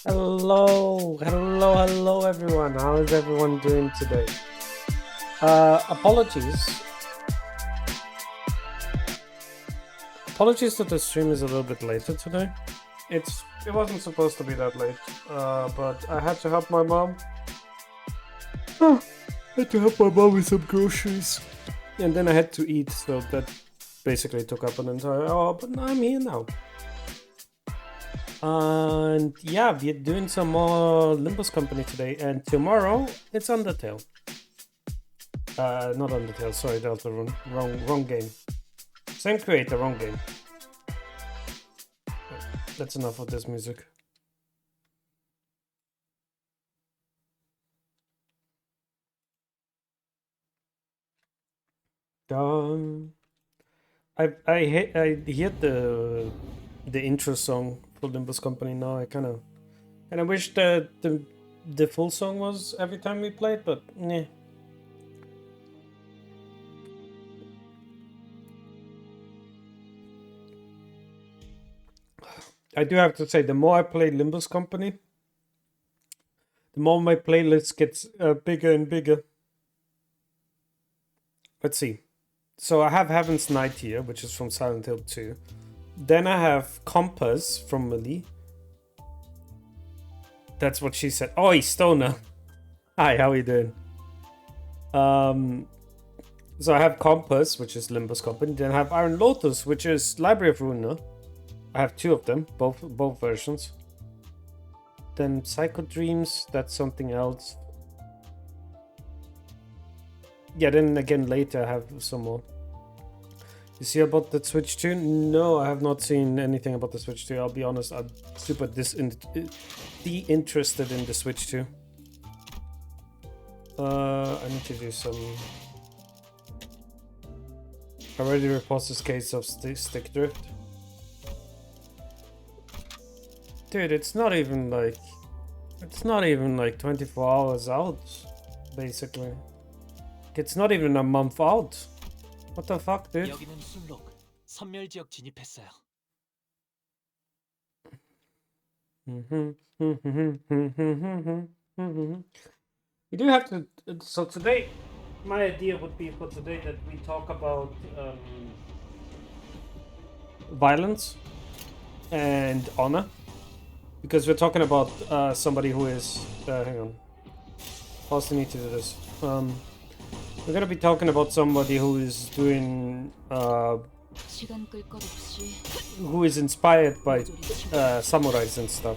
Hello everyone. How is everyone doing today? Apologies that the stream is a little bit later today. It wasn't supposed to be that late, but I had to help my mom. Had to help my mom with some groceries, and then I had to eat, so that basically took up an entire hour. But I'm here now. And yeah, we're doing some more LIMBUS company today, and tomorrow it's Undertale. Not Undertale, sorry, Deltarune. Wrong game. Same creator, wrong game. That's enough of this music. I hear the intro song for LIMBUS company now. I kind of wish that the full song was every time we played, but nah. I do have to say, the more I play LIMBUS company, the more my playlist gets bigger and bigger. Let's see. So I have Heaven's Night here, which is from Silent Hill 2. Then I have Compass from Melee. That's what she said. Oi, Stoner. Hi, how are you doing? So I have Compass, which is LIMBUS company. Then I have Iron Lotus, which is Library of Ruina. I have two of them, both versions. Then Psycho Dreams, that's something else. Yeah, then again later I have some more. You see about the Switch 2? No, I have not seen anything about the Switch 2. I'll be honest, I'm super de-interested in the Switch 2. I need to do some... I already reported this case of stick drift. Dude, it's not even like 24 hours out, basically. It's not even a month out. What the fuck, dude? 여기는 순록, 선멸 지역 진입했어요. You do have to. So today, my idea would be for today that we talk about violence and honor, because we're talking about somebody who is. Hang on. Also need to do this. We're gonna be talking about somebody who is doing. Who is inspired by samurais and stuff.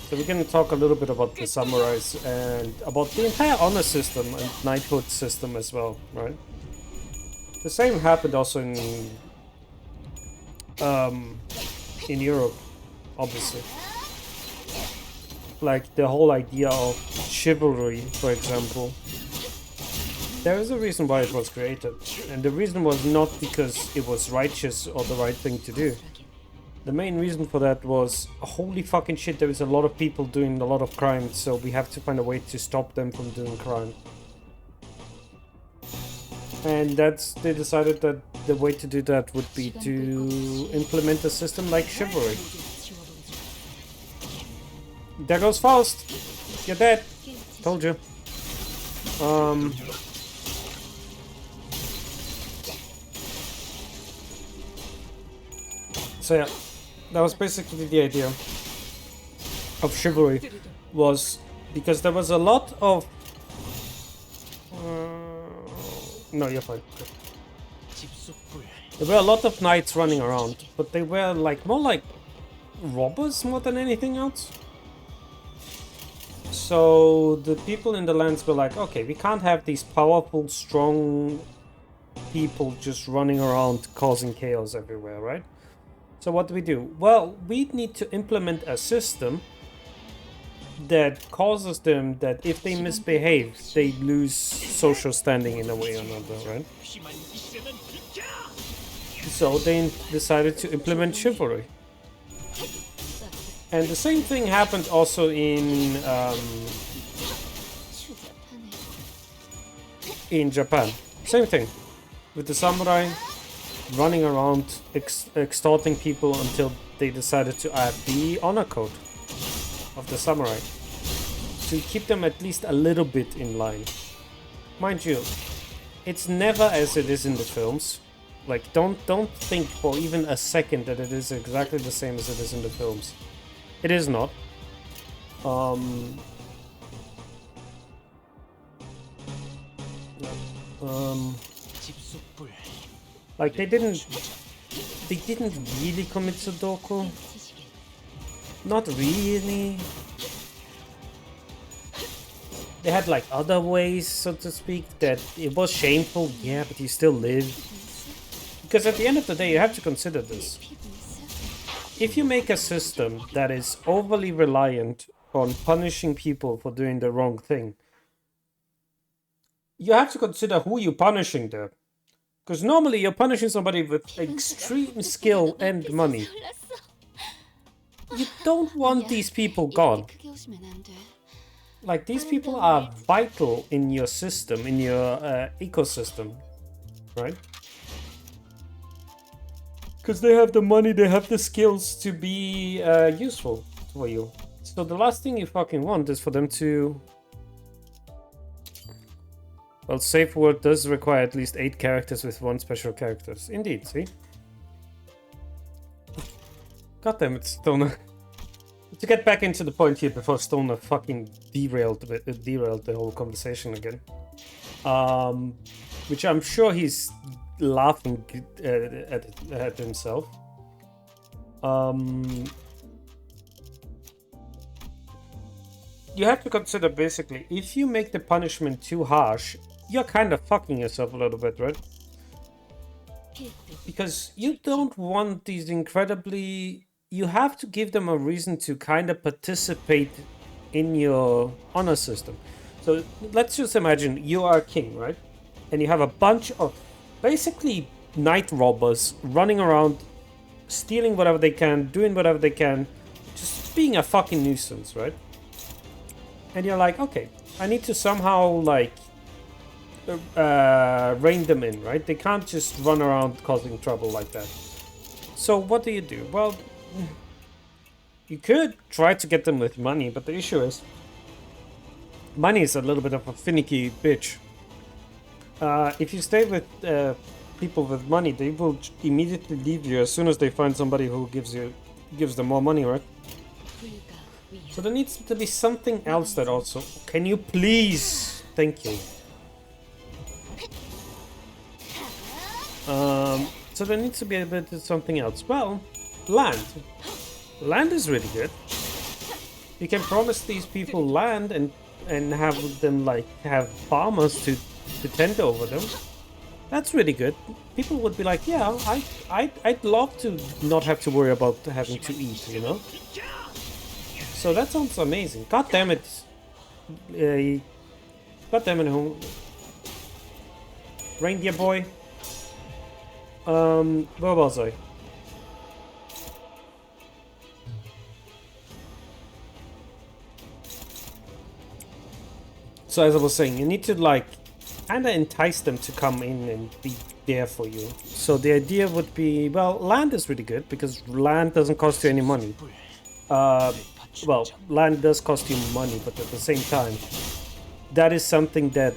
So we're gonna talk a little bit about the samurais and about the entire honor system and knighthood system as well, right? The same happened also in Europe, obviously. Like the whole idea of chivalry, for example. There is a reason why it was created, and the reason was not because it was righteous or the right thing to do. The main reason for that was, holy fucking shit, there is a lot of people doing a lot of crime, so we have to find a way to stop them from doing crime. And they decided that the way to do that would be to implement a system like chivalry. There goes Faust! You're dead! Told you. So yeah, that was basically the idea of chivalry, was because there was a lot of... no, you're fine. There were a lot of knights running around, but they were like more like robbers more than anything else. So the people in the lands were like, okay, we can't have these powerful, strong people just running around causing chaos everywhere, right? So what do we do? Well, we need to implement a system that causes them that if they misbehave, they lose social standing in a way or another, right? So they decided to implement chivalry. And the same thing happened also in Japan. Same thing. With the samurai running around extorting people until they decided to add the honor code of the samurai to keep them at least a little bit in line. Mind you, it's never as it is in the films. Like, don't think for even a second that it is exactly the same as it is in the films. It is not. Like they didn't really commit Sudoku. Not really. They had like other ways, so to speak, that it was shameful, yeah, but you still live. Because at the end of the day, you have to consider this. If you make a system that is overly reliant on punishing people for doing the wrong thing, you have to consider who you're punishing there. Because normally you're punishing somebody with extreme skill and money. You don't want these people gone. Like, these people are vital in your system, in your ecosystem, right? Because they have the money, they have the skills to be useful for you. So the last thing you fucking want is for them to... Well, Safe World does require at least 8 characters with 1 special characters. Indeed, see? God damn it, Stoner. To get back into the point here before Stoner fucking derailed the whole conversation again. Which I'm sure he's laughing at himself. You have to consider basically, if you make the punishment too harsh, you're kind of fucking yourself a little bit, right? Because you don't want these incredibly... You have to give them a reason to kind of participate in your honor system. So let's just imagine you are a king, right? And you have a bunch of basically night robbers running around, stealing whatever they can, doing whatever they can, just being a fucking nuisance, right? And you're like, okay, I need to somehow like rein them in, right? They can't just run around causing trouble like that. So what do? Well, you could try to get them with money, but the issue is money is a little bit of a finicky bitch. If you stay with people with money, they will immediately leave you as soon as they find somebody who gives them more money, right? So there needs to be something else that also... Can you please? Thank you. So there needs to be a bit of something else. Well, land. Land is really good. You can promise these people land and have them like have farmers to tend over them. That's really good. People would be like, yeah, I'd love to not have to worry about having to eat, you know? So that sounds amazing. God damn it. God damn it, reindeer boy. Where was I? So as I was saying, you need to like kinda entice them to come in and be there for you. So the idea would be, well, land is really good because land doesn't cost you any money. Well, land does cost you money, but at the same time, that is something that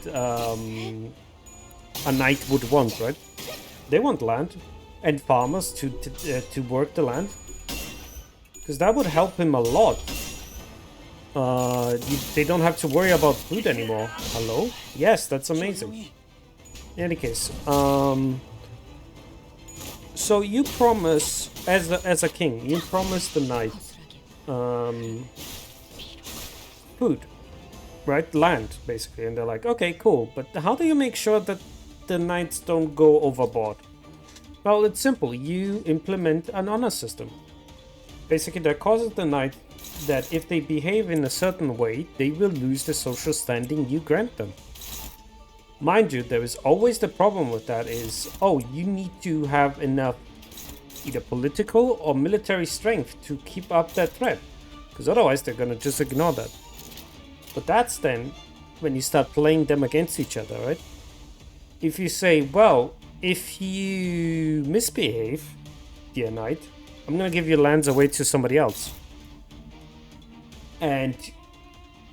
a knight would want, right? They want land and farmers to work the land, because that would help him a lot. They don't have to worry about food anymore. Hello? Yes, that's amazing. In any case, so you promise as a king, you promise the knight food, right? Land, basically. And they're like, okay, cool, but how do you make sure that the knights don't go overboard? Well, it's simple. You implement an honor system. Basically, that causes the knight that if they behave in a certain way, they will lose the social standing you grant them. Mind you, there is always the problem with that is, oh, you need to have enough either political or military strength to keep up that threat, because otherwise they're gonna just ignore that. But that's then when you start playing them against each other, right? If you say, well, if you misbehave, dear knight, I'm gonna give your lands away to somebody else. And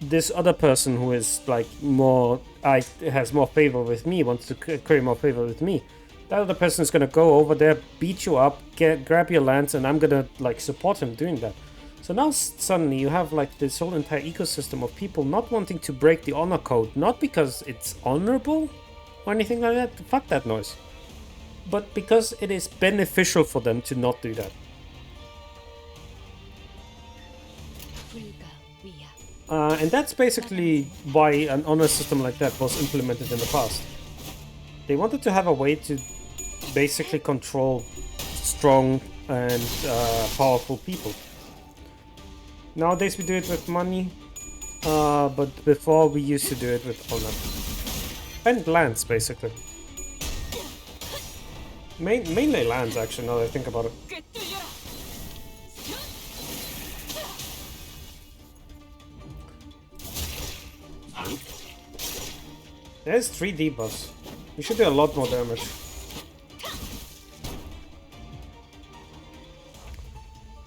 this other person who is like more, has more favor with me, wants to curry more favor with me, that other person is gonna go over there, beat you up, grab your lands, and I'm gonna like support him doing that. So now suddenly you have like this whole entire ecosystem of people not wanting to break the honor code, not because it's honorable or anything like that, fuck that noise, but because it is beneficial for them to not do that. And that's basically why an honor system like that was implemented in the past. They wanted to have a way to basically control strong and powerful people. Nowadays we do it with money, but before we used to do it with honor. And lands, basically. Mainly lands, actually, now that I think about it. There's 3 debuffs. You should do a lot more damage.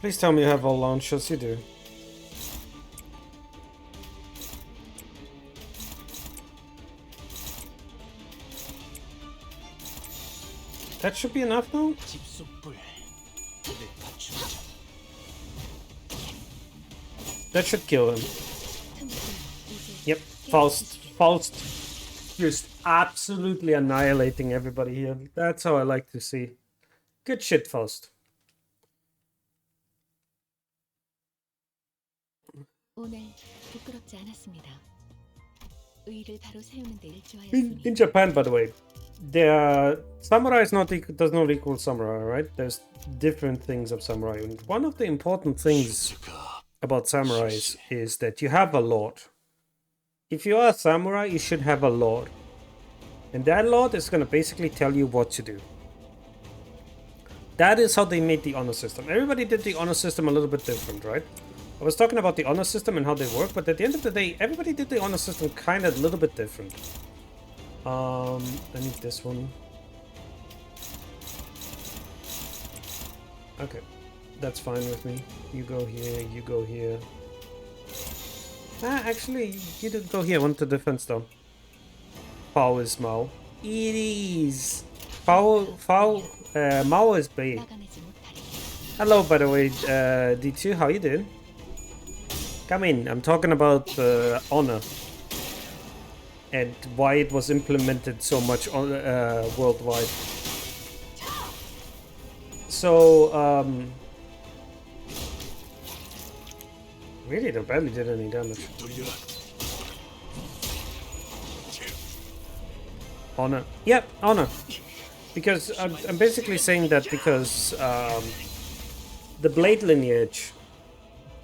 Please tell me you have all launchers. You do. That should be enough now? That should kill him. Yep, Faust just absolutely annihilating everybody here. That's how I like to see. Good shit, Faust. 오늘 부끄럽지 않았습니다. In Japan, by the way, samurai is does not equal samurai, right? There's different things of samurai. And one of the important things about samurais is that you have a lord. If you are a samurai, you should have a lord. And that lord is going to basically tell you what to do. That is how they made the honor system. Everybody did the honor system a little bit different, right? I was talking about the honor system and how they work, but at the end of the day, everybody did the honor system kind of a little bit different. I need this one. Okay, that's fine with me. You go here, you go here. Actually, you did go here. I want the defense though. Pao is Mao. It is. Mao is B. Hello, by the way, D2, how you doing? Come in. I'm talking about honor and why it was implemented so much on worldwide. So, really, they barely did any damage. Honor. Yeah, honor. Because I'm basically saying that because the blade lineage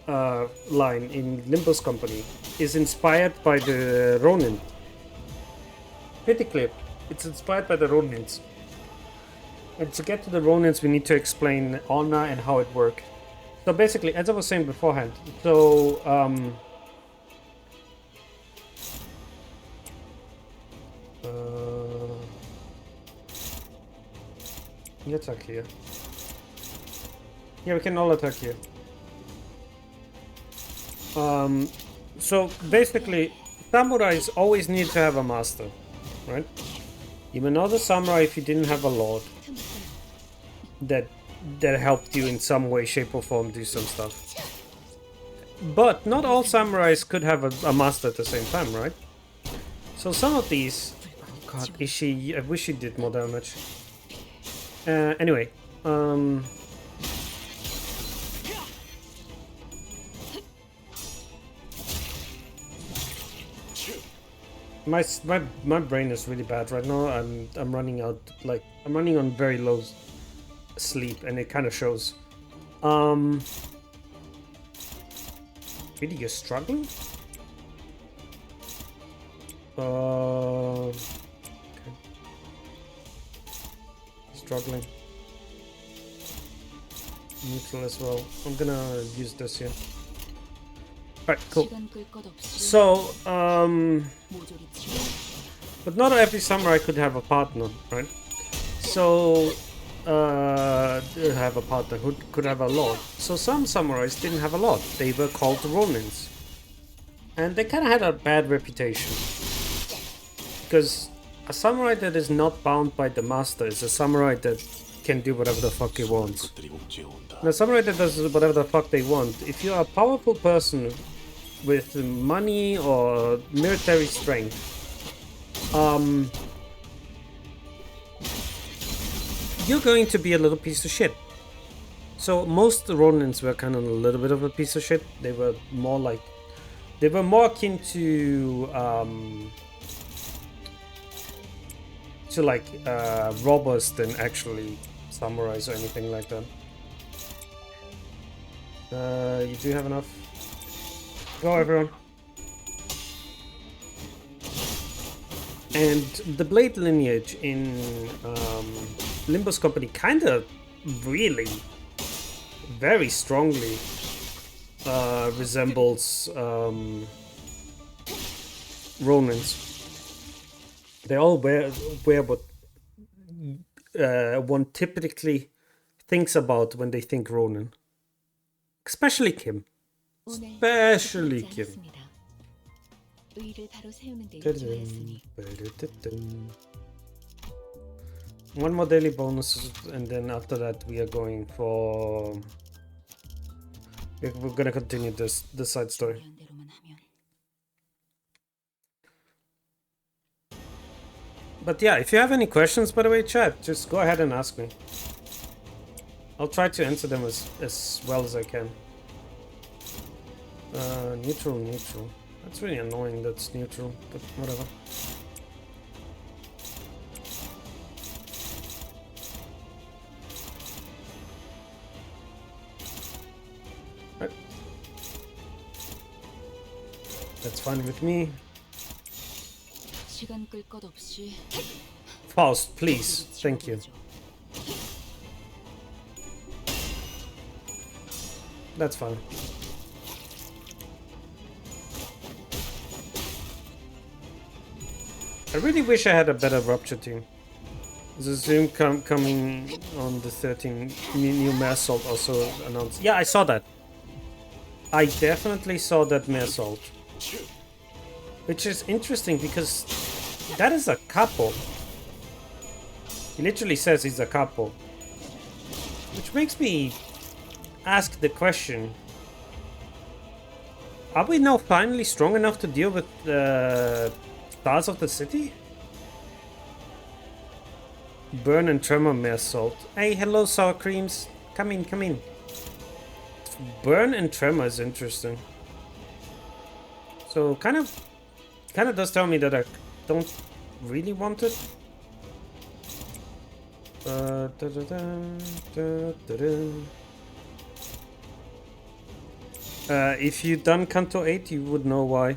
line in LIMBUS company is inspired by the Ronin. Pretty clear. It's inspired by the Ronins. And to get to the Ronins, we need to explain honor and how it works. So basically, as I was saying beforehand, so you attack here. Yeah, we can all attack here. So basically, samurais always need to have a master, right? You were not a samurai if you didn't have a lord that helped you in some way, shape, or form do some stuff. But not all samurais could have a master at the same time, right? So some of these... Oh god, I wish she did more damage. Anyway, my brain is really bad right now. I'm running out, like I'm running on very low sleep, and it kind of shows. Really, you're struggling? Okay. Struggling. Neutral as well. I'm gonna use this here. Alright, cool. So, but not every samurai could have a partner, right? So, have a partner who could have a lord. So some samurais didn't have a lord. They were called Ronins. And they kind of had a bad reputation. Because a samurai that is not bound by the master is a samurai that can do whatever the fuck he wants. And a samurai that does whatever the fuck they want, if you're a powerful person with money or military strength, you're going to be a little piece of shit. So most Ronins were kind of a little bit of a piece of shit. They were more akin to robbers than actually samurais or anything like that. You do have enough. Go, everyone. And the blade lineage in LIMBUS company kind of really very strongly resembles Ronins. They all wear what one typically thinks about when they think Ronin. Especially Kim. Especially Kim. One more daily bonus, and then after that we are going for... We're gonna continue this side story. But yeah, if you have any questions, by the way, chat, just go ahead and ask me. I'll try to answer them as well as I can. Neutral. That's really annoying that's neutral, but whatever. Right. That's fine with me. 시간 끌 것 없이 Faust, please. Thank you. That's fine. I really wish I had a better Rupture team. The Zoom coming on the 13 new Mare Salt also announced. Yeah, I saw that. I definitely saw that Mare Salt. Which is interesting because that is a capo. He literally says he's a capo. Which makes me ask the question. Are we now finally strong enough to deal with Stars of the City? Burn and Tremor Mare Salt. Hey, hello sour creams. Come in, come in. Burn and Tremor is interesting. So kind of does tell me that I don't really want it. If you done Kanto 8, you would know why.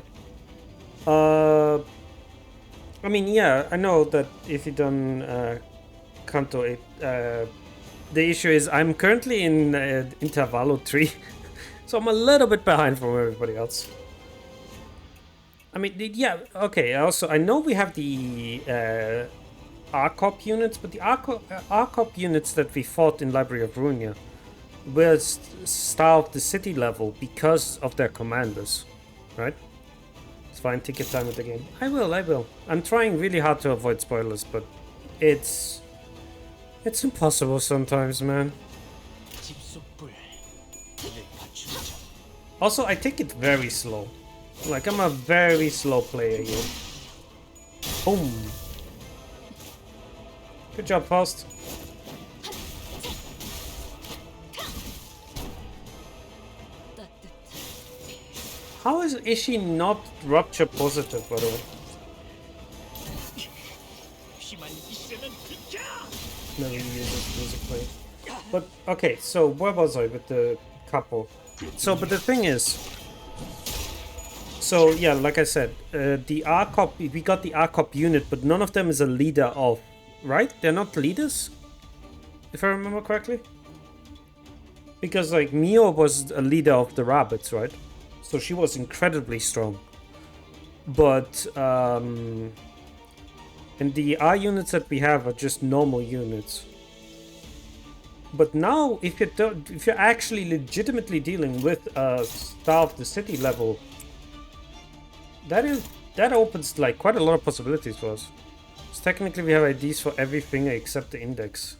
I mean, yeah, I know that if you done Kanto 8, the issue is I'm currently in Intervallo 3, so I'm a little bit behind from everybody else. I mean, yeah, okay, also, I know we have the RCOP units, but the RCOP units that we fought in Library of Runia were Star of the City level because of their commanders, right? It's fine, take your time with the game. I will. I'm trying really hard to avoid spoilers, but it's impossible sometimes, man. Also, I take it very slow. Like, I'm a very slow player here. Boom. Good job, Faust. How is she not Rupture positive, by the way? Never uses music play. But, okay, so where was I with the couple? So, but the thing is... So, yeah, like I said, the RCOP, we got the RCOP unit, but none of them is a leader of... Right? They're not leaders? If I remember correctly? Because, like, Mio was a leader of the rabbits, right? So she was incredibly strong. But, and the R units that we have are just normal units. But now, if you're actually legitimately dealing with a Star of the City level, that opens like quite a lot of possibilities for us. So technically, we have IDs for everything except the index.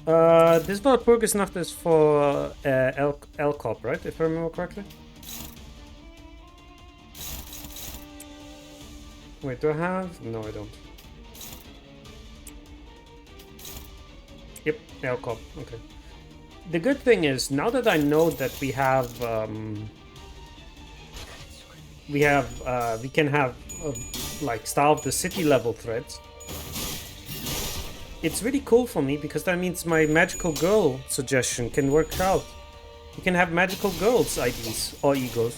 This Valpurg is not this for LCOP, right? If I remember correctly. Wait, do I have? No, I don't. Yep, LCOP. Okay. The good thing is now that I know that we can have like Star of the City level threads. It's really cool for me because that means my magical girl suggestion can work out. You can have magical girls IDs or egos.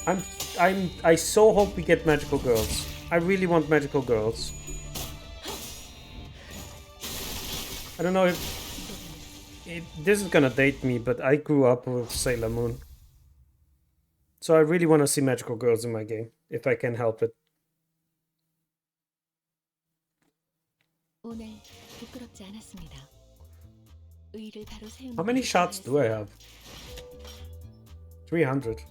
I so hope we get magical girls. I really want magical girls. I don't know if this is gonna date me, but I grew up with Sailor Moon. So I really want to see magical girls in my game, if I can help it. How many shots do I have? 300.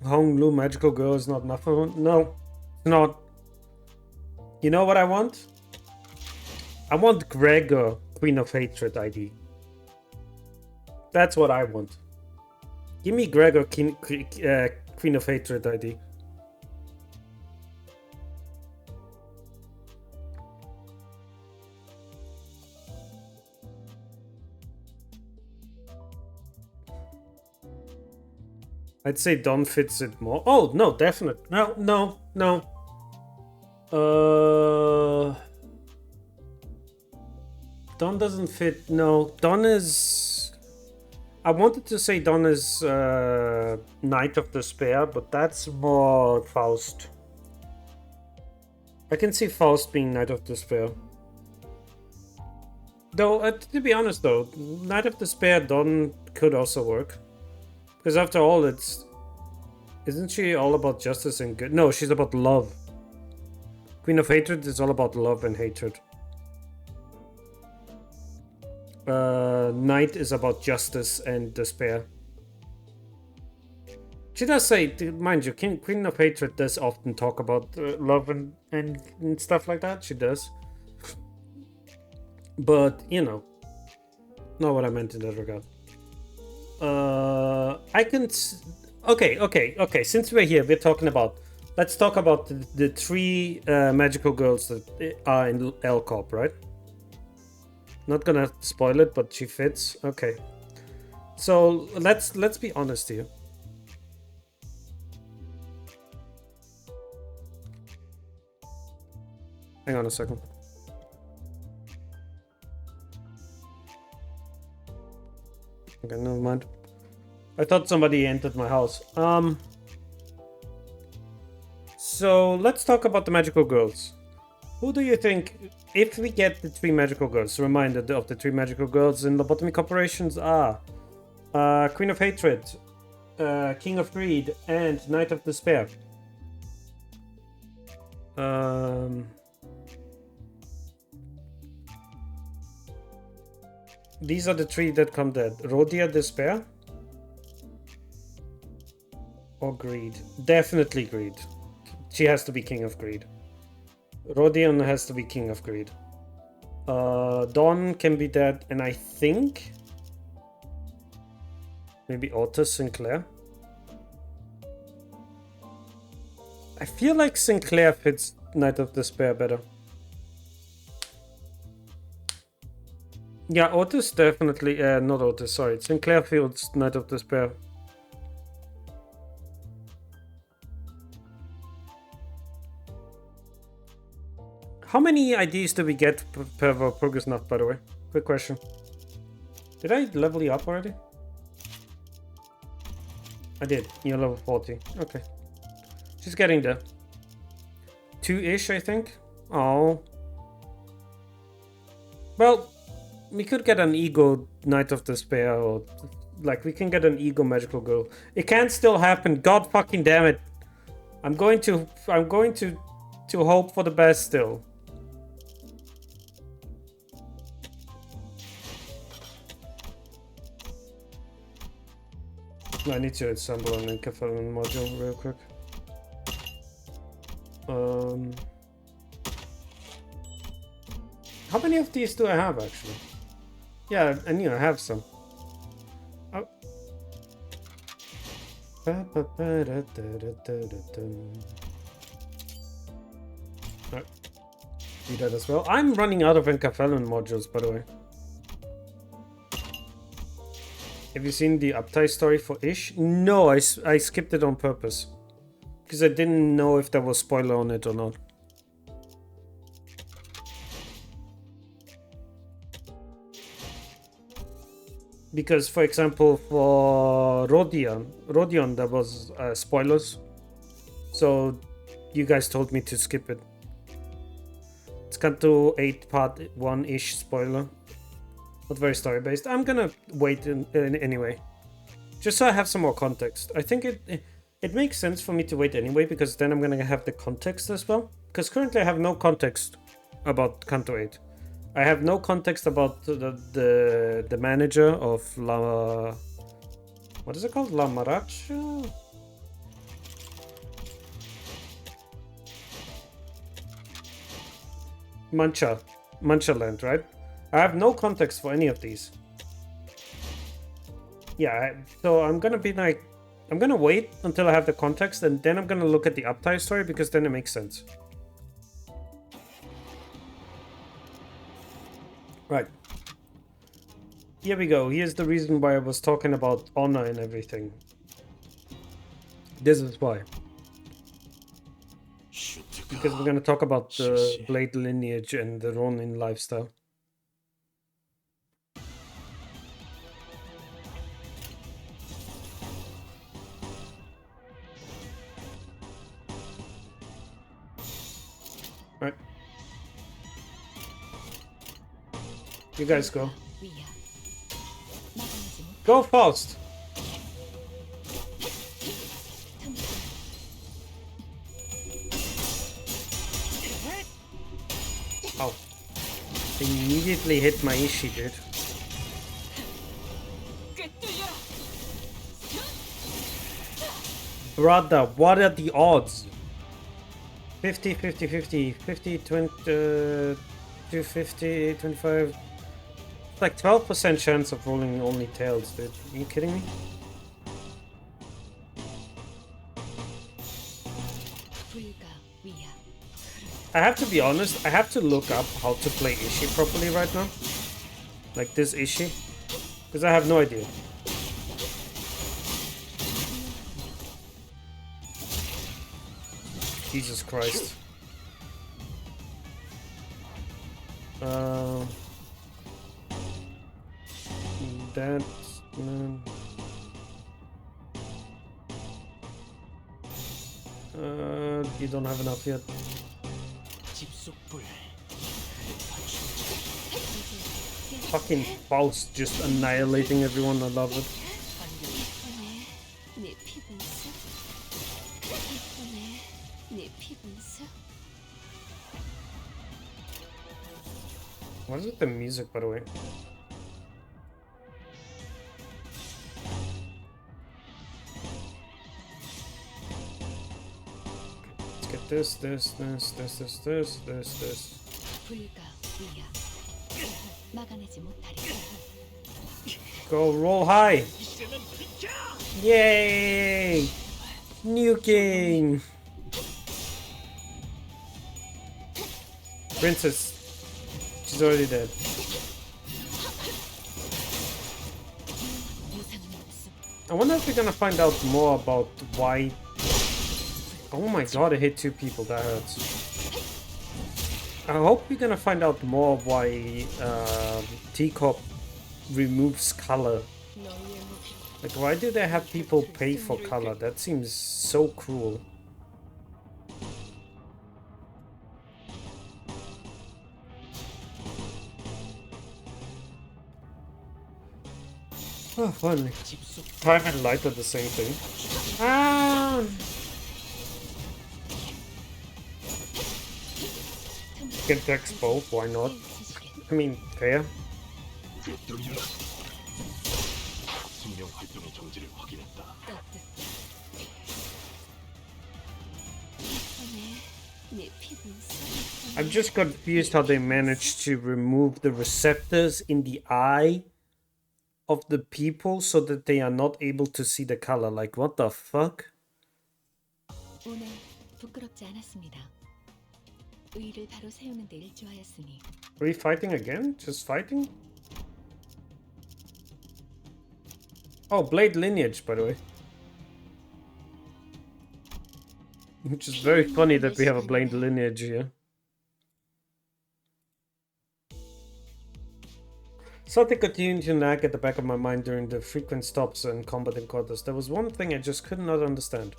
Honglu magical girl is not enough for one? No, not. You know what I want? I want Gregor, Queen of Hatred ID. That's what I want. Give me Gregor, Queen of Hatred ID. I'd say Don fits it more. Oh, no, definitely. No. Don doesn't fit. No, Don is... I wanted to say Don is Knight of Despair, but that's more Faust. I can see Faust being Knight of Despair. Though, to be honest though, Knight of Despair Don could also work. Because after all, it's... Isn't she all about justice and good? No, she's about love. Queen of Hatred is all about love and hatred. Knight is about justice and despair. She does say, mind you, Queen of Hatred does often talk about love and stuff like that. She does. But, you know, not what I meant in that regard. I can... Okay. Since we're here, we're talking about... Let's talk about the three magical girls that are in L Corp, right? Not gonna spoil it, but she fits. Okay. So, let's be honest here. Hang on a second. Okay, never mind. I thought somebody entered my house. So let's talk about the magical girls. Who do you think, if we get the three magical girls, reminder of the three magical girls in lobotomy corporations are Queen of Hatred, King of Greed, and Knight of Despair. These are the three that come dead. Rhodia, Despair, or Greed? Definitely Greed. She has to be King of Greed. Rodion has to be King of Greed. Dawn can be dead, and I think maybe Otis Sinclair. I feel like Sinclair fits Knight of Despair better. Yeah, Otis definitely, not Otis, sorry. Sinclair fits Knight of Despair. How many IDs do we get per progress enough, by the way? Quick question. Did I level you up already? I did. You're level 40. Okay. She's getting there. 2-ish, I think. Oh. Well, we could get an ego Knight of Despair, or like we can get an ego magical girl. It can still happen. God fucking damn it. I'm going to hope for the best still. I need to assemble an encapsulation module real quick. How many of these do I have actually? Yeah, I knew I have some. Oh. Right. Do that as well. I'm running out of encapsulation modules, by the way. Have you seen the Uptie story for Ish? No, I skipped it on purpose. Because I didn't know if there was spoiler on it or not. Because, for example, for Rodion there was spoilers. So, you guys told me to skip it. It's Kanto 8 part 1-ish spoiler. Not very story-based. I'm gonna wait anyway. Just so I have some more context. I think it makes sense for me to wait anyway, because then I'm gonna have the context as well. Because currently I have no context about Kanto 8. I have no context about the manager of La... What is it called? La Maracha? Mancha Land, right? I have no context for any of these. Yeah, so I'm gonna be like... I'm gonna wait until I have the context, and then I'm gonna look at the Uptie story, because then it makes sense. Right. Here we go. Here's the reason why I was talking about honor and everything. This is why. Because we're gonna talk about the Blade lineage and the Ronin lifestyle. Right. You guys go. Go fast! Oh. Immediately hit my Ishi, dude. Brother, what are the odds? 50, 50, 50, 50, 20, 250, 25. It's like 12% chance of rolling only tails, dude. Are you kidding me? I have to be honest, I have to look up how to play Ishi properly right now. Like this Ishi. Because I have no idea. Jesus Christ. That... you don't have enough yet. Fucking Faust just annihilating everyone, I love it. What is with the music, by the way? Let's get this. Go roll high! Yay! Nuking! Princess. She's already dead. I wonder if we're gonna find out more about why... Oh my god, I hit two people, that hurts. I hope we're gonna find out more why Teacup removes color. Like, why do they have people pay for color? That seems so cruel. Oh, finally. Time and light are the same thing. Ah! Can text both, why not? I mean, fair. I'm just confused how they managed to remove the receptors in the eye of the people so that they are not able to see the color. Like, what the fuck? Are we fighting again? Just fighting? Oh, Blade lineage, by the way. Which is very funny that we have a Blade lineage here. Something continued to nag at the back of my mind during the frequent stops and combat encounters. There was one thing I just could not understand.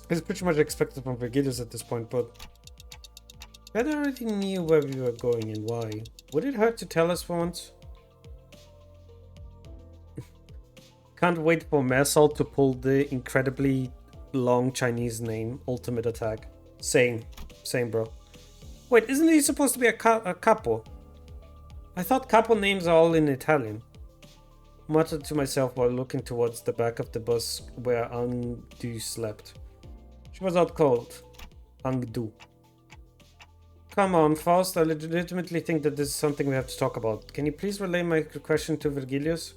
It's pretty much expected from Vergilius at this point, but I already knew where we were going and why. Would it hurt to tell us for once? Can't wait for Mersal to pull the incredibly long Chinese name, Ultimate Attack. Same, bro. Wait, isn't he supposed to be a capo? I thought capo names are all in Italian. Muttered to myself while looking towards the back of the bus where Angdu slept. She was out cold. Angdu. Come on, Faust, I legitimately think that this is something we have to talk about. Can you please relay my question to Vergilius?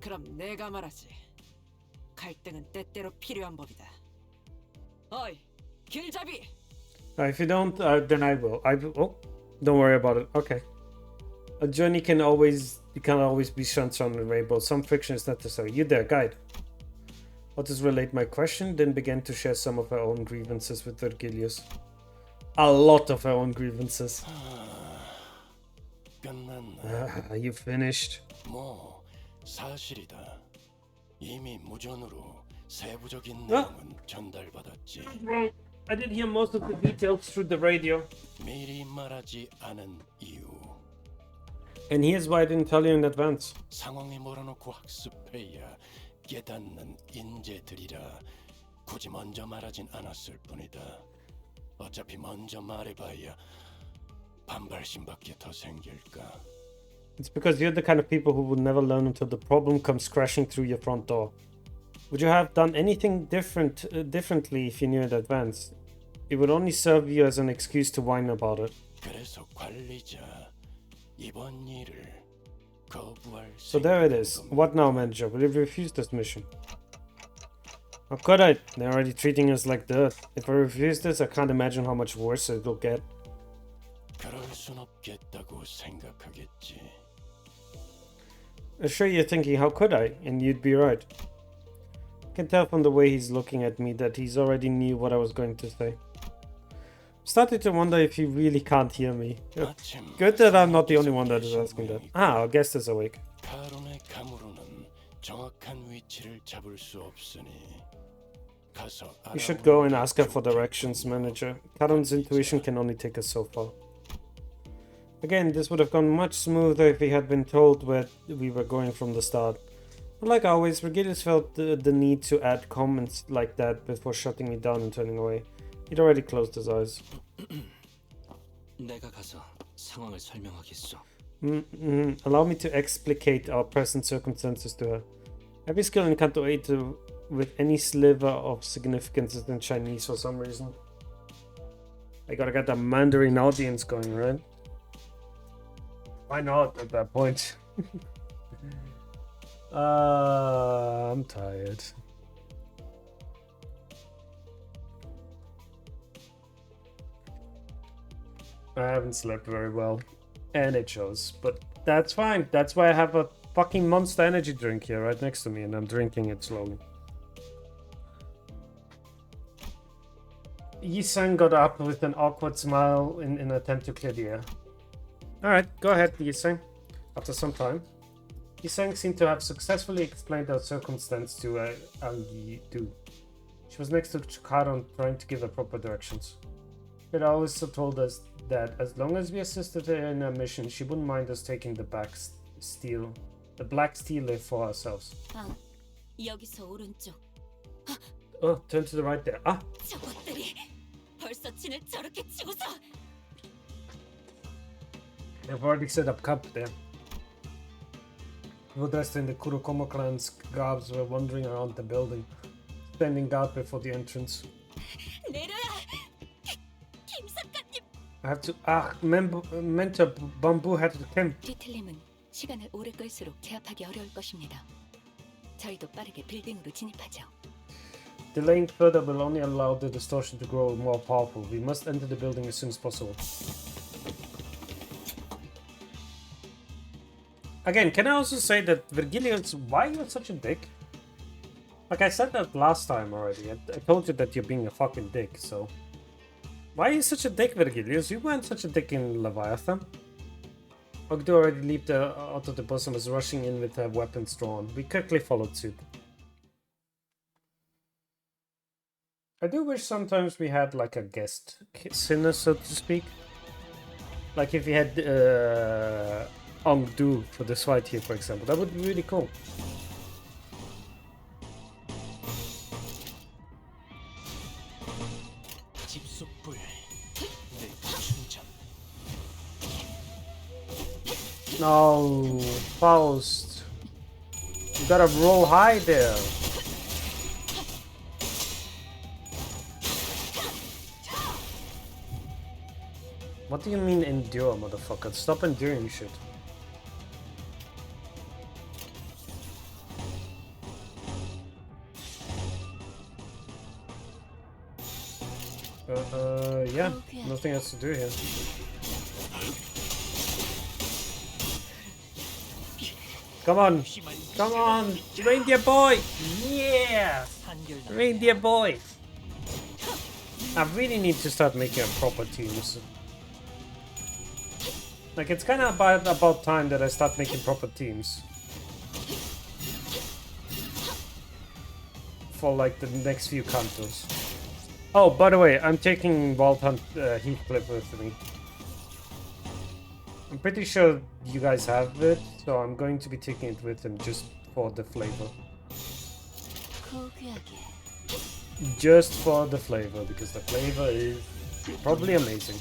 그럼 내가 말하지. 갈등은 때때로 필요한 법이다. 어이, 길잡이. If you don't, then I will. Oh, don't worry about it. Okay. A journey can always be sunshine and rainbow. Some friction is necessary. You there, guide. Others relate my question, then began to share some of her own grievances with Virgilius. A lot of her own grievances. You finished. 사실이다. 이미 무전으로 세부적인 내용은 전달받았지. I did hear most of the details through the radio. 미리 말하지 않은 이유. And here's why I didn't tell you in advance. 상황에 몰아놓고 학습해야 깨닫는 인재들이라 굳이 먼저 말하진 않았을 뿐이다. 어차피 먼저 말해봐야 반발심밖에 더 생길까. It's because you're the kind of people who would never learn until the problem comes crashing through your front door. Would you have done anything differently if you knew in advance? It would only serve you as an excuse to whine about it. 그래서 관리자 이번 일을 거부할 So there it is. What now, manager? Will you refuse this mission? How could I? They're already treating us like dirt. If I refuse this, I can't imagine how much worse it'll get. 그럴 순 없겠다고 생각하겠지. Sure, you're thinking, how could I? And you'd be right. I can tell from the way he's looking at me that he's already knew what I was going to say. Started to wonder if he really can't hear me. Good that I'm not the only one that is asking that. Ah, our guest is awake. 카론의 감으로는 정확한 위치를 잡을 수 없으니 가서 You should go and ask her for directions, manager. Karon's intuition can only take us so far. Again, this would have gone much smoother if he had been told where we were going from the start. But like always, Virgilius felt the need to add comments like that before shutting me down and turning away. He'd already closed his eyes. 내가 가서 상황을 설명하겠소. Allow me to explicate our present circumstances to her. Every skill in Canto 8 with any sliver of significance is in Chinese for some reason. I gotta get the Mandarin audience going, right? Why not at that point? I'm tired. I haven't slept very well, and it shows, but that's fine. That's why I have a fucking Monster energy drink here right next to me, and I'm drinking it slowly. Yi-san got up with an awkward smile in an attempt to clear the air. Alright, go ahead, Yi-san. After some time, Yi-san seemed to have successfully explained our circumstance to Angi-du. She was next to Karon, trying to give her proper directions. She had always told us that as long as we assisted her in her mission, she wouldn't mind us taking the black steel for ourselves. 여기서 오른쪽. Oh, turn to the right there. Ah! 저것들이 벌써 진을 저렇게 치고서. They've already set up camp there. People dressed in the Kurokoma clan's garbs were wandering around the building, standing guard before the entrance. 내려야. 김 작가님. I have to. mentor bamboo had to camp. 뒤틀림은 시간을 오래 끌수록 제압하기 어려울 것입니다. 저희도 빠르게 빌딩으로 진입하죠. Delaying further will only allow the distortion to grow more powerful. We must enter the building as soon as possible. Again, can I also say that Virgilius, why are you such a dick? Like I said that last time already. I told you that you're being a fucking dick, so... Why are you such a dick, Virgilius? You weren't such a dick in Leviathan. Ogdo already leaped out of the bus and was rushing in with her weapons drawn. We quickly followed suit. I do wish sometimes we had like a guest sinner, so to speak. Like if we had Ogdo for this fight here, for example. That would be really cool. No, Faust. You gotta roll high there. What do you mean endure, motherfucker? Stop enduring shit. Yeah, nothing else to do here. Come on. Come on. Reindeer boy. Yeah. Reindeer boy. I really need to start making proper teams. Like, it's kind of about time that I start making proper teams. For, like, the next few counters. Oh, by the way, I'm taking Wild Hunt Heathcliff with me. I'm pretty sure you guys have it, so I'm going to be taking it with him just for the flavor. Just for the flavor, because the flavor is probably amazing.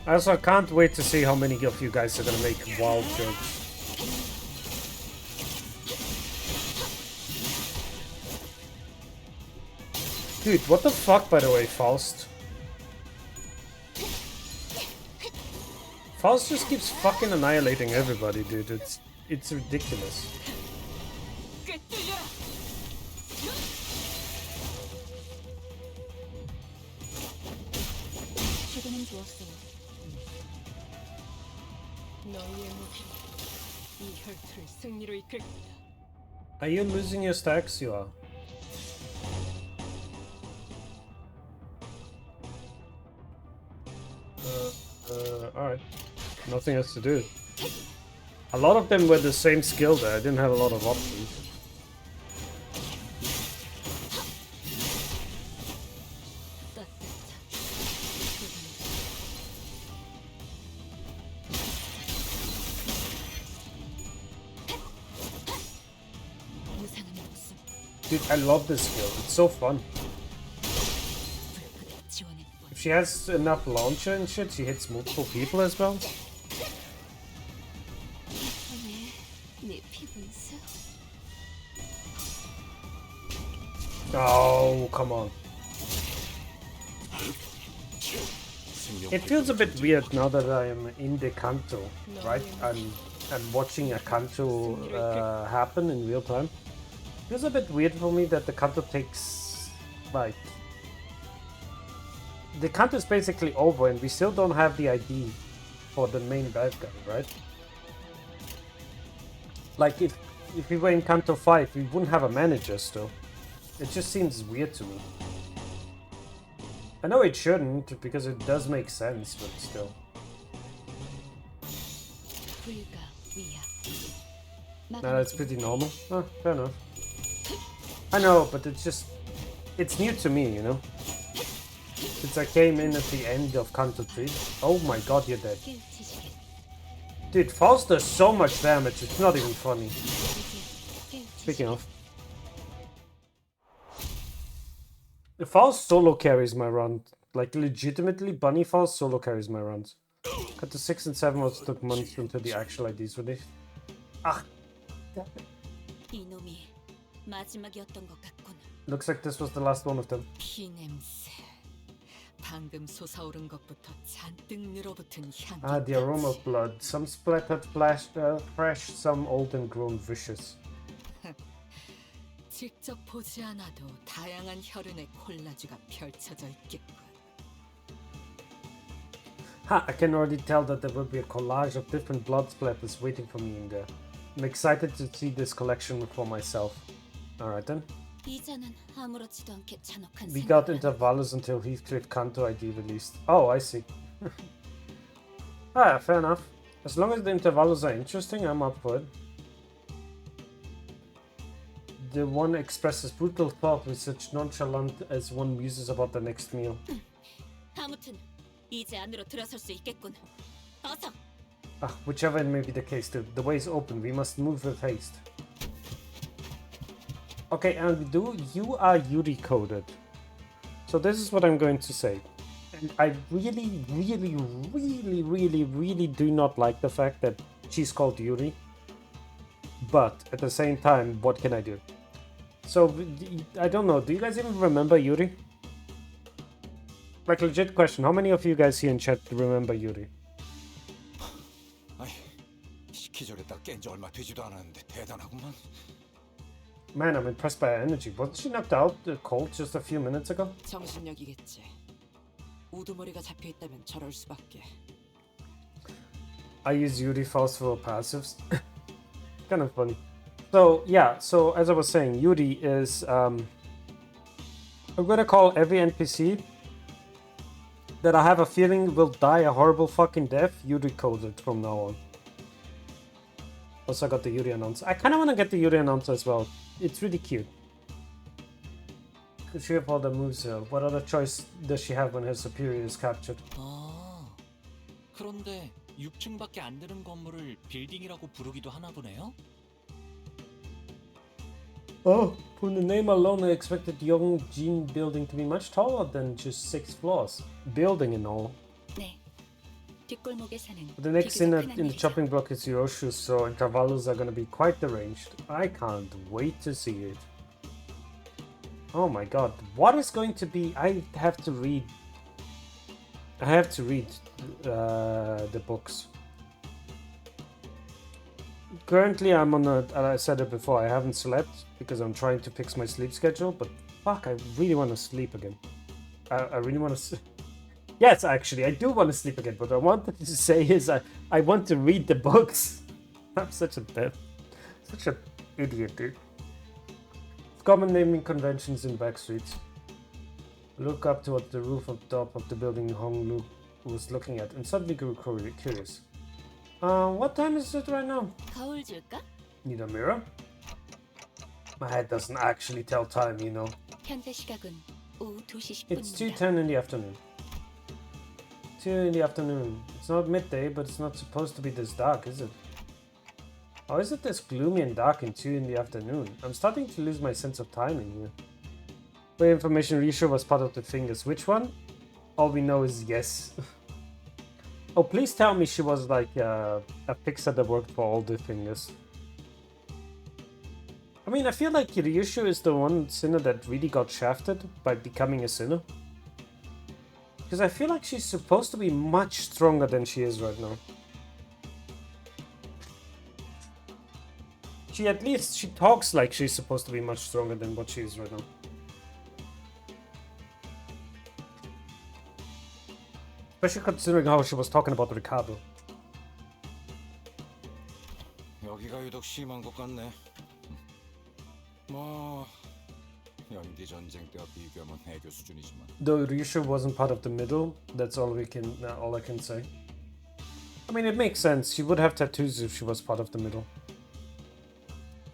I also can't wait to see how many of you guys are gonna make wild jokes. Dude, what the fuck, by the way, Faust? Faust just keeps fucking annihilating everybody, dude. It's ridiculous. Are you losing your stacks? You are. Alright. Nothing else to do. A lot of them were the same skill there. I didn't have a lot of options. Dude, I love this skill. It's so fun. If she has enough launcher and shit, she hits multiple people as well. Oh, come on. It feels a bit weird now that I am in the Kanto, right? I'm watching a Kanto happen in real time. It feels a bit weird for me that the Kanto takes, like... The Kanto is basically over and we still don't have the ID for the main bad guy, right? Like, if we were in Kanto 5, we wouldn't have a manager still. It just seems weird to me. I know it shouldn't, because it does make sense, but still. Nah, that's pretty normal. Oh, fair enough. I know, but it's just... It's new to me, you know? Since I came in at the end of Kanto 3. Oh my god, you're dead. Dude, Faust does so much damage, it's not even funny. Speaking of. The Faust solo carries my run. Like, legitimately, Bunny Faust solo carries my runs. Kanto 6 and 7 also took months until the actual IDs released. Ah, damn it. Looks like this was the last one of them. Ah, the aroma of blood. Some splattered fresh, some old and grown vicious. 직접 보지 않아도 다양한 혈흔의 콜라주가 펼쳐져 있겠군. Ha! I can already tell that there will be a collage of different blood splatters waiting for me in there. I'm excited to see this collection for myself. Alright then. We got intervallers until Heathcliff Kanto ID released. Oh, I see. Ah, fair enough. As long as the intervallers are interesting, I'm up for it. The one expresses brutal thought with such nonchalance as one muses about the next meal. Ah, whichever it may be the case, the way is open. We must move with haste. Okay, and you are Yuri coded. So this is what I'm going to say. And I really, really, really, really, really do not like the fact that she's called Yuri. But at the same time, what can I do? So, I don't know, do you guys even remember Yuri? Like, legit question, how many of you guys here in chat remember Yuri? Man, I'm impressed by her energy. Wasn't she knocked out cold just a few minutes ago? 정신력이겠지. 우두머리가 잡혀 있다면 저럴 수밖에. I use Yuri files for passives. Kind of funny. So yeah, so as I was saying, Yuri is I'm gonna call every NPC that I have a feeling will die a horrible fucking death Yuri coded from now on. Also, I got the Yuri announcer. I kind of want to get the Yuri announcer as well. It's really cute. Could she have all the moves here? What other choice does she have when her superior is captured? 아, 그런데 6층밖에 안 되는 건물을 빌딩이라고 부르기도 하나 보네요. Oh, from the name alone, I expected Yongjin building to be much taller than just 6 floors. Building and all. 네. 뒷골목에 사는 But the next 비교적 scene 흔한 in the 일이죠. chopping block is Hiroshu, so intervalos are gonna be quite deranged. I can't wait to see it. Oh my god, what is going to be? I have to read the books. Currently, I'm on a. I said it before. I haven't slept because I'm trying to fix my sleep schedule. But fuck, I really want to sleep again. I really want to. Yes, actually, I do want to sleep again. What I wanted to say is I want to read the books. I'm such an idiot, dude. Common naming conventions in backstreets. Look up toward the roof on top of the building Hong Lu was looking at and suddenly grew curious. What time is it right now? 거울 줄까? Need a mirror? My head doesn't actually tell time, you know. 현재 시각은 오후 2시 It's 10분입니다. 2:10 in the afternoon. 2 in the afternoon. It's not midday, but it's not supposed to be this dark, is it? How is it this gloomy and dark in 2 in the afternoon? I'm starting to lose my sense of timing here. Where information reissue was part of the fingers. Which one? All we know is yes. Oh, please tell me she was like a fixer that worked for all the fingers. I mean, I feel like Ryushu is the one sinner that really got shafted by becoming a sinner. Because I feel like she's supposed to be much stronger than she is right now. She talks like she's supposed to be much stronger than what she is right now. Especially considering how she was talking about Ricardo. 여기가 유독 심한 것 같네. 뭐 연기 전쟁 때와 비교하면 해교 수준이지만. Though Ryushu wasn't part of the middle, that's all I can say. I mean, it makes sense. She would have tattoos if she was part of the middle.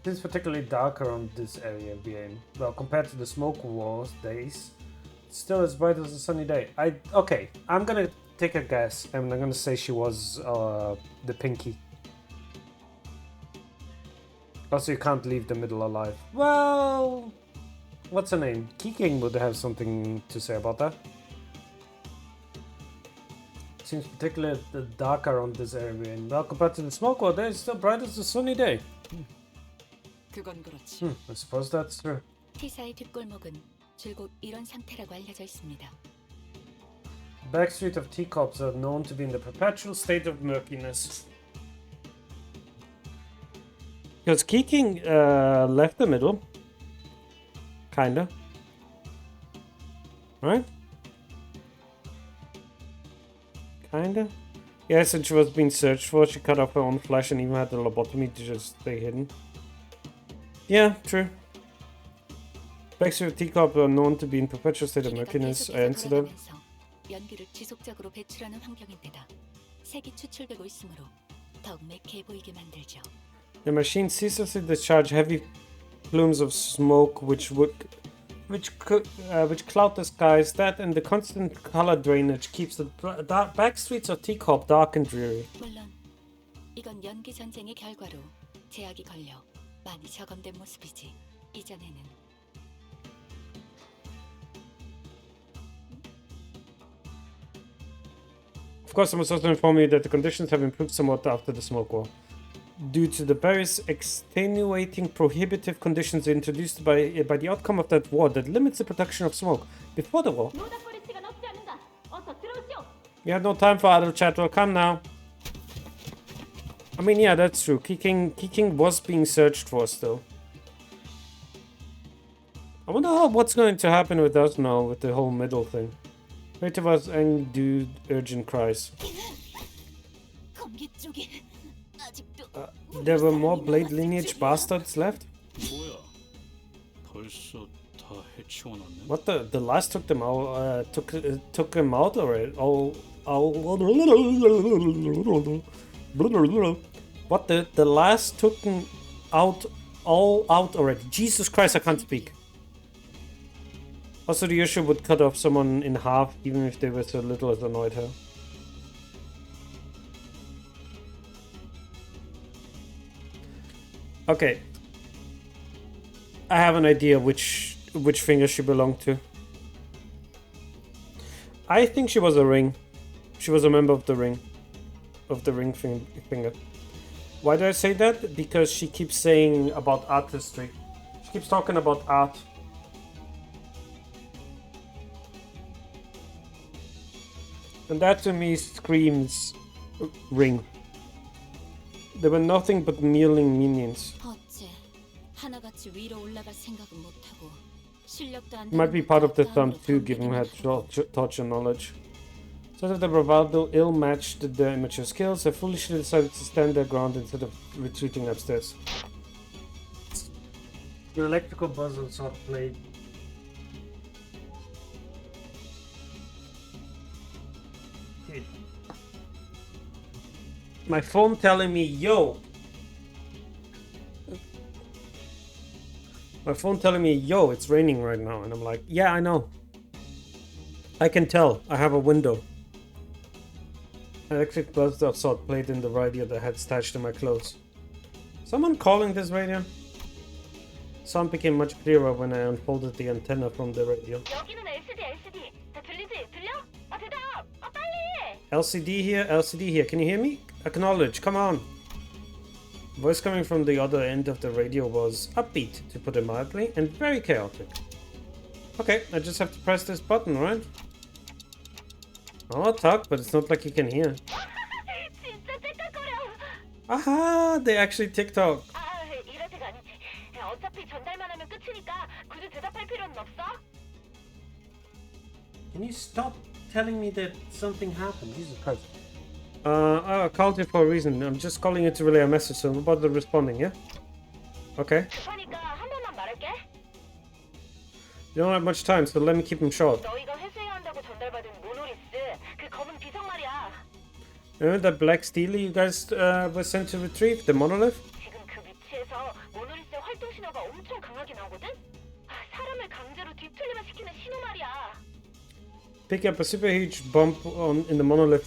It's particularly dark around this area, BM. Well, compared to the smoke wars days, it's still as bright as a sunny day. Okay, I'm gonna take a guess, and I'm gonna say she was the Pinky. Also, you can't leave the middle alive. Well, what's her name? Kiking would have something to say about that. Seems particularly dark around this area, and well, compared to the smoke wall days, it's still bright as a sunny day. 그건 그렇지. I suppose that's true. T사의 뒷골목은 줄곧 이런 상태라고 알려져 있습니다. Backstreet of teacups are known to be in the perpetual state of murkiness. Because Kiking left the middle. Kinda. Right? Kinda. Yes, and she was being searched for. She cut off her own flesh and even had the lobotomy to just stay hidden. Yeah, true. Backstreet of teacup are known to be in perpetual state of 기계가 murkiness. I 계속해서 answered them. 돌아가면서 연기를 지속적으로 배출하는 환경인데다 색이 추출되고 있으므로 더욱 매캐해 보이게 만들죠. The machine ceaselessly discharge heavy plumes of smoke which cloud the skies. That and the constant color drainage keeps the back streets of teacup dark and dreary. 물론 이건 연기 전쟁의 결과로 제약이 걸려 많이 저감된 모습이지. 이전에는 Of course, I must also inform you that the conditions have improved somewhat after the smoke war. Due to the various extenuating prohibitive conditions introduced by the outcome of that war that limits the production of smoke. Before the war, you had no time for idle chat. Well, come now. I mean, yeah, that's true. Kiking was being searched for still. I wonder what's going to happen with us now with the whole middle thing. Wait of us angry dude urgent cries. 여기 쪽에 아직도 There were more Blade lineage bastards left? 뭐야? 벌써 다 해치워놨네. What the last took them out, took him out already? What the last took him out, all out already? Jesus Christ, I can't speak. Also, the Yusha would cut off someone in half, even if they were so little as annoyed her. Okay. I have an idea which finger she belonged to. I think she was a ring. She was a member of the ring. Of the ring finger. Why do I say that? Because she keeps saying about artistry. She keeps talking about art. And that to me screams ring. They were nothing but kneeling minions. 어째 하나같이 위로 올라갈 생각은 못하고 실력도 안 Might be part of the thumb too, given her touch and knowledge. So that the bravado ill-matched their immature skills, they foolishly decided to stand their ground instead of retreating upstairs. Your electrical puzzle sort played. My phone telling me, yo. My phone telling me, yo, it's raining right now. And I'm like, yeah, I know. I can tell. I have a window. Electric burst of salt played in the radio that I had stashed in my clothes. Someone calling this radio? Sound became much clearer when I unfolded the antenna from the radio. 여기는 LCD. 다 들리지? 들려? 대답! 빨리! LCD here. Can you hear me? Acknowledge, come on. Voice coming from the other end of the radio was upbeat, to put it mildly, and very chaotic. Okay, I just have to press this button, right? I'll talk, but it's not like you can hear. 진짜 째깍거려. Aha, they actually TikTok. 이럴 때가 아니지. 어차피 전달만 하면 끝이니까 굳이 대답할 필요는 없어. Can you stop telling me that something happened? Jesus Christ. I called you for a reason. I'm just calling you to relay a message, so I'm about to responding, yeah? Okay. 급하니까 한 번만 말할게. You don't have much time, so let me keep him short. 너희가 회수해야 한다고 전달받은 모노리스, 그 검은 비석 말이야. Remember that black stele you guys were sent to retrieve? The monolith? 지금 그 위치에서 모노리스의 활동 신호가 엄청 강하게 나오거든? 사람을 강제로 뒤틀리면 시키는 신호 말이야. Pick up a super huge bump in the monolith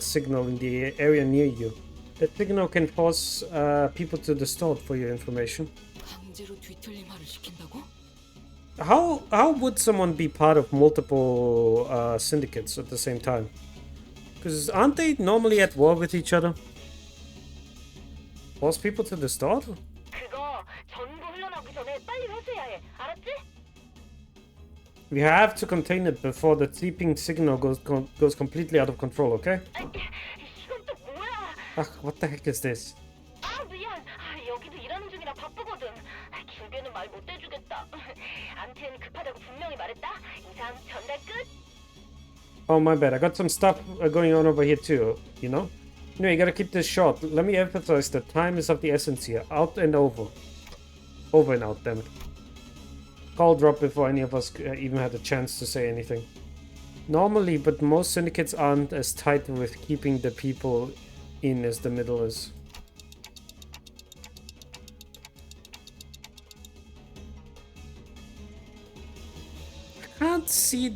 signal in the area near you. That signal can force people to distort, for your information. 강제로 뒤틀림화를 시킨다고? How would someone be part of multiple syndicates at the same time? Because aren't they normally at war with each other? Force people to distort? 그거 전부 흘러나오기 전에 빨리 회수해야 해. 알았지? We have to contain it before the seeping signal goes completely out of control, okay? 이건 또 뭐야? What the heck is this? 미안. 여기도 일하는 중이라 바쁘거든. 길게는 말 못 해주겠다. 암튼 급하다고 분명히 말했다. 이상 전달 끝. Oh, my bad. I got some stuff going on over here too, you know? No, you gotta keep this short. Let me emphasize that time is of the essence here. Out and over. Over and out, damn it. Call dropped before any of us even had a chance to say anything. Normally, but most syndicates aren't as tight with keeping the people in as the middle is. I can't see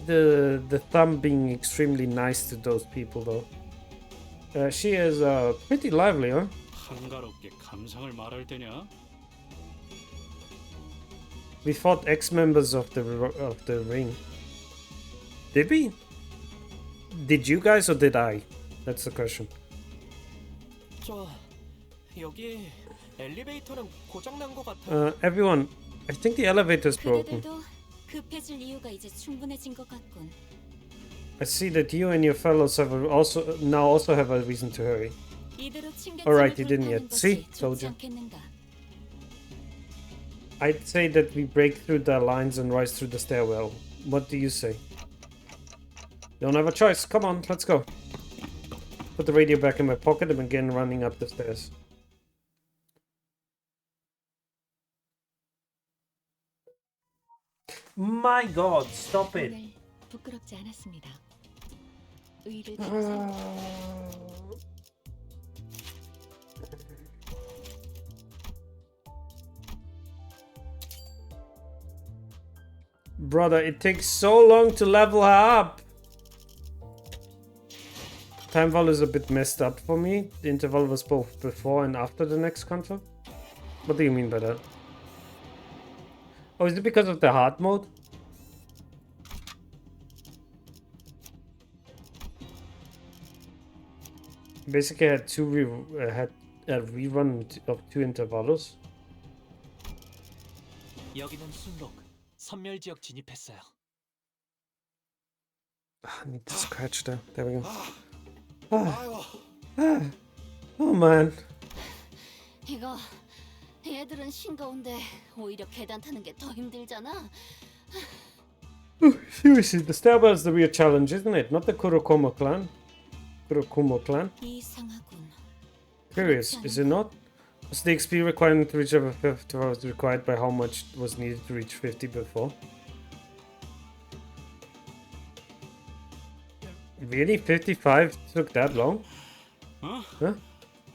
the thumb being extremely nice to those people though. She is pretty lively, huh? 한가롭게 감상을 말할 때냐? We fought ex-members of the ring. Did we? Did you guys or did I? That's the question. 여기 엘리베이터는 고장난 것 같아. Everyone, I think the elevator's broken. 그대들도 급해질 이유가 이제 충분해진 것 같군. I see that you and your fellows have also have a reason to hurry. 이대로 Alright, 침략자를 you didn't yet. 돌파하는 See? 것이 Told 좋지 you. 않겠는가? I'd say that we break through the lines and rise through the stairwell. What do you say? Don't have a choice. Come on, let's go. Put the radio back in my pocket and begin running up the stairs. My god, stop it. 오늘 부끄럽지 않았습니다. 의의를 주세요. Brother, it takes so long to level her up. Time value is a bit messed up for me. The interval was both before and after the next control. What do you mean by that? Oh, is it because of the hard mode? Basically, I had a rerun of 2 intervals. 여기는 순록. 선멸 지역 진입했어요. I need to scratch there. There we go. Oh man. 이거 애들은 싱거운데 오히려 계단 타는 게 더 힘들잖아. Seriously, the stairwell is the real challenge, isn't it? Not the Kurokumo clan. 이상하군. Curious, is it not? Was the XP requirement to reach level 50 was required by how much was needed to reach 50 before? Really? 55 took that long? 어? Huh?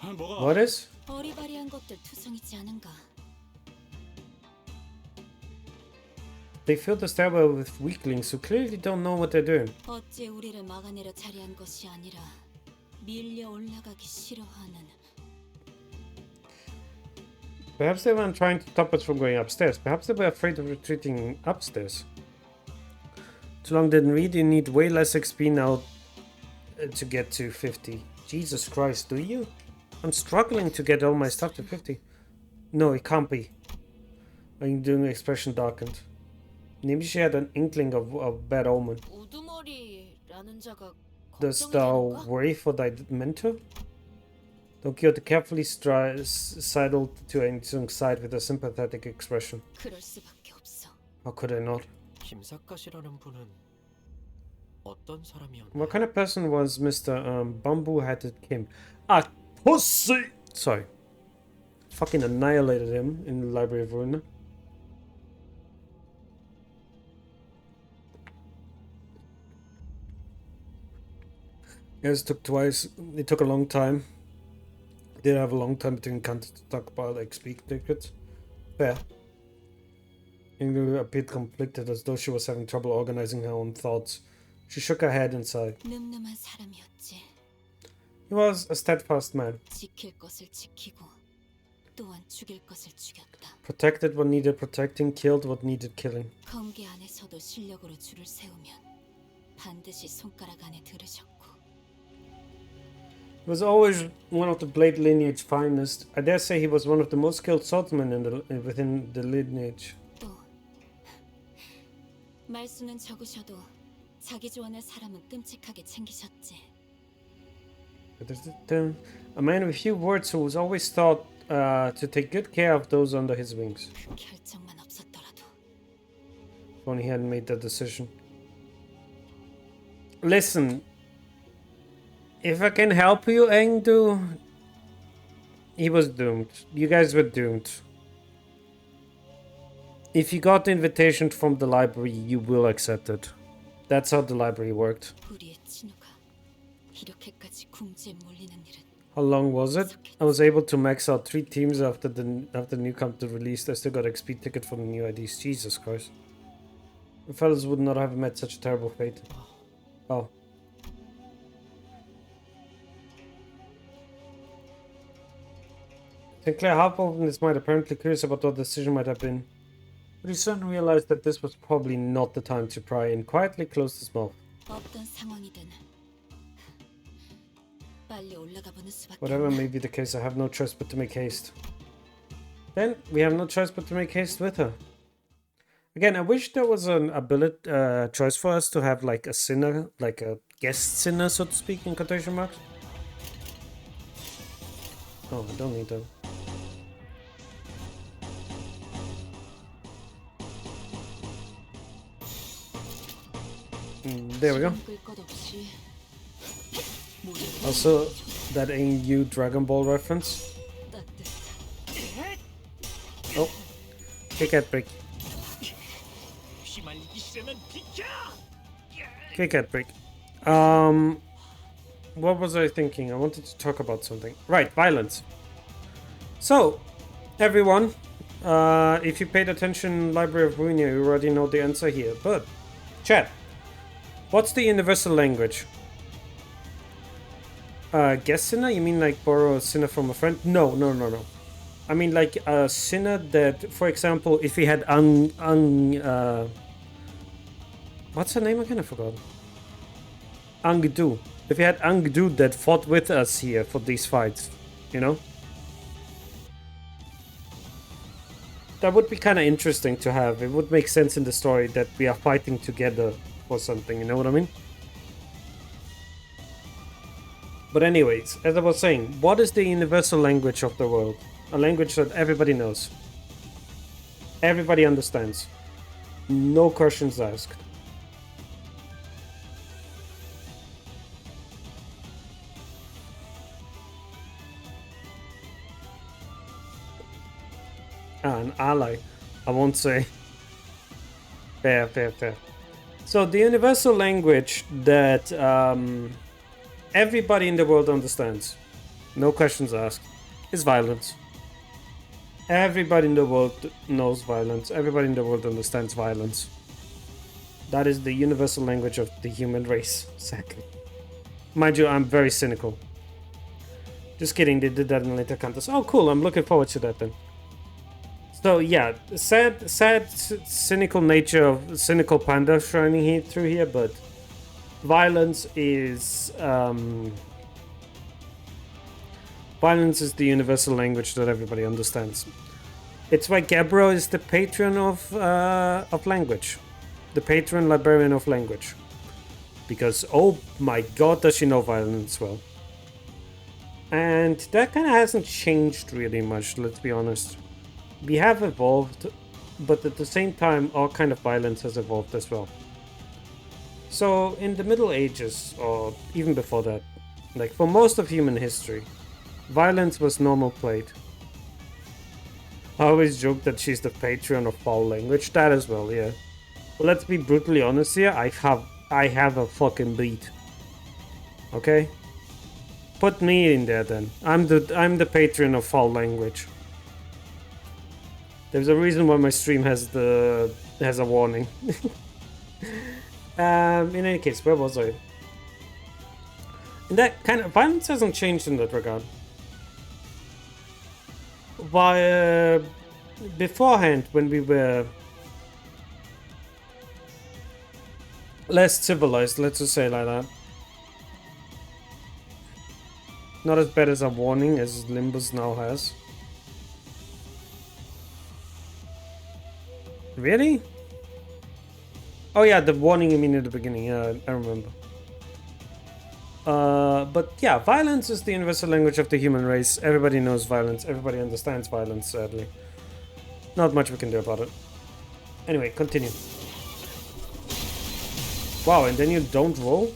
뭐가? What is? 어리바리한 것들 투성이지 않은가? They filled the stairwell with weaklings who clearly don't know what they're doing. 어째 우리를 막아내려 자리한 것이 아니라 밀려 올라가기 싫어하는. Perhaps they weren't trying to stop us from going upstairs. Perhaps they were afraid of retreating upstairs. Too long didn't read. You need way less XP now to get to 50. Jesus Christ, do you? I'm struggling to get all my stuff to 50. No, it can't be. I'm doing expression darkened. Maybe she had an inkling of bad omen. 우두머리라는 자가 Dost thou worry for thy mentor? Don Quixote carefully sidled to Angsung's side with a sympathetic expression. 그럴 수밖에 없어. How could I not? 김삿갓이라는 분은 어떤 사람이었나? What kind of person was Mr. Bamboo-Hatted Kim? Ah, pussy! Sorry. Fucking annihilated him in the Library of Ruina. Yes, it took twice. It took a long time. Did have a long time between encounters to talk about XP tickets. Fair. Ingrid appeared conflicted as though she was having trouble organizing her own thoughts. She shook her head and sighed. 늠름한 사람이었지. He was a steadfast man. 지킬 것을 지키고 또한 죽일 것을 죽였다. Protected what needed protecting, killed what needed killing. 검계 안에서도 실력으로 줄을 세우면 반드시 손가락 안에 들으셨고. He was always one of the Blade lineage finest. I dare say he was one of the most skilled swordsmen within the lineage. 또 말수는 적으셔도 자기 조언을 사람은 끔찍하게 챙기셨지. A man with few words who was always thought to take good care of those under his wings. 그 결정만 없었더라도. If only he hadn't made that decision. Listen, if I can help you, Engdu, he was doomed. You guys were doomed. If you got the invitation from the library, you will accept it. That's how the library worked. 우리의 친구가 이렇게까지 궁지에 몰리는 일은. How long was it? I was able to max out 3 teams after the new content released. I still got XP ticket from the new IDs. Jesus Christ. The fellas would not have met such a terrible fate. Oh. Sinclair half opened his mind, apparently curious about what the decision might have been. But he soon realized that this was probably not the time to pry and quietly closed his mouth. 어떤 상황이든 빨리 올라가 보는 수밖에. Whatever may be the case, I have no choice but to make haste. Then we have no choice but to make haste with her. Again, I wish there was an choice for us to have like a sinner, like a guest sinner, so to speak, in quotation marks. Oh, I don't need that. There we go. 시간 끌 것 없이 모든 Also, that ain't you Dragon Ball reference. 따뜻한 Oh, kick at break. 휘말리기 싫으면 비켜! Kick at break. What was I thinking? I wanted to talk about something. Right, violence. So, everyone, if you paid attention, Library of Ruinia, you already know the answer here. But, chat, what's the universal language? Guess sinner? You mean like borrow a sinner from a friend? No. I mean like a sinner that, for example, if we had what's her name again? I forgot. Angdu. If we had Angdu that fought with us here for these fights, you know? That would be kind of interesting to have. It would make sense in the story that we are fighting together for something, you know what I mean? But anyways, as I was saying, what is the universal language of the world? A language that everybody knows. Everybody understands. No questions asked. An ally. I won't say. Fair. So the universal language that everybody in the world understands, no questions asked, is violence. Everybody in the world knows violence. Everybody in the world understands violence. That is the universal language of the human race. Exactly. Mind you, I'm very cynical. Just kidding, they did that in later contest. Oh, cool, I'm looking forward to that then. So yeah, sad, cynical nature of cynical panda shining through here, but violence is the universal language that everybody understands. It's why Gabbro is the patron of language, the patron librarian of language, because oh my god, does she know violence well. And that kind of hasn't changed really much. Let's be honest. We have evolved, but at the same time, all kind of violence has evolved as well. So in the Middle Ages, or even before that, like for most of human history, violence was normal plate. I always joke that she's the patron of foul language. That as well, yeah. But let's be brutally honest here. I have a fucking beat. Okay. Put me in there then. I'm the patron of foul language. There's a reason why my stream has a warning. In any case, where was I? And that kind of violence hasn't changed in that regard. Why beforehand, when we were less civilized, let's just say like that. Not as bad as a warning as Limbus now has. Really? Oh yeah, the warning you mean at the beginning. Yeah, I remember. But yeah, violence is the universal language of the human race. Everybody knows violence. Everybody understands violence, sadly. Not much we can do about it. Anyway, continue. Wow, and then you don't roll?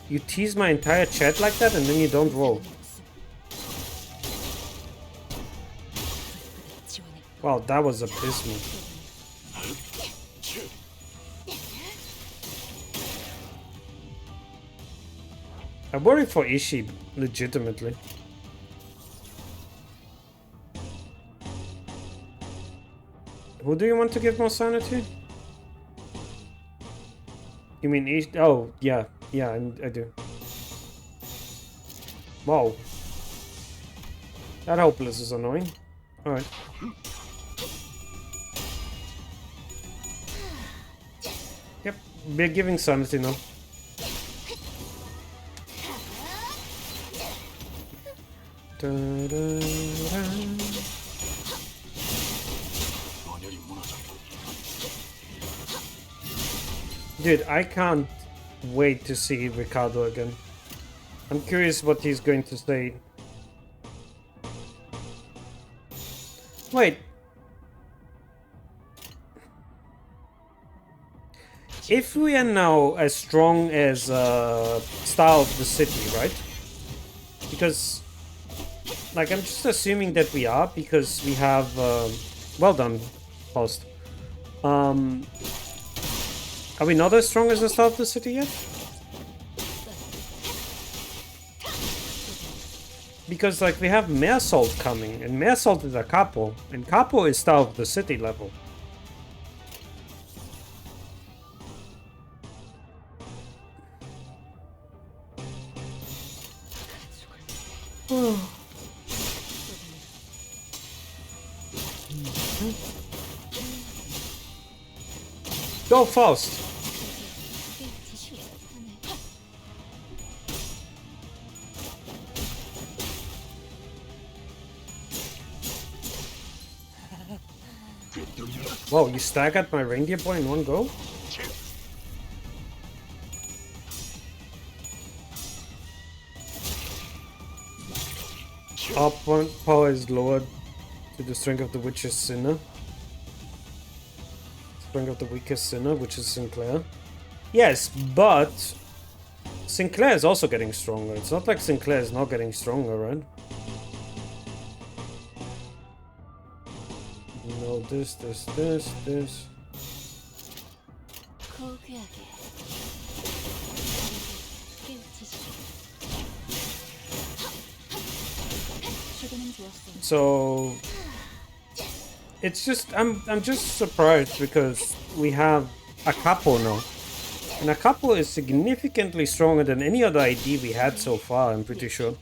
You tease my entire chat like that and then you don't roll. Wow, that was abysmal. I worry for Ishii, legitimately. Who do you want to give more sanity? You mean Ishii? Oh, yeah, I do. Wow. That hopeless is annoying. Alright. Yep, we're giving sanity now. Dude, I can't wait to see Ricardo again. I'm curious what he's going to say. if we are now as strong as Star of the City, right? Because, like, I'm just assuming that we are, because we have, well done, Post. Are we not as strong as the Star of the City yet? Because, like, we have Meersalt coming, and Meersalt is a Capo, and Capo is Star of the City level. Go fast! Whoa, you staggered my reindeer boy in one go? Our power is lowered to the strength of the witch's sinner. Strength of the weakest sinner, which is Sinclair. Yes, but Sinclair is also getting stronger. It's not like Sinclair is not getting stronger, right? No, this. So it's just I'm just surprised because we have a Capo now. And a Capo is significantly stronger than any other ID we had so far, I'm pretty sure.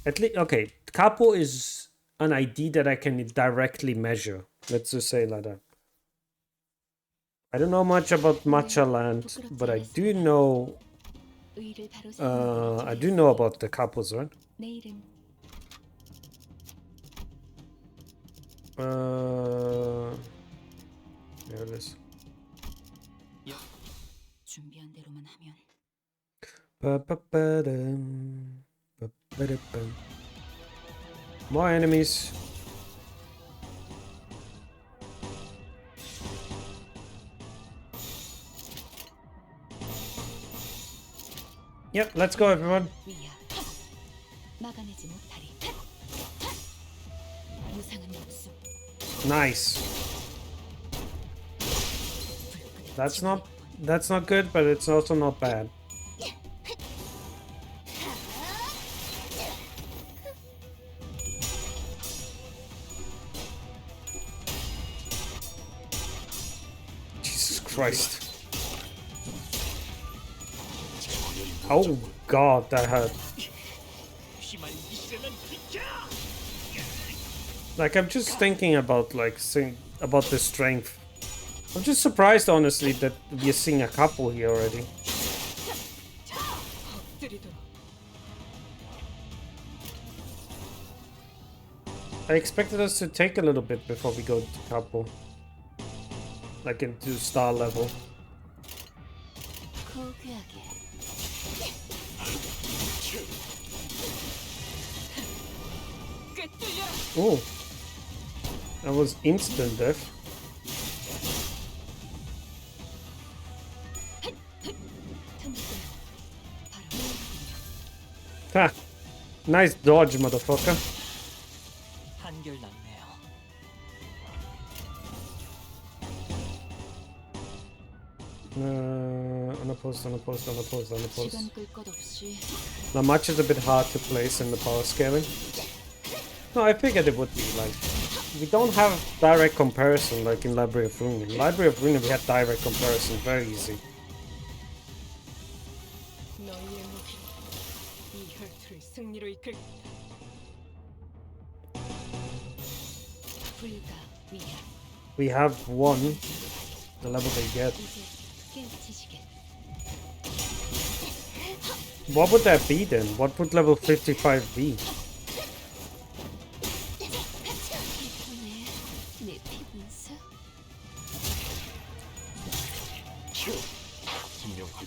At least, okay, Capo is an ID that I can directly measure. Let's just say like that. I don't know much about Matcha Land, but I do know about the Capos, right? There it is. More enemies. Yep, let's go everyone. Nice. That's not good, but it's also not bad. Jesus Christ. Oh god, that hurt. Like, I'm just thinking about, like, about the strength. I'm just surprised, honestly, that we're seeing a couple here already. I expected us to take a little bit before we go to couple. Like, into star level. Oh, that was instant death. Ha! Nice dodge, motherfucker. Unopposed. Now match is a bit hard to place in the power scaling. No, I figured it would be, like, we don't have direct comparison like in Library of Ruin. In Library of Ruin we had direct comparison, very easy. We have one, the level they get. What would that be then? What would level 55 be?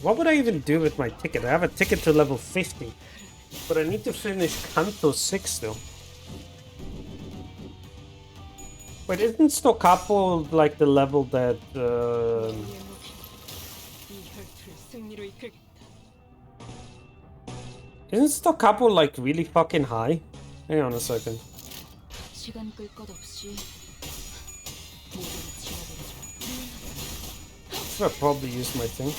What would I even do with my ticket? I have a ticket to level 50, but I need to finish Kanto 6 still. Wait, isn't Stoccapo like the level that 너희의 목이 이 혈투를 승리로 이끌겠다. isn't Stoccapo like really fucking high? Hang on a second. 시간 끌 것 없이 모두를 지워버리자. Should I probably use my thing?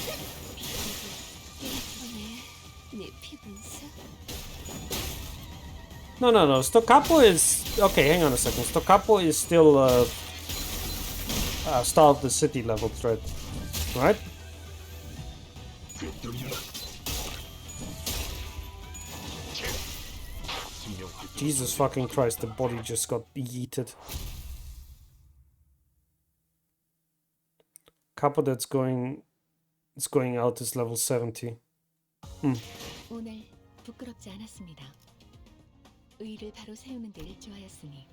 네 피분수. No. Stoccapo is okay. Hang on a second. Stoccapo is still Star of the City level threat, right? Jesus fucking Christ! The body just got yeeted. Capo that's going, it's going out is level 70. 오늘 부끄럽지 않았습니다. 의를 바로 세우는 데 일조하였으니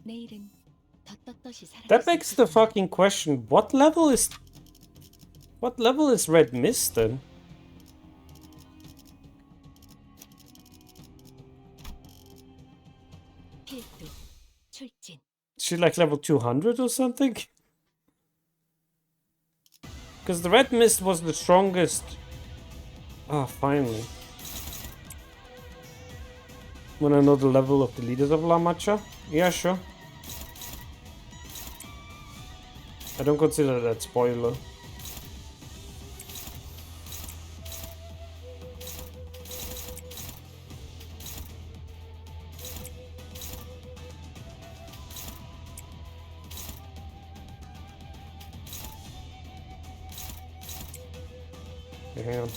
내일은 더 떳떳이 살아갈 That 수 begs the 있겠습니다. fucking question: what level is Red Mist then? 필두 출진. Is she like level 200 or something? Because the Red Mist was the strongest. Ah, finally. Wanna know the level of the leaders of La Macha? Yeah, sure. I don't consider that spoiler. Okay, hang on.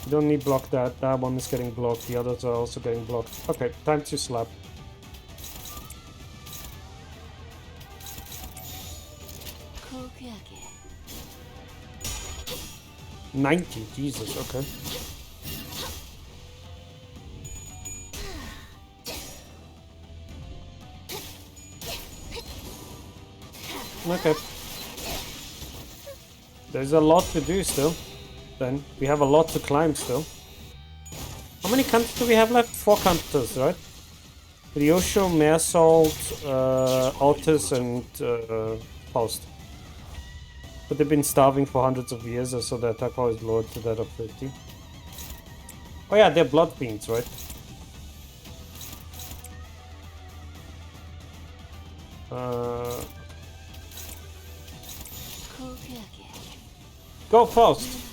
You don't need block that. That one is getting blocked. The others are also getting blocked. Okay, time to slap. 고귀하게 90. Jesus, okay. Okay. There's a lot to do still. Then we have a lot to climb still. How many counters do we have left? 4 counters, right? Ryosho, Meersalt, Altus, and Faust. But they've been starving for hundreds of years, so their attack power is lowered to that of 50. Oh yeah, they're blood fiends, right? 고귀하게 Go Faust!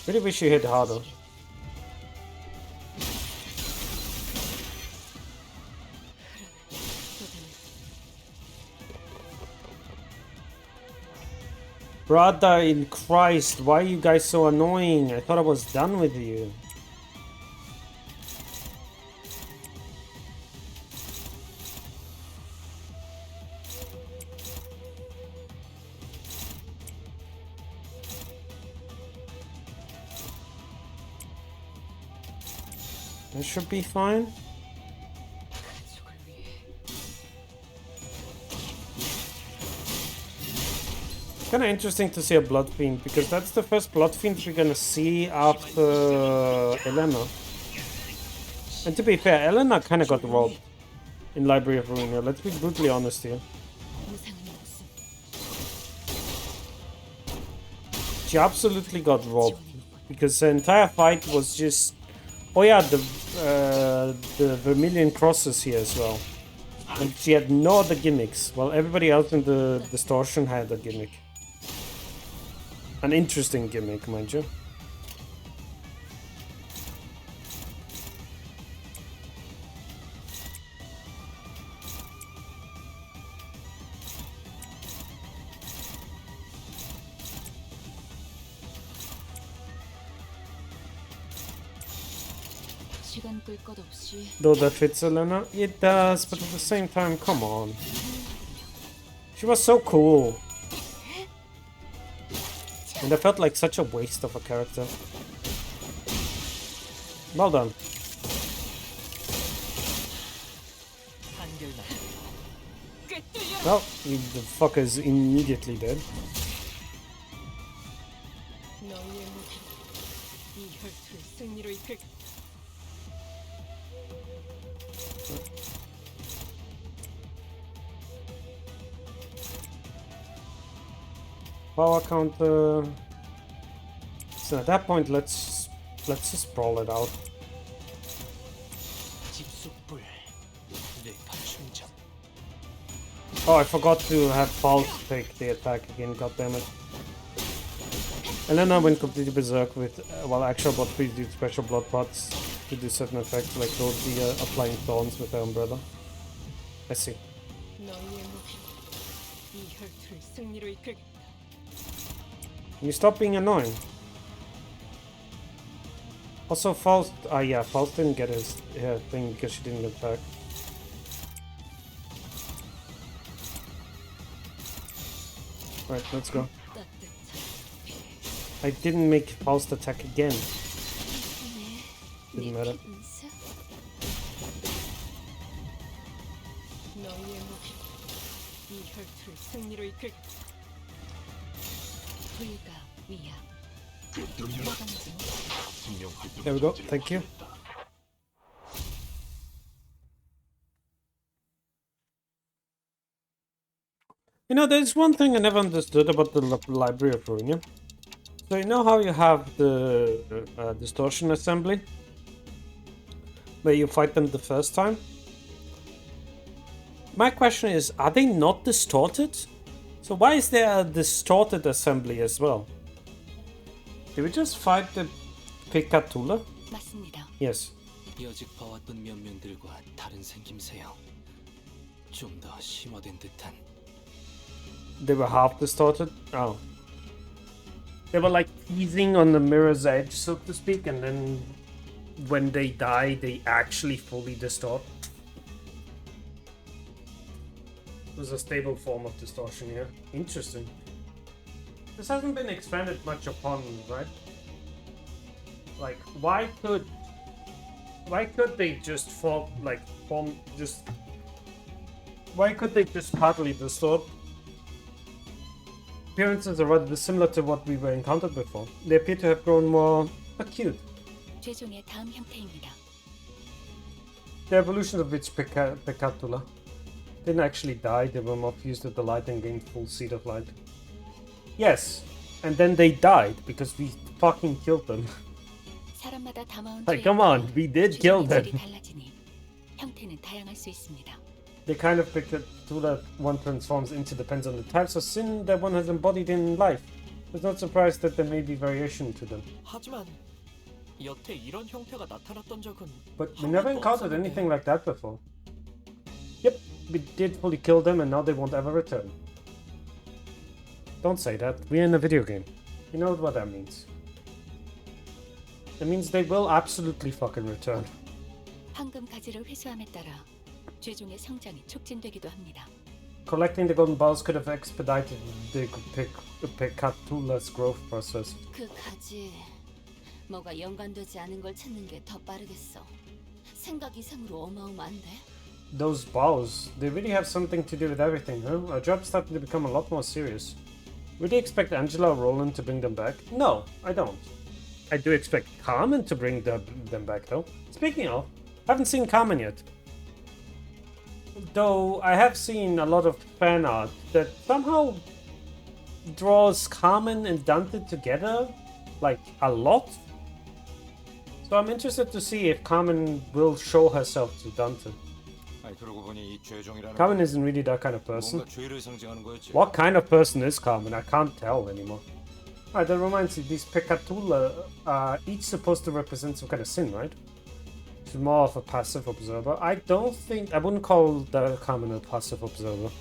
Really wish you hit harder. Brother in Christ, why are you guys so annoying? I thought I was done with you. That should be fine. 가족을 위해 Kinda interesting to see a Blood Fiend, because that's the first Blood Fiend we're gonna see after Elena. And to be fair, Elena kinda got robbed in Library of Ruina. Let's be brutally honest here. 무상은 없음. She absolutely got robbed, because the entire fight was just... Oh yeah, the Vermilion crosses here as well. And she had no other gimmicks, while everybody else in the distortion had a gimmick. An interesting gimmick, mind you. 시간 끌 것 없이 Though that fits Elena? It does, but at the same time, come on. She was so cool. And I felt like such a waste of a character. Well done. 한결나 꿰뚫려. Well, the fucker is immediately dead. 너희의 목이 이 혈투를 승리로 이끌겠다. Power counter. So at that point, let's just sprawl it out. 집속불, 뇌파 충전. Oh, I forgot to have Pulse take the attack again. God damn it! And then I went completely berserk with actual blood freeze did special blood pots to do certain effects, like the applying thorns with the umbrella. I see. 너희의 목이 이 혈투를 승리로 이끌겠다. Can you stop being annoying? Also, Faust. Yeah, Faust didn't get his thing because she didn't get back. Right, let's go. I didn't make Faust attack again. Didn't matter. 너희의 목이 이 혈투를 승리로 이끌겠다. 불가 위야. There we go. Thank you. You know, there's one thing I never understood about the Library of Ruina. So you know how you have the distortion assembly, where you fight them the first time? My question is, are they not distorted? So why is there a distorted assembly as well? Did we just fight the Picatula? 맞습니다. Yes. 여직 봐왔던 면면들과 다른 생김새요. 좀 더 심화된 듯한. They were half distorted? Oh. They were like teasing on the mirror's edge, so to speak, and then when they die, they actually fully distort. It was a stable form of distortion here. Interesting. This hasn't been expanded much upon, right? Like, why could they just why could they just partly distort? Appearances are rather similar to what we were encountered before. They appear to have grown more acute. 최종의 다음 형태입니다. The evolution of which Pecatula didn't actually die, they were more fused with the light and gained full seed of light. Yes, and then they died because we fucking killed them. 사람마다 담아온 Like, come on, we did kill them. 달라지니 형태는 다양할 수 있습니다. The kind of Pecatula one transforms into depends on the types of sin that one has embodied in life. It's not surprised that there may be variation to them. 하지만 여태 이런 형태가 나타났던 적은 But we never encountered anything like that before. Yep, we did fully kill them and now they won't ever return. Don't say that, we're in a video game. You know what that means. It means they will absolutely fucking return. 황금 가지를 회수함에 따라 최종의 성장이 촉진되기도 합니다. Collecting the golden balls could have expedited the Pecatula's growth process. 그 가지 뭐가 연관되지 않은 걸 찾는 게 더 빠르겠어. 생각 이상으로 어마어마한데? Those balls, they really have something to do with everything, huh? Our job's starting to become a lot more serious. Really expect Angela or Roland to bring them back? No, I don't. I do expect Carmen to bring them back, though. Speaking of, I haven't seen Carmen yet. Though I have seen a lot of fan art that somehow draws Carmen and Dante together, like, a lot. So I'm interested to see if Carmen will show herself to Dante. 아니 그러고 보니 이 죄종이라는 Carmen isn't really that kind of person. 뭔가 죄를 상징하는 거였지. What kind of person is Carmen? I can't tell anymore. Alright, that reminds me, these Pecatula are each supposed to represent some kind of sin, right? She's more of a passive observer. I wouldn't call the Carmen a passive observer.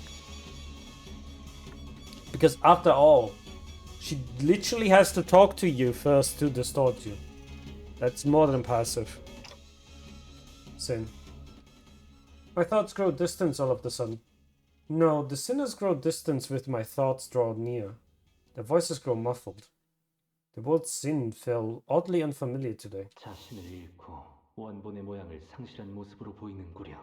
Because after all, she literally has to talk to you first to distort you. That's more than passive. Sin. My thoughts grow distance all of the sudden. No, the sinners grow distance with my thoughts draw near. Their voices grow muffled. The word sin felt oddly unfamiliar today. 자신을 잃고 원본의 모양을 상실한 모습으로 보이는구려.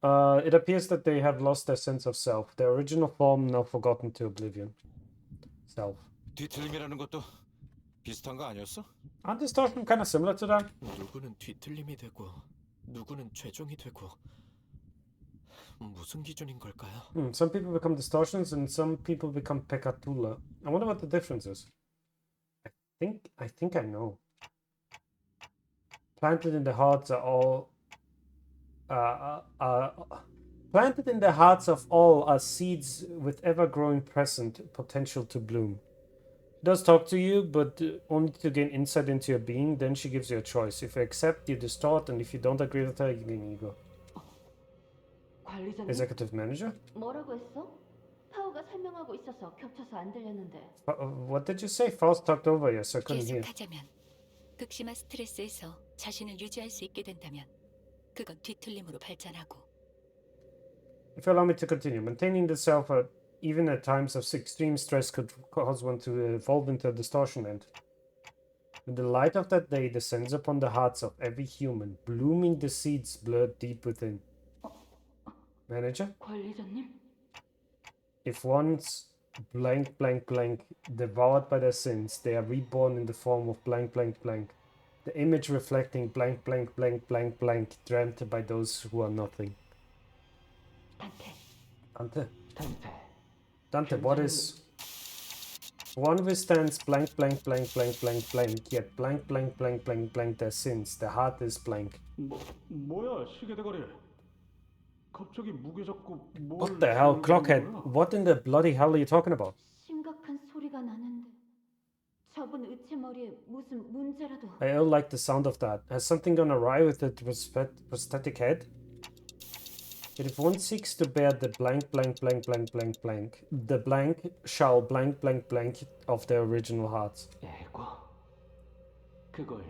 It appears that they have lost their sense of self, their original form now forgotten to oblivion. Self. 뒤틀림이라는 것도 비슷한 거 아니었어? Aren't distortion kind of similar to that? 누구는 뒤틀림이 되고 누구는 최종이 되고 무슨 기준인 걸까요? Some people become distortions and some people become Pekatula. I wonder what the difference is. I think I know. Planted in the hearts are all planted in the hearts of all are seeds with ever-growing present potential to bloom. She does talk to you, but only to gain insight into your being. Then she gives you a choice. If you accept, you distort, and if you don't agree with her, you gain ego. 관리자님? Executive manager? 뭐라고 했어? 파우가 설명하고 있어서 겹쳐서 안 들렸는데. What did you say? Faust talked over you, so I couldn't hear. 계속하자면 극심한 스트레스에서 자신을 유지할 수 있게 된다면 그건 뒤틀림으로 발전하고 If you allow me to continue, maintaining the self even at times of extreme stress could cause one to evolve into a distortion end. When the light of that day descends upon the hearts of every human, blooming the seeds blurred deep within. Manager? 관리자님? If once blank blank blank devoured by their sins, they are reborn in the form of blank blank blank. The image reflecting blank blank blank blank blank dreamt by those who are nothing. 단테. Dante. Dante, what is... One withstands blank blank blank blank blank blank, yet blank blank blank blank blank their sins. Their heart is blank. 뭐야 시계 대가리. 갑자기 무게 잡고 뭘 What the hell, Clockhead? What in the bloody hell are you talking about? 심각한 소리가 나는데. 저분 의체 머리에 무슨 문제라도. I don't like the sound of that. Has something gone awry with the prosthetic head? But if one seeks to bear the blank blank blank blank blank blank, the blank shall blank blank blank of their original hearts. 에고. 그걸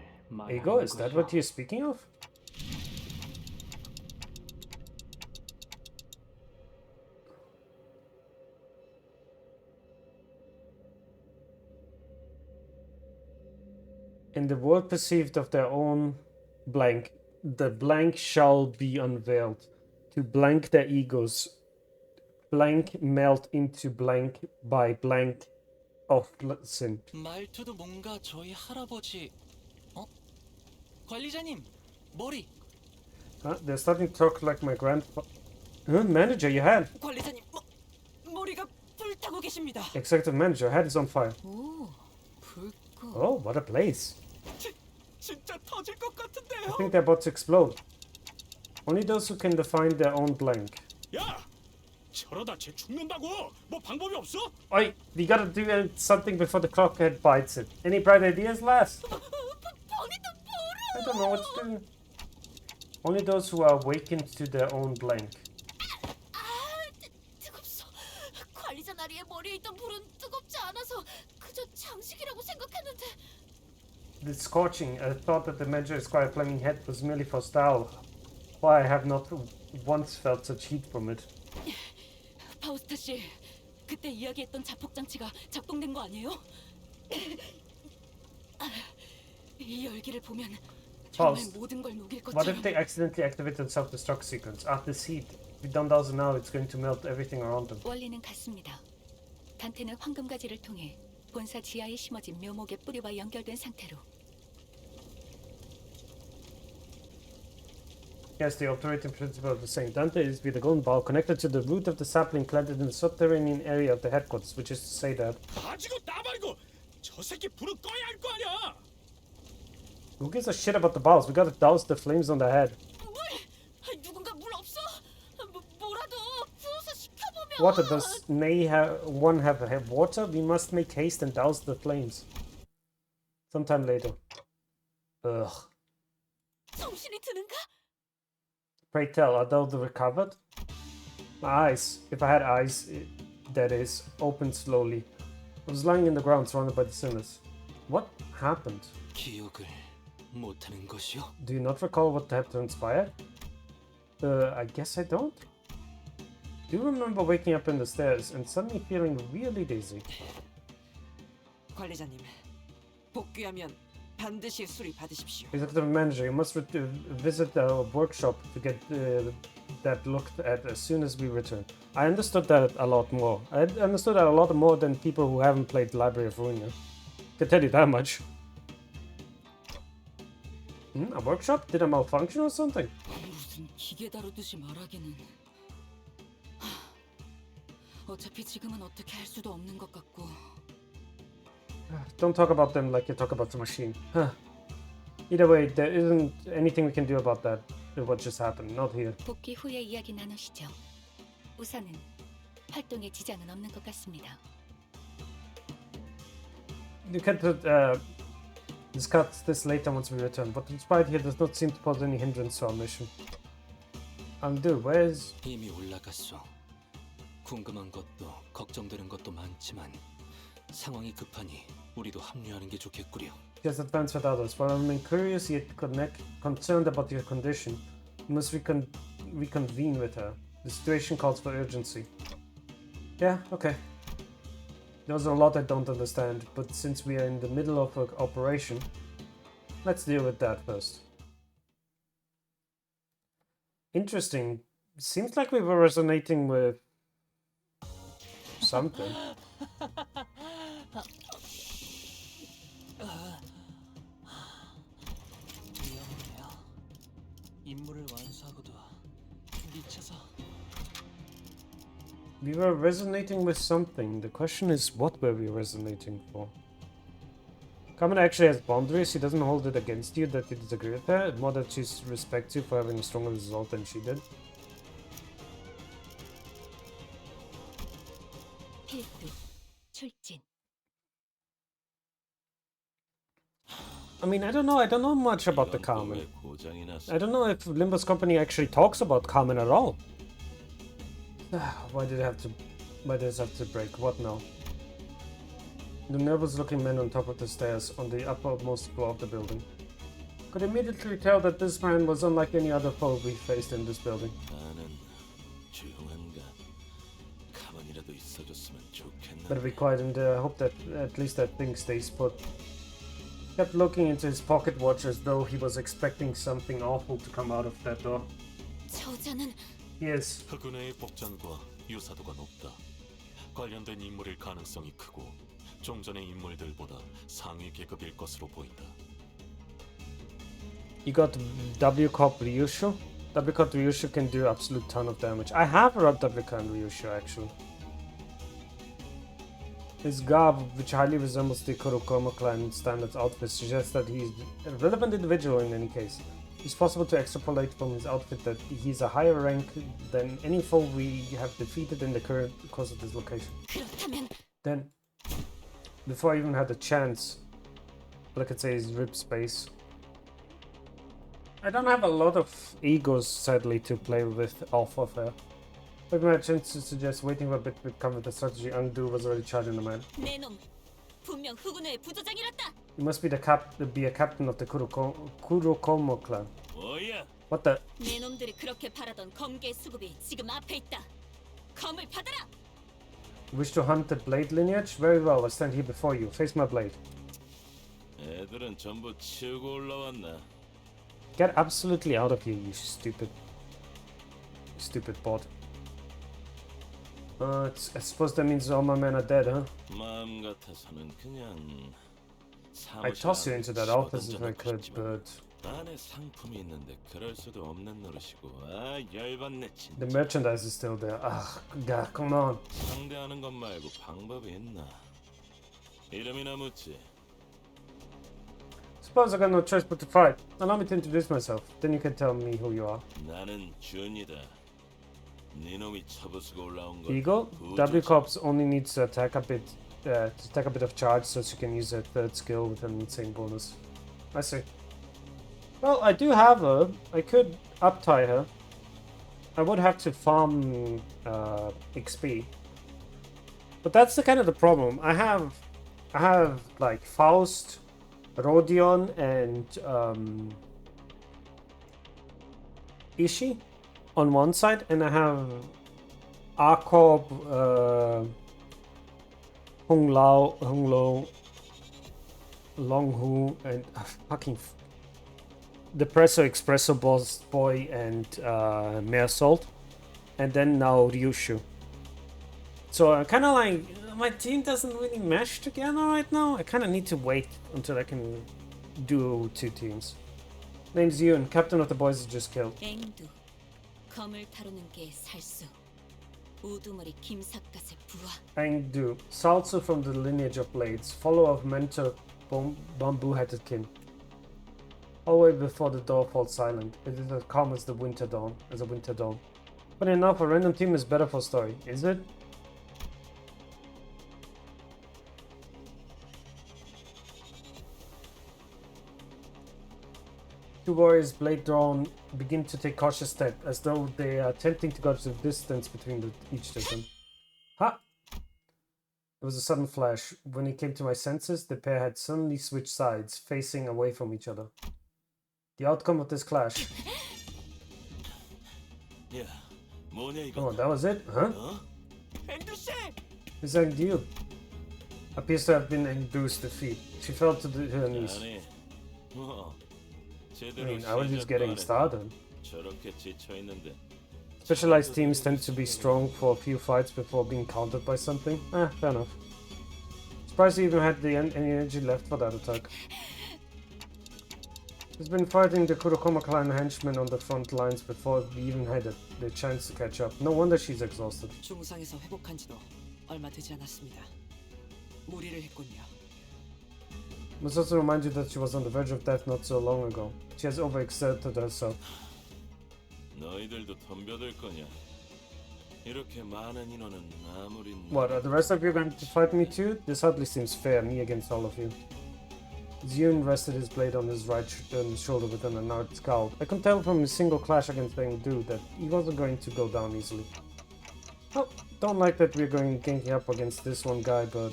Ego, is that what you're speaking of? In the world perceived of their own blank, the blank shall be unveiled. To blank their egos, blank melt into blank by blank of sin. 말투도 뭔가 저희 할아버지 관리자님 머리 They're starting to talk like my grandfather. Manager, your head. 관리자님 머리가 불타고 계십니다. Executive manager, your head is on fire. 오, 불꽃. Oh, what a blaze. 진짜 터질 것 I 같은데요. think they're about to explode. Only those who can define their own blank. 야! 저러다 쟤 죽는다고! 뭐 방법이 없어? Oi, we gotta do something before the clockhead bites it. Any bright ideas, lass? I don't know what to do. Only those who are awakened to their own blank. 뜨겁소. 관리자 나리의 머리에 있던 불은 뜨겁지 않아서 그저 장식이라고 생각했는데. The scorching, I thought that the manager's quiet flaming head was merely for style. Why I have not once felt such heat from it. 파우스타 씨, 그때 이야기했던 자폭 장치가 작동된 거 아니에요? 이 열기를 보면 정말 Faust, 모든 걸 녹일 what if 것처럼. they accidentally activated the self-destruct sequence? After this heat, if we don't douse it now, it's going to melt everything around them. 원리는 같습니다. 단테는 황금가지를 통해 본사 지하에 심어진 묘목의 뿌리와 연결된 상태로. Yes, the operating principle of the same. Dante is with the golden ball connected to the root of the sapling planted in the subterranean area of the headquarters, which is to say that... 가지고 나발고! 저 새끼 불은 꺼야 할 거 아니야! Who gives a shit about the balls? We gotta douse the flames on the head. 물! 누군가 물 없어? 뭐라도 부어서 식혀보면. Water, does one have water? We must make haste and douse the flames. Sometime later. Ugh. 정신이 드는가? Pray tell, are those recovered? My eyes, if I had eyes, that is, opened slowly. I was lying in the ground surrounded by the sinners. What happened? 기억을 못하는 것이요? Do you not recall what had transpired? I guess I don't. Do you remember waking up in the stairs and suddenly feeling really dizzy? 관리자님 복귀하면 반드시 수리 받으십시오. Executive manager, you must visit our workshop to get that looked at as soon as we return. I understood that a lot more. I understood that a lot more than people who haven't played Library of Ruina. Can tell you that much. A workshop? Did I malfunction or something? 무슨 기계 다루듯이 말하기는. 어차피 지금은 어떻게 할 수도 없는 것 같고. Don't talk about them like you talk about the machine. Either way, there isn't anything we can do about that. What just happened? Not here. 복귀 후에 이야기 나누시죠. 우선은 활동에 지장은 없는 것 같습니다. You can discuss this later once we return, but despite here does not seem to pose any hindrance to our mission. Dude, where's... 이미 올라갔어. 궁금한 것도 걱정되는 것도 많지만 상황이 급하니 우리도 합류하는 게 좋겠구려. Just advance with others. While I'm curious yet concerned about your condition, we must reconvene with her. The situation calls for urgency. Yeah, okay. There's a lot I don't understand, but since we are in the middle of an operation, let's deal with that first. Interesting. Seems like we were resonating with something. 위험해요. 임무를 완수하고도 미쳐서. We were resonating with something. The question is, what were we resonating for? Kamen actually has boundaries. He doesn't hold it against you that you disagree with her, more that she respects you for having a stronger result than she did. 필두, 출진. I mean, I don't know. I don't know much about the Kamen. I don't know if Limbus Company actually talks about Kamen at all. Why did it have to? Why does it have to break? What now? The nervous-looking man on top of the stairs on the uppermost floor of the building. Could immediately tell that this man was unlike any other foe we faced in this building. Better be quiet and hope that at least that thing stays put. Kept looking into his pocket watch as though he was expecting something awful to come out of that door. 저자는 Yes. 흑은혜의 복장과 유사도가 높다. 관련된 인물일 가능성이 크고 좀 전의 인물들보다 상위 계급일 것으로 보인다. You got W-Cop Ryushu? W-Cop Ryushu can do absolute ton of damage. I have a W-Cop Ryushu actually. His garb, which highly resembles the Kurokoma clan standards outfit, suggests that he's a relevant individual in any case. It's possible to extrapolate from his outfit that he's a higher rank than any foe we have defeated in the current course of this location. 그렇다면 Then, before I even had a chance, look at say his rib space. I don't have a lot of egos, sadly, to play with off of her. But my chance to suggest waiting for a bit to come with the strategy Undo was already charging the man. 내놈 분명 흑운의 부조장이랬다. You must be a captain of the Kurokomo clan. 뭐야? What the? 내놈들이 그렇게 바라던 검계 수급이 지금 앞에 있다. 검을 받아라. Wish to hunt the blade lineage? Very well, I stand here before you. Face my blade. 애들은 전부 치우고 올라왔나? Get absolutely out of here, you stupid bot. I suppose that means all my men are dead, huh? 마음 같아서는 그냥 I toss you into that office if I could, but 안에 상품이 있는데 그럴 수도 없는 노릇이고. 아, 열받네 진짜. the merchandise is still there. Ah, God, come on. 상대하는 것 말고 방법이 있나? 이름이나 묻지. Suppose I got no choice but to fight. Allow me to introduce myself. Then you can tell me who you are. 나는 준이다. 네 놈이 쳐부수고 올라온 거. Eagle? W-Cops only needs to take a bit of charge so she can use her third skill with an insane bonus. I see. Well, I do have her. I could uptie her. I would have to farm XP. But that's the kind of the problem. I have like Faust, Rodion, and Ishii on one side, and I have Arkob, Hung Lo, Long Hu, and fucking Depresso Espresso Boss Boy and Mare Salt, and then now Ryushu. So I kind of like my team doesn't really mesh together right now. I kind of need to wait until I can do 2 teams. Name's Ewan, captain of the boys you just killed. 앵두, 검을 다루는 게 살수. 우두머리 김삿갓의 부하. Angdu, Salsu from the lineage of blades, follower of mentor bamboo-headed kin. All the way before the door falls silent. It is as calm as the winter dawn, But enough, a random team is better for story, is it? Two warriors, blade drawn, begin to take cautious step, as though they are attempting to gauge the distance between each of them. Ha! It was a sudden flash. When it came to my senses, the pair had suddenly switched sides, facing away from each other. The outcome of this clash. Oh, that was it? Huh? Who's Angdu? Appears to have been Angdu's defeat. She fell to her knees. I mean, I was just getting started. Specialized teams tend to be strong for a few fights before being countered by something. Fair enough. Surprised he even had any energy left for that attack. He's been fighting the Kurokoma clan henchmen on the front lines before we even had the chance to catch up. No wonder she's exhausted. 중상에서 회복한 지도 얼마 되지 않았습니다. 무리를 했군요. Must also remind you that she was on the verge of death not so long ago. She has overexerted herself. What, are the rest of you going to fight me too? This hardly seems fair, me against all of you. Zune rested his blade on his right shoulder with an unarmed scowl. I could tell from his single clash against Engdu that he wasn't going to go down easily. Oh, don't like that we're going ganking up against this one guy, but...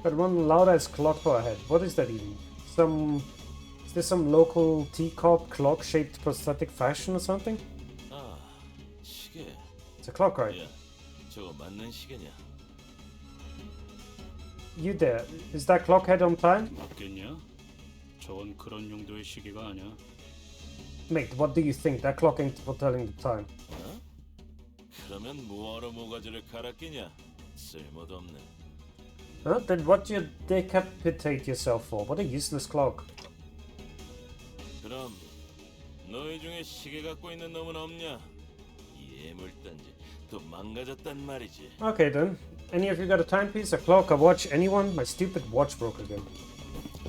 But one loud-ass clock per head. What is that even? Is there some local teacup clock-shaped prosthetic fashion or something? It's a clock, right? You there? Is that clock head on time? Mate, what do you think? That clock ain't for telling the time. Huh? Then what do you decapitate yourself for? What a useless clock. Okay then. Any of you got a timepiece, a clock, a watch, anyone? My stupid watch broke again.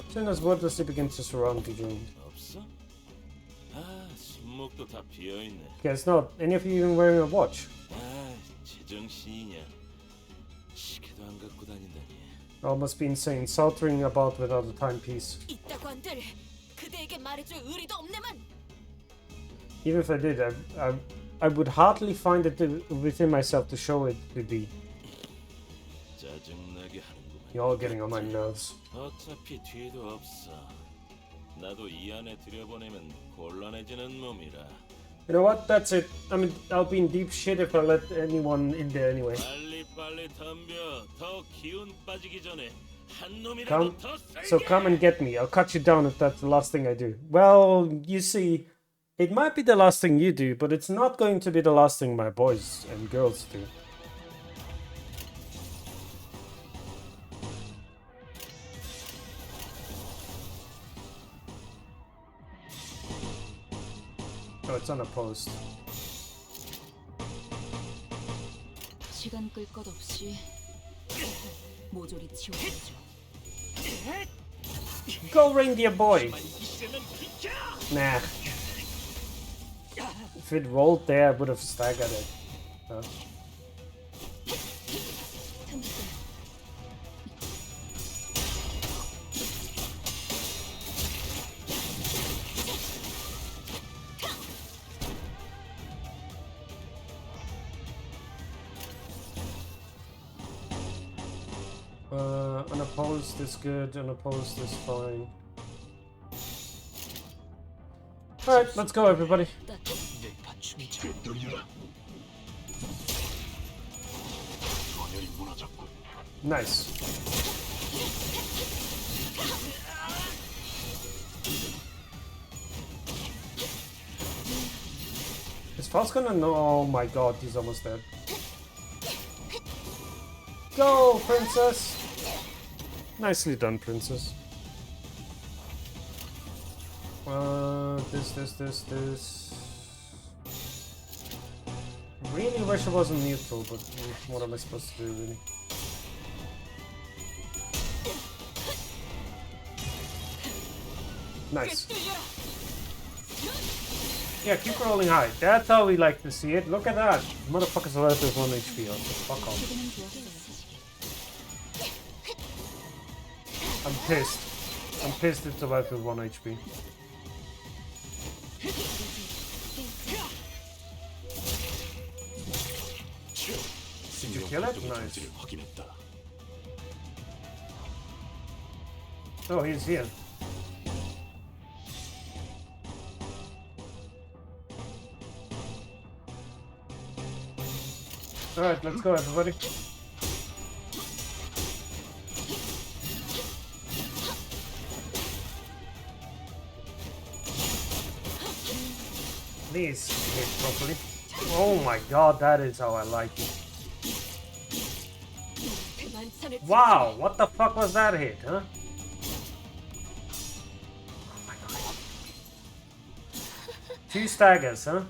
Soon as wordlessly begins to surround the room. Guess not. Any of you even wearing a watch? I must be insane, sauntering about without a timepiece. Even if I did, I would hardly find it within myself to show it to be. You're all getting on my nerves. You know what? That's it. I mean, I'll be in deep shit if I let anyone in there anyway. Come and get me. I'll cut you down if that's the last thing I do. Well, you see, it might be the last thing you do, but it's not going to be the last thing my boys and girls do. Oh, it's on a post. 시간 끌 것 없이 모조리 치워버리죠. Go reindeer boy. Nah. If it rolled there, I would have staggered it. Huh? Unopposed is good, unopposed is fine. Alright, let's go everybody. Nice. Falcon and no. Oh my god, he's almost dead. Go, princess! Nicely done, princess. This. Really wish I wasn't neutral, but what am I supposed to do, really? Nice. Yeah, keep rolling high. That's how we like to see it. Look at that. Motherfuckers are left with 1 HP. Oh, fuck off. I'm pissed. I'm pissed it's left with 1 HP. Did you kill it? Nice. Oh, he's here. Alright, let's go, everybody. Please hit properly. Oh my god, that is how I like it. Wow, what the fuck was that hit, huh? Oh my god. 2 staggers, huh?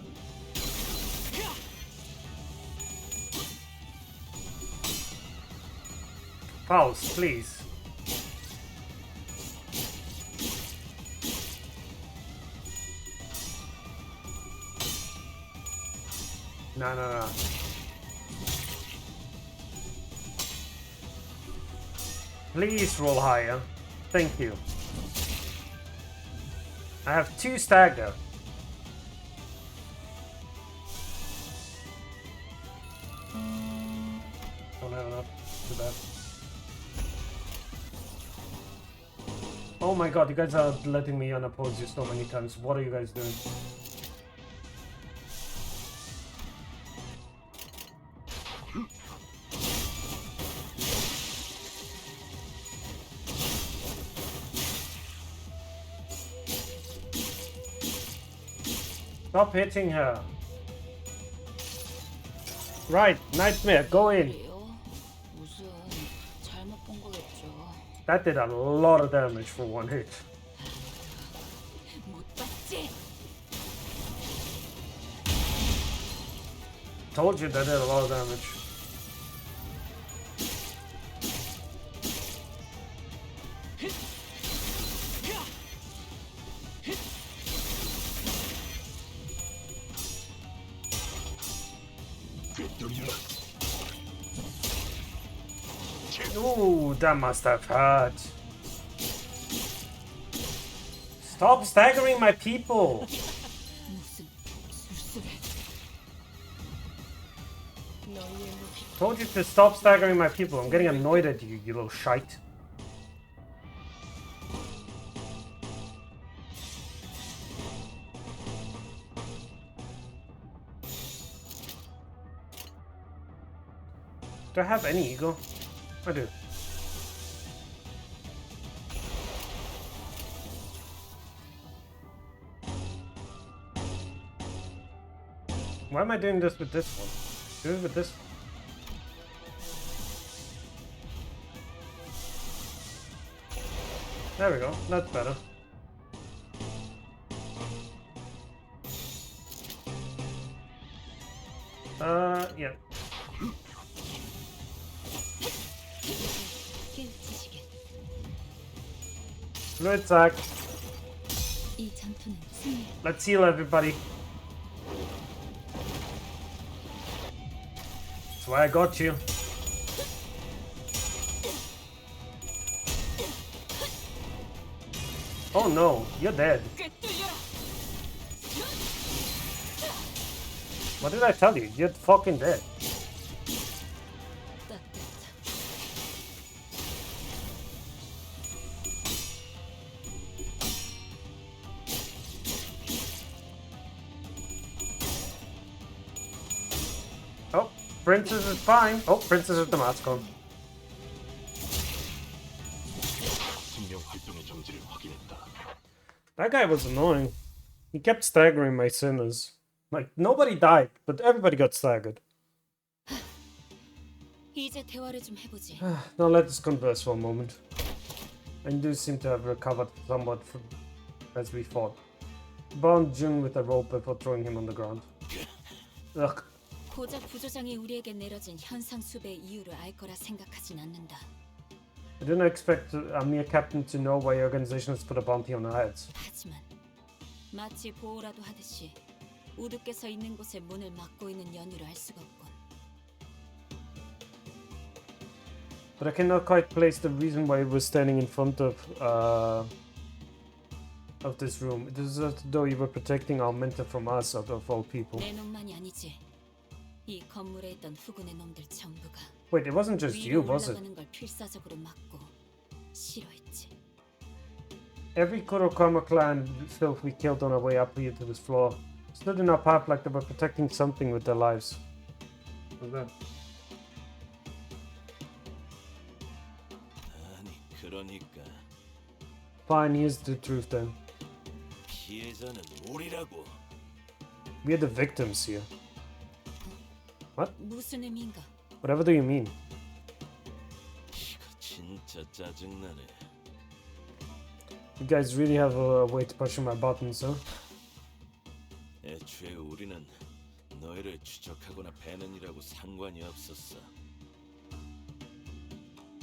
Pause, please. No. Please roll higher. Thank you. I have 2 stagger. Don't have enough. Too bad. Oh my god, you guys are letting me unoppose you so many times. What are you guys doing? Stop hitting her. Right, Nightmare, go in. That did a lot of damage for 1 hit. Told you that did a lot of damage. Ooh, that must have hurt. Stop staggering my people! Told you to stop staggering my people. I'm getting annoyed at you, you little shite. Do I have any ego? I do. Why am I doing this with this one? Do it with this one. There we go. That's better. Yeah. Fluid sack. Let's heal everybody. That's why I got you. Oh no, you're dead. What did I tell you? You're fucking dead. Oh, Princess is fine. Oh, Princess is the mask on. That guy was annoying. He kept staggering my sinners. Like, nobody died, but everybody got staggered. 이제 대화를 좀 해보지. Now let us converse for a moment. I do seem to have recovered somewhat from, as we fought. Bound Jung with a rope before throwing him on the ground. Ugh. 고작 부조장이 우리에게 내려진 현상 수배의 이유를 알 거라 생각하진 않는다. I didn't expect a mere captain to know why your organization has put a bounty on our heads. 하지만 마치 보호라도 하듯이 우두께서 있는 곳에 문을 막고 있는 연유를 알 수가 없군. But I cannot quite place the reason why we're standing in front of this room. It is as though you were protecting our mentor from us, out of all people. 내 놈만이 아니지. 이 건물에 있던 후군의 놈들 전부가 Wait, it wasn't just you, 위로 was it? 올라가는 걸 필사적으로 막고 싫어했지. Every Kurokama clan filth we killed on our way up here to this floor stood in our path like they were protecting something with their lives. What's that? 아니 그러니까 Fine, here's the truth then. 피해자는 우리라고. We are the victims here. 무슨 의미인가? Whatever do you mean? 이거 진짜 짜증나네. You guys really have a way to push my buttons, huh? 애초에 우리는 너희를 추적하거나 배는 일하고 상관이 없었어.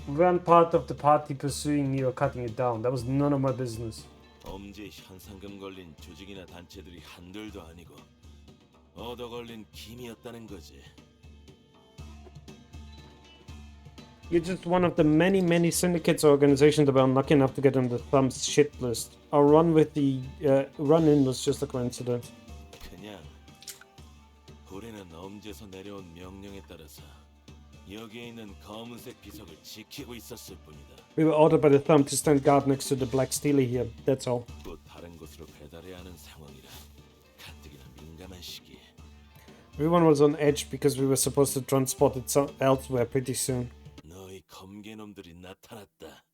We weren't part of the party pursuing you or cutting you down. That was none of my business. 범죄 현상금 걸린 조직이나 단체들이 한둘도 아니고 얻어 걸린 김이었다는 거지. You're just one of the many syndicates or organizations that were unlucky enough to get on the thumb's shit list. Our run with the run-in was just a coincidence. 그냥 우리는 엄지에서 내려온 명령에 따라서 여기에 있는 검은색 비석을 지키고 있었을 뿐이다. We were ordered by the thumb to stand guard next to the black stealer here. That's all. 또 다른 곳으로 배달해야 하는 상황이라 가뜩이나 민감한 시기에. Everyone was on edge because we were supposed to transport it elsewhere pretty soon. 너희 검개놈들이 나타났다.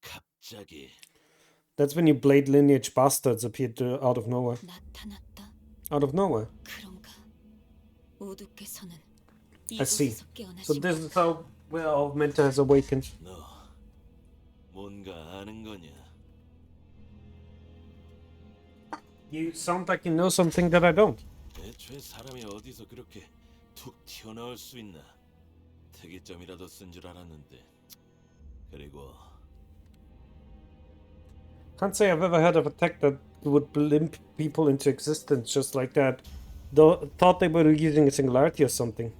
갑자기. That's when you Blade lineage bastards appeared out of nowhere. 나타났다. Out of nowhere. 그런가? 우두께서는 I see. 이곳에서 깨어나신 So this is how our mentor has awakened. 너 뭔가 아는 거냐? You sound like you know something that I don't. 애초에 사람이 어디서 그렇게 툭 튀어나올 수 있나? 특이점이라도 쓴 줄 알았는데. 그리고 Can't say I've ever heard of a tech that would blimp people into existence just like that. Though thought they were using a singularity or something.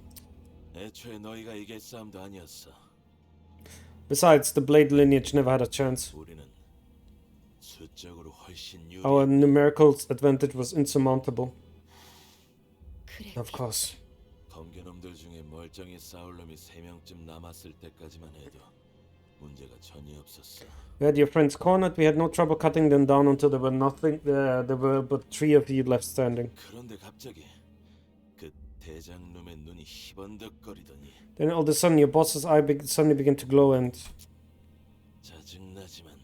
애초에 너희가 이길 싸움도 아니었어. Besides, the Blade lineage never had a chance. 우리는 수적으로 훨씬 유리. Our numerical advantage was insurmountable. Of course. 검개놈들 중에 멀쩡히 싸울 놈이 3명쯤 남았을 때까지만 해도 문제가 전혀 없었어. We had your friends cornered. We had no trouble cutting them down until there were nothing. There were but 3 of you left standing. 그런데 갑자기 그 대장놈의 눈이 희번덕거리더니. Then all of a sudden, your boss's eye suddenly began to glow, and 짜증나지만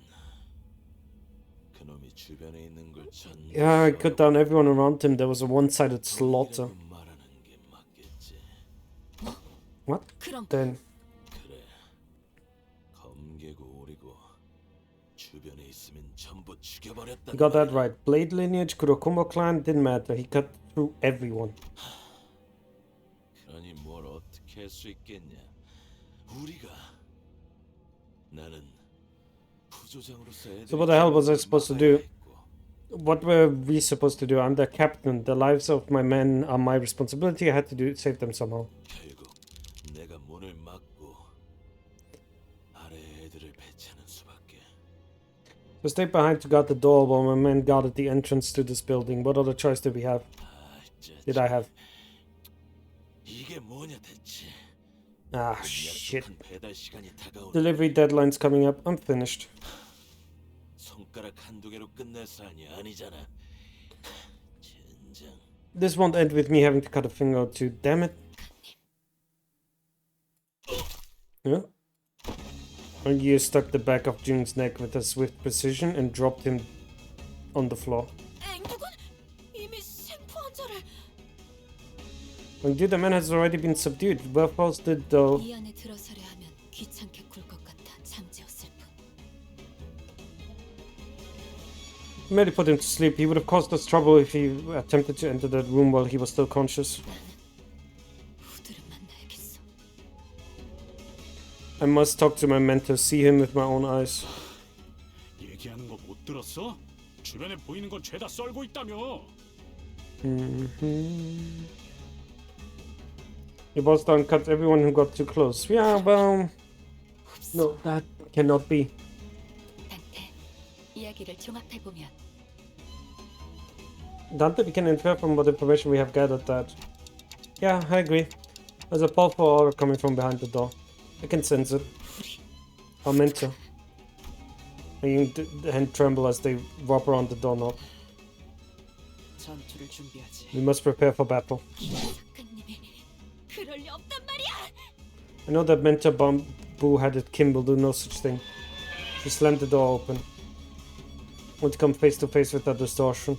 그놈이 주변에 있는 걸 전. yeah, I cut down everyone around him. There was a one-sided slaughter. 말하는 게 맞겠지. What? 그럼 Then 그래. 검개고 오리고 주변에 있으면 전부 죽여버렸다. you got that right. Blade lineage, Kurokumo clan, didn't matter. He cut through everyone. 그러니 뭘 어떻게 할 수 있겠냐? 우리가 나는 부조장으로서 애들. So what the hell was I supposed to do? What were we supposed to do? I'm the captain. The lives of my men are my responsibility. I had to save them somehow. 결국 내가 문을 막고 아래 애들을 배치하는 수밖에. So I stayed behind to guard the door while my men guarded the entrance to this building. What other choice did we have? Did I have? 이게 뭐냐 대체? Ah, shit. 배달 시간이 다가오는. Delivery deadline's coming up. I'm finished. 손가락 한두 개로 끝낼 사안이 아니잖아. 젠장. This won't end with me having to cut a finger or two. Damn it. Yeah? And you stuck the back of Jung's neck with a swift precision and dropped him on the floor. 앵두군 이미 생포 환자를 Dude, the man has already been subdued. Well posted though. 이 안에 들어서려 하면 귀찮게 굴 것 같아 잠재웠을 뿐. Merely put him to sleep. He would have caused us trouble if he attempted to enter that room while he was still conscious. 후드를 만나야겠어. I must talk to my mentor, see him with my own eyes. 얘기하는 거 못 들었어? 주변에 보이는 건 죄다 썰고 있다며. He was done cut everyone who got too close. Yeah, well, no, that cannot be. 단테, 이야기를 종합해 보면 Dante, we can infer from what information we have gathered that. Yeah, I agree. There's a powerful aura coming from behind the door. I can sense it. Our mentor. The hand tremble as they wrap around the doorknob. 전투를 준비하지. We must prepare for battle. 작가님이 그럴 리 없단 말이야. I know that mentor bamboo-headed Kim will do no such thing. She slammed the door open. Want to come face to face with that distortion.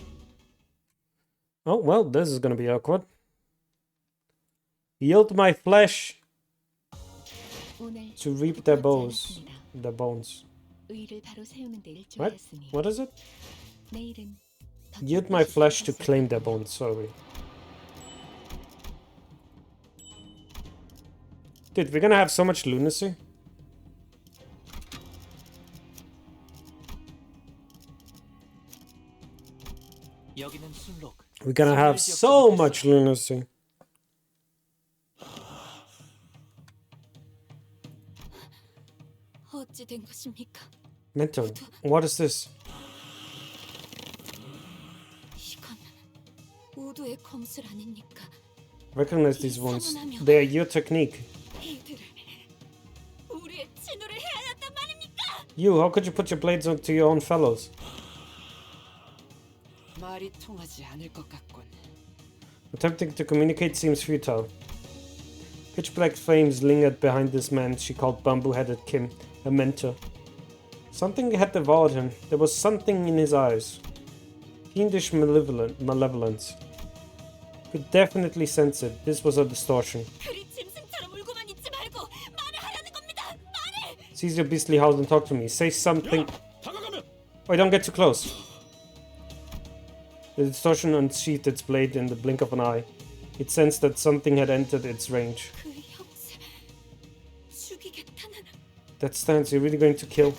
Oh, well, this is gonna be awkward. Yield my flesh 오늘 to reap their 붙잡지 bones. 않았습니다. Their bones. 의를 바로 세우는 데 What? 일조했으니 What is it? 내일은 더 Yield my 쫓기실 flesh to 것을 claim their bones, sorry. Dude, we're gonna have so much lunacy. 여기는 순록. We're gonna have so much lunacy. 어찌 된 것입니까? Mentor, what is this? 이건 우두의 검술 아닙니까? Recognize these wounds. They are your technique. 이들을 우리의 진우를 해야했단 말입니까? You, how could you put your blades onto your own fellows? 말이 통하지 않을 것 같군. Attempting to communicate seems futile. Pitch black flames lingered behind this man she called bamboo-headed Kim, a mentor. Something had devoured him. There was something in his eyes. Fiendish malevolence. Could definitely sense it. This was a distortion. 그리 짐승처럼 울고만 있지 말고 말을 하라는 겁니다. 말을! Cease your beastly howls and talk to me. Say something. 다가가면 Wait, don't get too close. The distortion unsheathed its blade in the blink of an eye. It sensed that something had entered its range. 그 형제 죽이겠다는 That stance, you're really going to kill?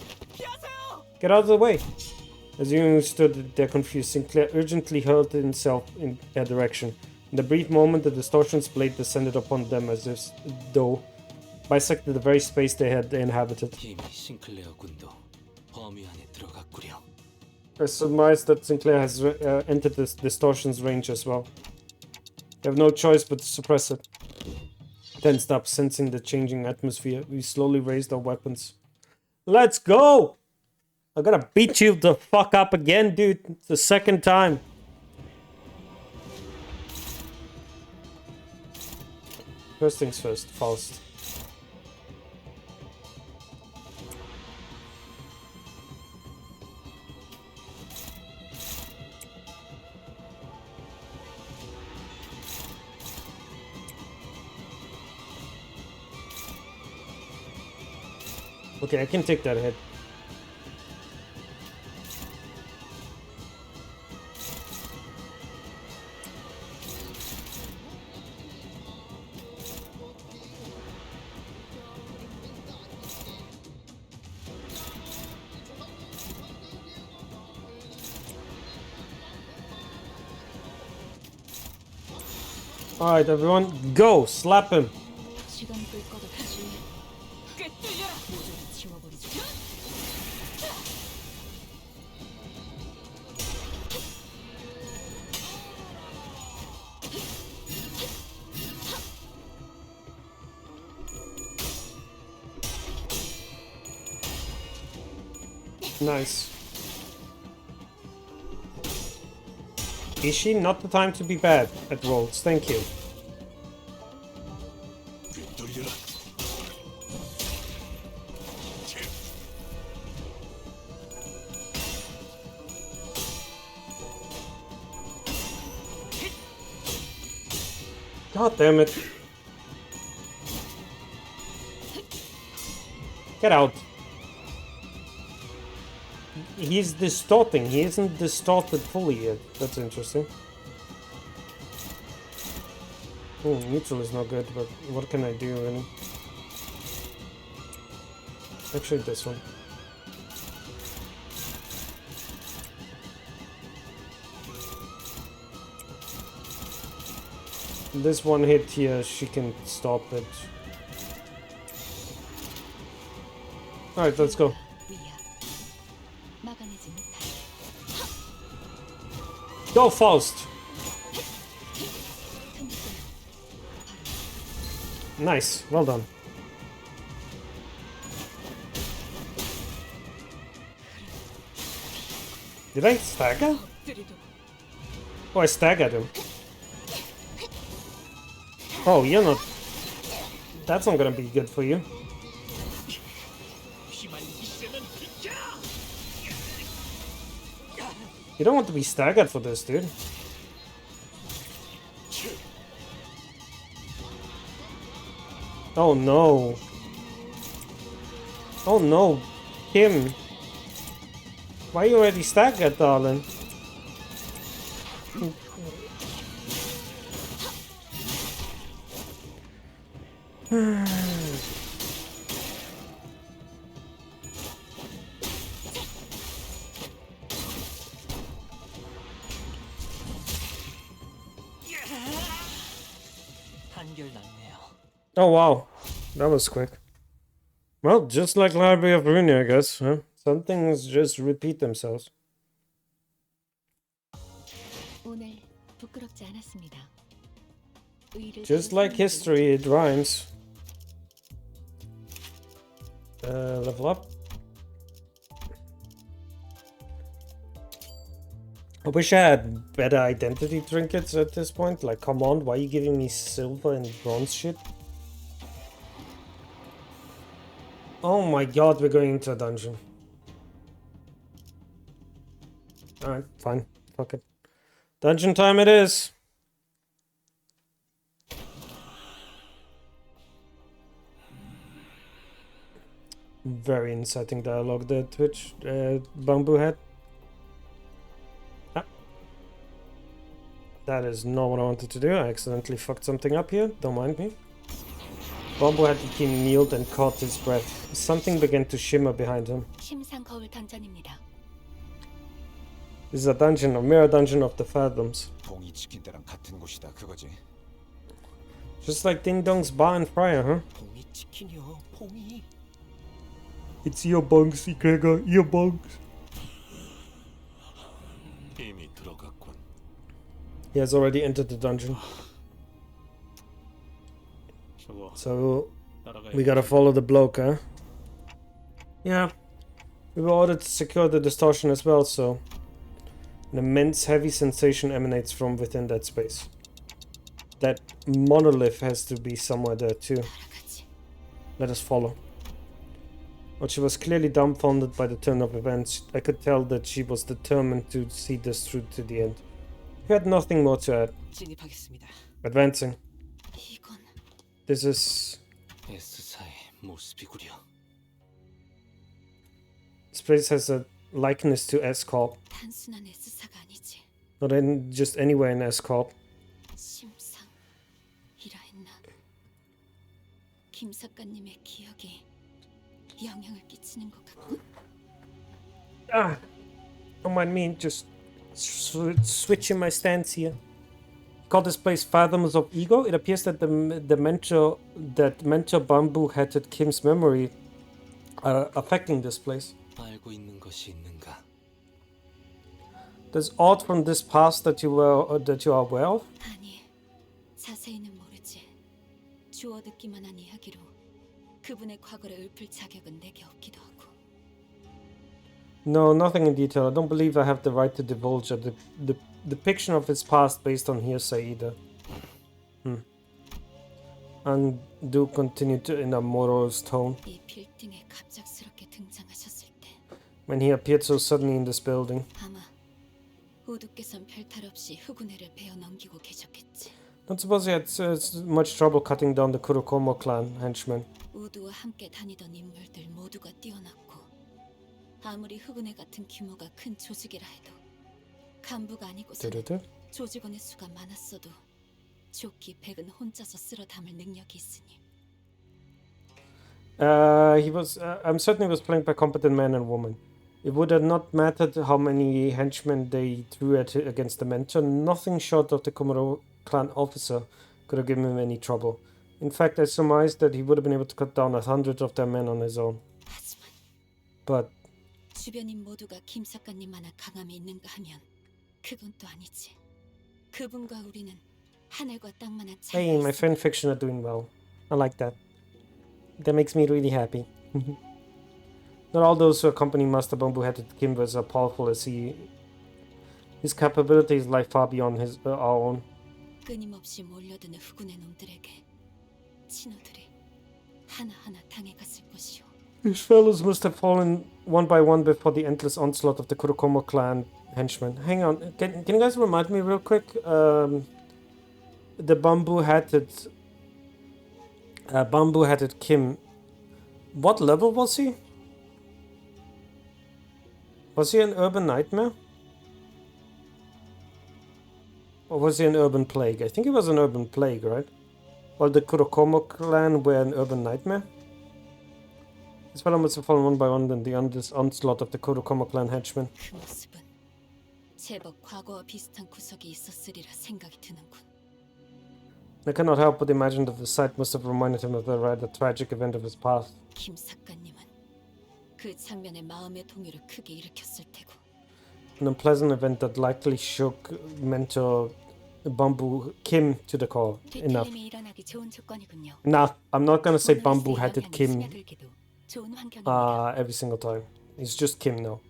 Get out of the way! As you stood there confused, Sinclair urgently hurled himself in their direction. In a brief moment, the distortion's blade descended upon them as if though bisected the very space they had inhabited. 이미 싱클레어 군도 범위 안에 들어갔구려. I surmise that Sinclair has entered this distortion's range as well. We have no choice but to suppress it. Tensed up, sensing the changing atmosphere, we slowly raised our weapons. Let's go! I gotta beat you the fuck up again, dude. It's the second time. First things first, Faust. Okay, I can take that hit. Alright, everyone, go! Slap him! 시간 끌 거다 다시 꿰뚫려라 모두를 지워버리죠. Nice. Ishi, not the time to be bad at rolls, thank you. 돌려라. God damn it. Get out. He's distorting. He isn't distorted fully yet. That's interesting. Oh, neutral is not good, but what can I do really? Actually, this one. This one hit here, she can stop it. Alright, let's go. Go Faust! Nice, well done. Did I stagger? Oh, I staggered him. Oh, you're not... That's not gonna be good for you. You don't want to be staggered for this, dude. Oh no. Oh no. Kim. Why are you already staggered, darling? Oh wow, that was quick. Well, just like Library of Runia, I guess, huh? Some things just repeat themselves. Just like history, it rhymes. Level up. I wish I had better identity trinkets at this point. Like, come on, why are you giving me silver and bronze shit? Oh my god, we're going into a dungeon. Alright, fine. Fuck it. Dungeon time it is. Very inciting dialogue the Twitch Bamboo had. Ah. That is not what I wanted to do. I accidentally fucked something up here. Don't mind me. Bamboo had the king kneeled and caught his breath. Something began to shimmer behind him. This is a dungeon, a mirror dungeon of the Fathoms. Just like Ding Dong's bar and fryer, huh? It's your bunks, Gregor, your bunks. He has already entered the dungeon. So, we gotta follow the bloke, huh? Yeah. We were ordered to secure the distortion as well, so... An immense heavy sensation emanates from within that space. That monolith has to be somewhere there too. Let us follow. But she was clearly dumbfounded by the turn of events. I could tell that she was determined to see this through to the end. We had nothing more to add. Advancing. This is... This place has a likeness to S-Corp. Not in, just anywhere in S-Corp. Ah! Don't mind me, just switching my stance here. Call this place Fathoms of Ego. It appears that the mentor Bamboo had at Kim's memory are affecting this place. There's odd from this past that you are aware of? No, nothing in detail. I don't believe I have the right to divulge the depiction of his past based on hearsay either. And do continue to in a morose tone. When he appeared so suddenly in this building. Don't suppose he had much trouble cutting down the Kurokomo clan henchmen. 우두와 함께 다니던 인물들 모두가 뛰어났고 아무리 흑운회 같은 규모가 큰 조직이라 해도 간부가 아니고서는 조직원의 수가 많았어도 조끼 백은 혼자서 쓸어 담을 능력이 있으니. I'm certain he was playing by competent man and woman. It would have not mattered how many henchmen they threw against the mentor. Nothing short of the Komuro clan officer could have given him any trouble. In fact, I surmised that he would have been able to cut down 100 of their men on his own. But 주변인 모두가 김 작가님만한 강함이 있는가 하면 그건 또 아니지. 그분과 우리는 하늘과 땅만한 차이가 hey, my fan fiction are doing well. I like that. That makes me really happy. Not all those who accompany Master Bamboo-headed Kim were as powerful as he. His capabilities lie far beyond our own. 끊임없이 몰려드는 흑운의 놈들에게 신호들이 하나하나 당해갔을 것이오. These fellows must have fallen one by one before the endless onslaught of the Kurokomo clan henchmen. Hang on, can you guys remind me real quick? The bamboo-headed Kim. What level was he? Was he an urban nightmare? Or was he an urban plague? I think he was an urban plague, right? While the Kurokomo clan were an urban nightmare? This fellow must have fallen one by one in the onslaught of the Kurokomo clan henchmen. 그 모습은 제법 과거와 비슷한 구석이 있었으리라 생각이 드는군. I cannot help but imagine that the sight must have reminded him of the rather tragic event of his past. 김 작가님은 그 장면에 마음의 동요를 크게 일으켰을 테고. An unpleasant event that likely shook mentor Bamboo Kim to the core. Enough. 일어나기 좋은 조건이군요. Nah, I'm not gonna say bamboo-headed Kim every single time. It's just Kim now.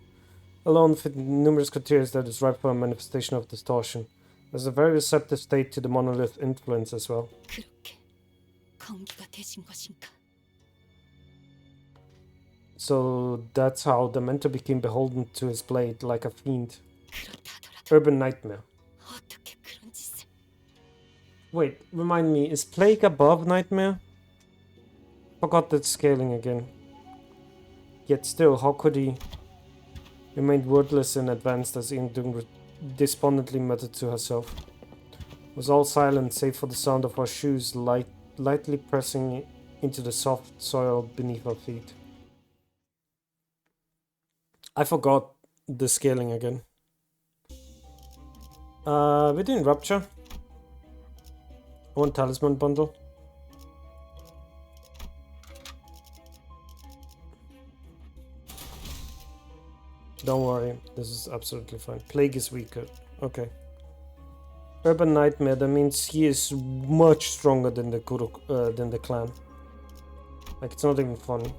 Alone with numerous criteria that is ripe for a manifestation of distortion. There's a very receptive state to the monolith influence as well. 그렇게 건기가 되신 것인가? So that's how the mentor became beholden to his blade like a fiend. Urban nightmare. 어떻게 그런 짓을? Wait, remind me, is plague above nightmare? Forgot that scaling again. Yet still, how could he remain wordless and advanced as Indung despondently muttered to herself? It was all silent save for the sound of our shoes lightly pressing into the soft soil beneath our feet. I forgot the scaling again. We're doing Rupture. I want Talisman Bundle. Don't worry, this is absolutely fine. Plague is weaker. Okay. Urban Nightmare, that means he is much stronger than the clan. Like, it's not even funny.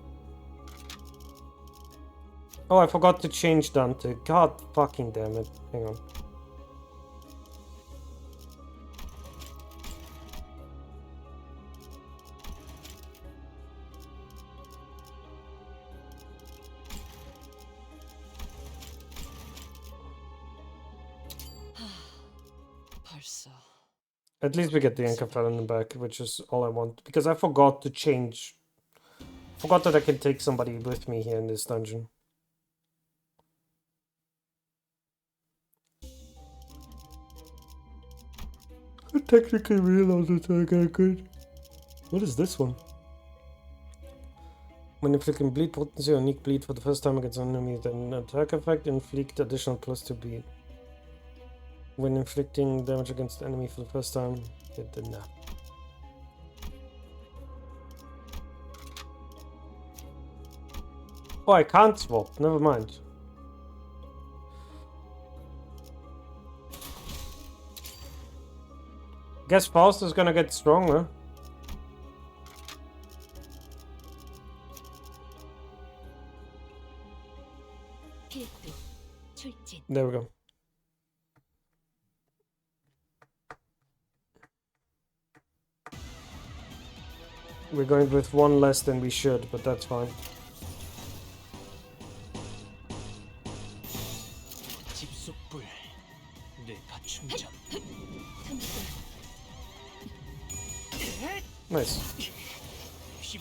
Oh, I forgot to change Dante. God fucking damn it. Hang on. At least we get the Encafelon back, which is all I want. Because I forgot to change. Forgot that I can take somebody with me here in this dungeon. I technically realized that I could. What is this one? When inflicting bleed potency or unique bleed for the first time against an enemy, then attack effect, inflict additional +2 bleed. When inflicting damage against the enemy for the first time, it did not. Oh, I can't swap. Never mind. Guess Faust is gonna get stronger. There we go. We're going with one less than we should, but that's fine. Nice.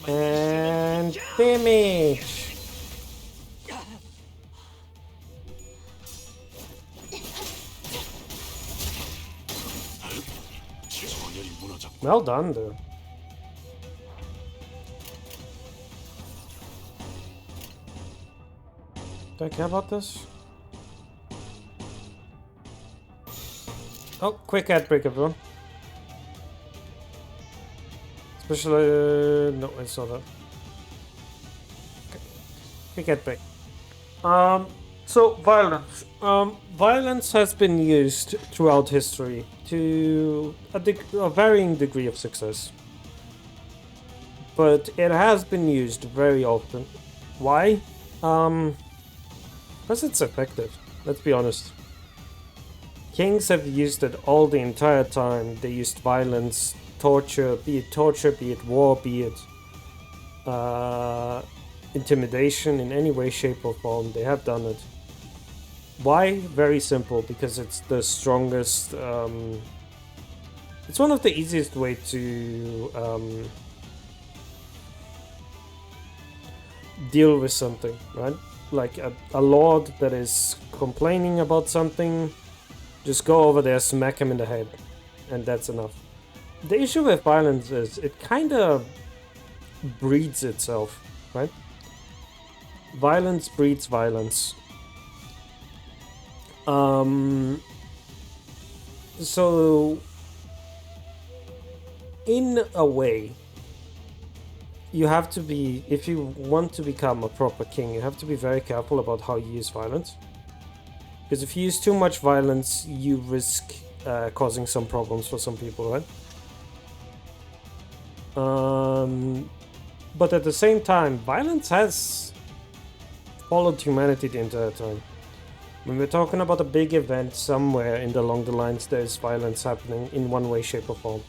And damage. Well done, dude. Do I care about this? Oh, quick ad break, everyone. Especially, no, I saw that. Okay. Quick ad break. So violence. Violence has been used throughout history to a varying degree of success. But it has been used very often. Why? Because it's effective. Let's be honest. Kings have used it all the entire time. They used violence, torture, be it war, be it intimidation in any way, shape or form. They have done it. Why? Very simple, because it's the strongest, it's one of the easiest way to deal with something, right? Like a lord that is complaining about something, just go over there, smack him in the head, and that's enough. The issue with violence is it kind of breeds itself, right? Violence breeds violence. So in a way, you have to be, if you want to become a proper king, you have to be very careful about how you use violence. Because if you use too much violence, you risk causing some problems for some people, right? But at the same time, violence has followed humanity the entire time. When we're talking about a big event somewhere along the lines, there's violence happening in one way, shape or form.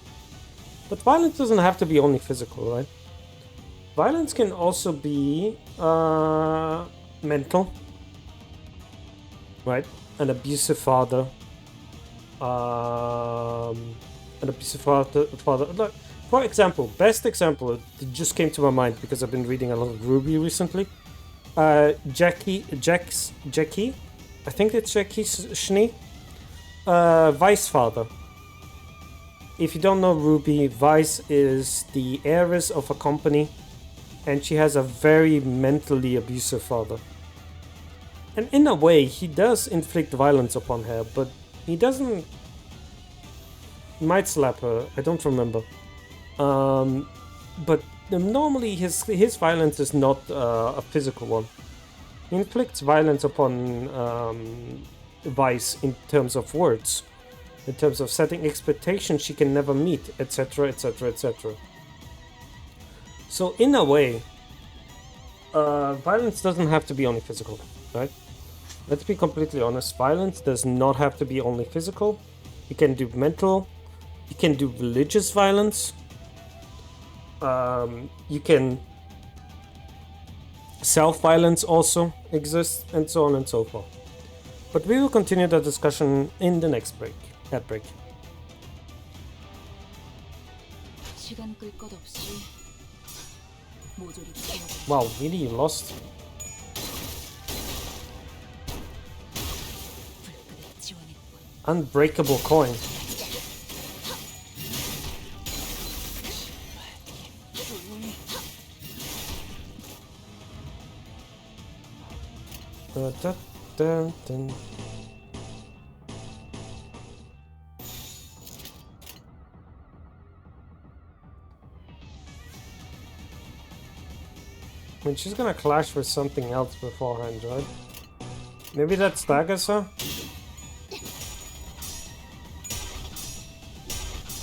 But violence doesn't have to be only physical, right? Violence can also be mental, right? An abusive father. Look, for example, best example, it just came to my mind because I've been reading a lot of Ruby recently. Jackie, I think it's Jackie Schnee, Vice father. If you don't know Ruby, Vice is the heiress of a company, and she has a very mentally abusive father. And in a way, he does inflict violence upon her, but he doesn't. He might slap her, I don't remember. But normally his violence is not a physical one. He inflicts violence upon Vice in terms of words, in terms of setting expectations she can never meet, etc., etc., etc. So in a way, violence doesn't have to be only physical, right? Let's be completely honest, violence does not have to be only physical. You can do mental, you can do religious violence, you can... self-violence also exists, and so on and so forth. But we will continue the discussion in the next break, ad break. 시간 끌 것 없이 모조리 Wow, really, you lost? Unbreakable coin. Dun, dun. I mean, she's gonna clash with something else beforehand, right? Maybe that staggers her?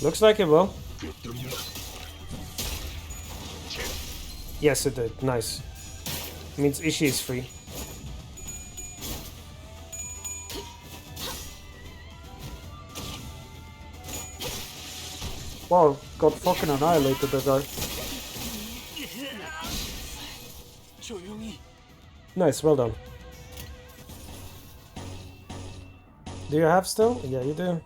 Looks like it will. Yes, it did. Nice. Means Ishii is free. Wow, got fucking annihilated, that guy. Nice, well done. Do you have still? Yeah, you do.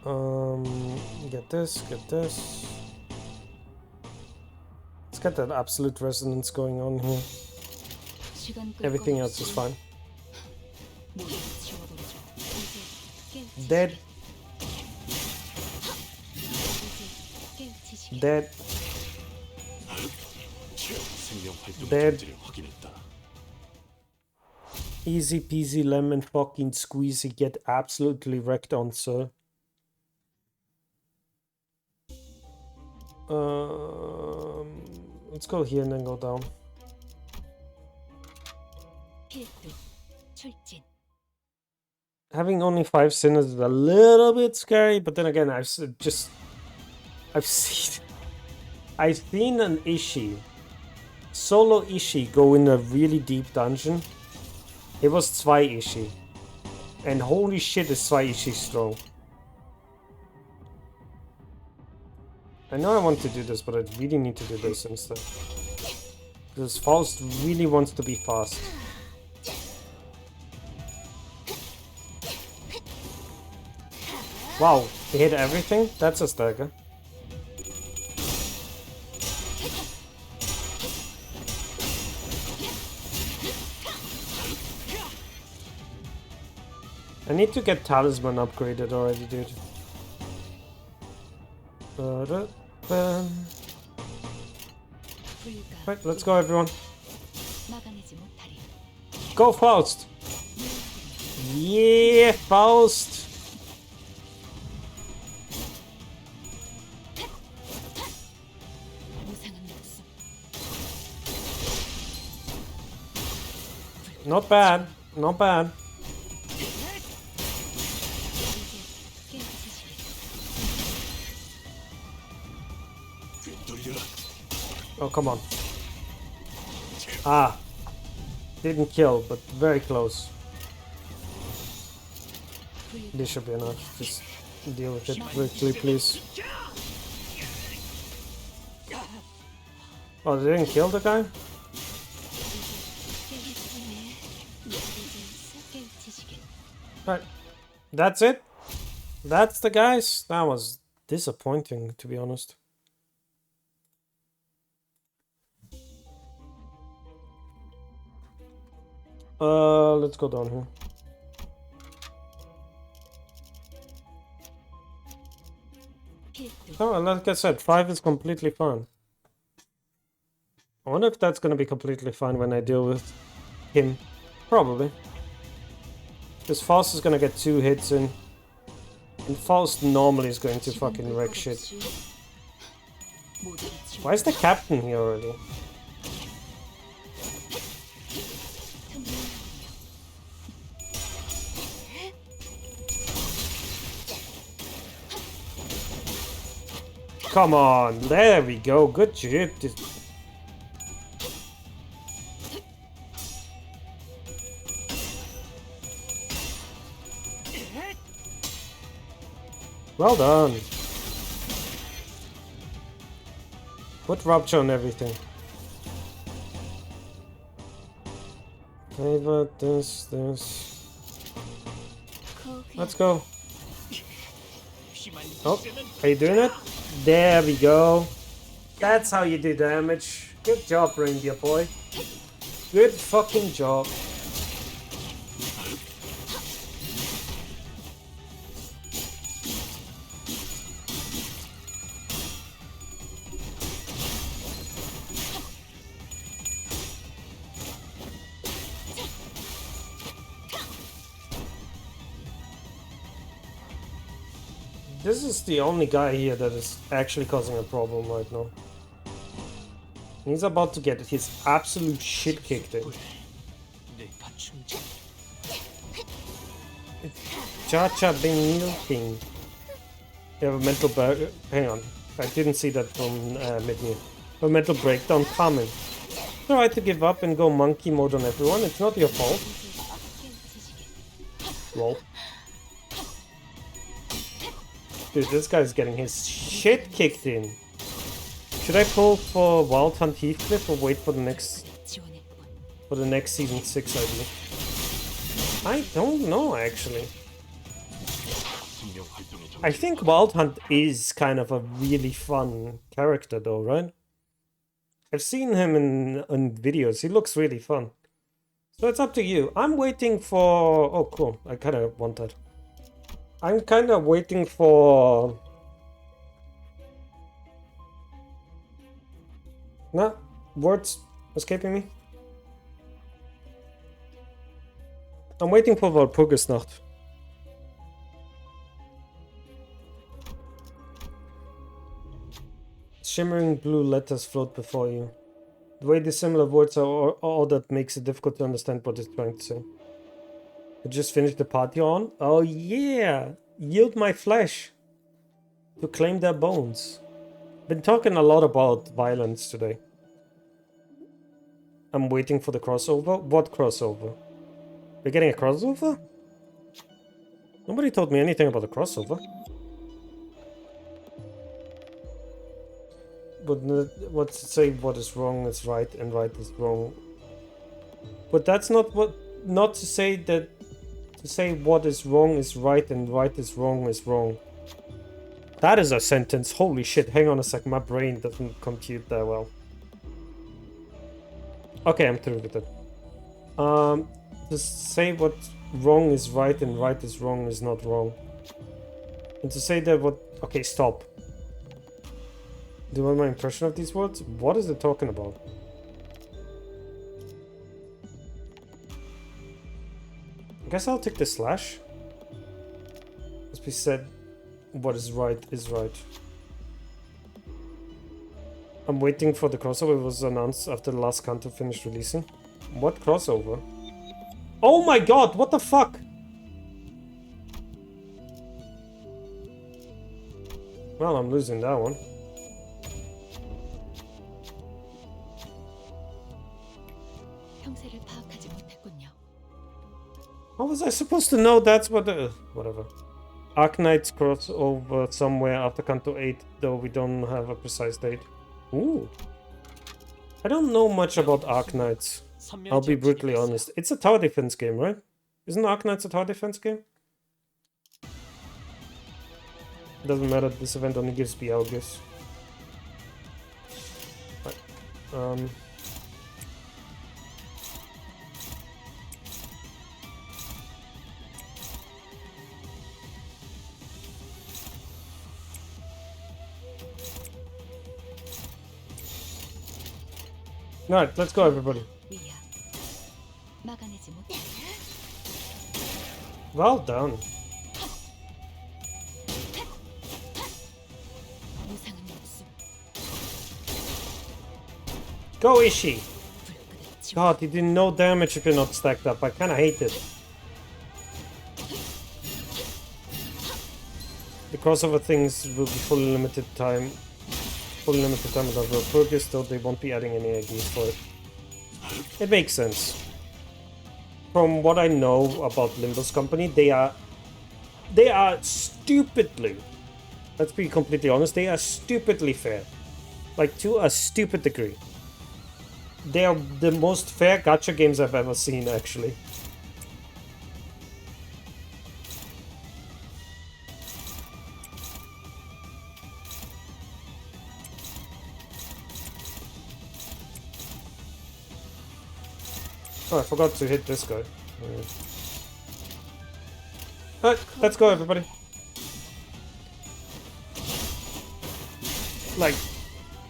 Get this, get this. Let's get that absolute resonance going on here. Everything else is fine. Dead. Dead. Dead. Easy peasy lemon fucking squeezy. Get absolutely wrecked on, sir. Let's go here and then go down. Having only 5 sinners is a little bit scary, but then again, I've seen an Ishii, solo Ishii, go in a really deep dungeon. It was 2 Ishii, and holy shit, is 2 Ishii strong. I know I want to do this, but I really need to do this instead. Because Faust really wants to be fast. Wow, he hit everything? That's a stagger. I need to get Talisman upgraded already, dude. Right, let's go, everyone. Go, Faust! Yeah, Faust! Not bad, not bad. Oh, come on. Ah. Didn't kill, but very close. This should be enough. Just deal with it quickly, please. Oh, they didn't kill the guy? Right. That's it? That's the guys? That was disappointing, to be honest. Let's go down here. Oh, like I said, 5 is completely fine. I wonder if that's gonna be completely fine when I deal with him. Probably. Because Faust is gonna get 2 hits in. And Faust normally is going to fucking wreck shit. Why is the captain here already? Come on, there we go, good shit. Well done. Put rupture on everything. Favor this. Let's go. Oh, are you doing it? There we go. That's how you do damage. Good job, reindeer boy. Good fucking job. This is the only guy here that is actually causing a problem right now. He's about to get his absolute shit kicked in. Cha-cha been milking. You have a mental hang on. I didn't see that from mid-new. A mental breakdown coming. Try to give up and go monkey mode on everyone. It's not your fault. Lol. Dude, this guy's getting his shit kicked in. Should I pull for Wild Hunt Heathcliff or wait for the next season 6 idea? I don't know actually. I think Wild Hunt is kind of a really fun character though, right? I've seen him in videos. He looks really fun. So it's up to you. I'm waiting for... Oh, cool. I kind of want that. I'm kind of waiting for... No, words escaping me. I'm waiting for Walpurgisnacht. Shimmering blue letters float before you. The way the similar words are all that makes it difficult to understand what it's trying to say. I just finished the party on. Oh yeah! Yield my flesh to claim their bones. Been talking a lot about violence today. I'm waiting for the crossover. What crossover? We're getting a crossover? Nobody told me anything about a crossover. But what to say what is wrong is right and right is wrong. But that's not what... Not to say that... To say what is wrong is right and right is wrong is wrong. That is a sentence. Holy shit. Hang on a sec. My brain doesn't compute that well. Okay, I'm through with it. To say what wrong is right and right is wrong is not wrong. And to say that what... Okay, stop. Do you want my impression of these words? What is it talking about? I guess I'll take the slash. As we said, what is right is right. I'm waiting for the crossover. It was announced after the last Kanto finished releasing. What crossover? Oh my god, what the fuck? Well, I'm losing that one. How was I supposed to know that's what the... whatever. Arknights crossover somewhere after Kanto 8, though we don't have a precise date. Ooh. I don't know much about Arknights. I'll be brutally honest. It's a tower defense game, right? Isn't Arknights a tower defense game? Doesn't matter, this event only gives me August. Right. Alright, let's go everybody. Well done. Go Ishii! God, you did no damage if you're not stacked up. I kinda hate it. The crossover things will be fully limited time. Fully limited time without Walpurgis, though they won't be adding any IDs for it. It makes sense. From what I know about LIMBUS company, they are stupidly, let's be completely honest, they are stupidly fair. Like, to a stupid degree. They are the most fair gacha games I've ever seen, actually. Oh, I forgot to hit this guy. Alright, let's go everybody. Like,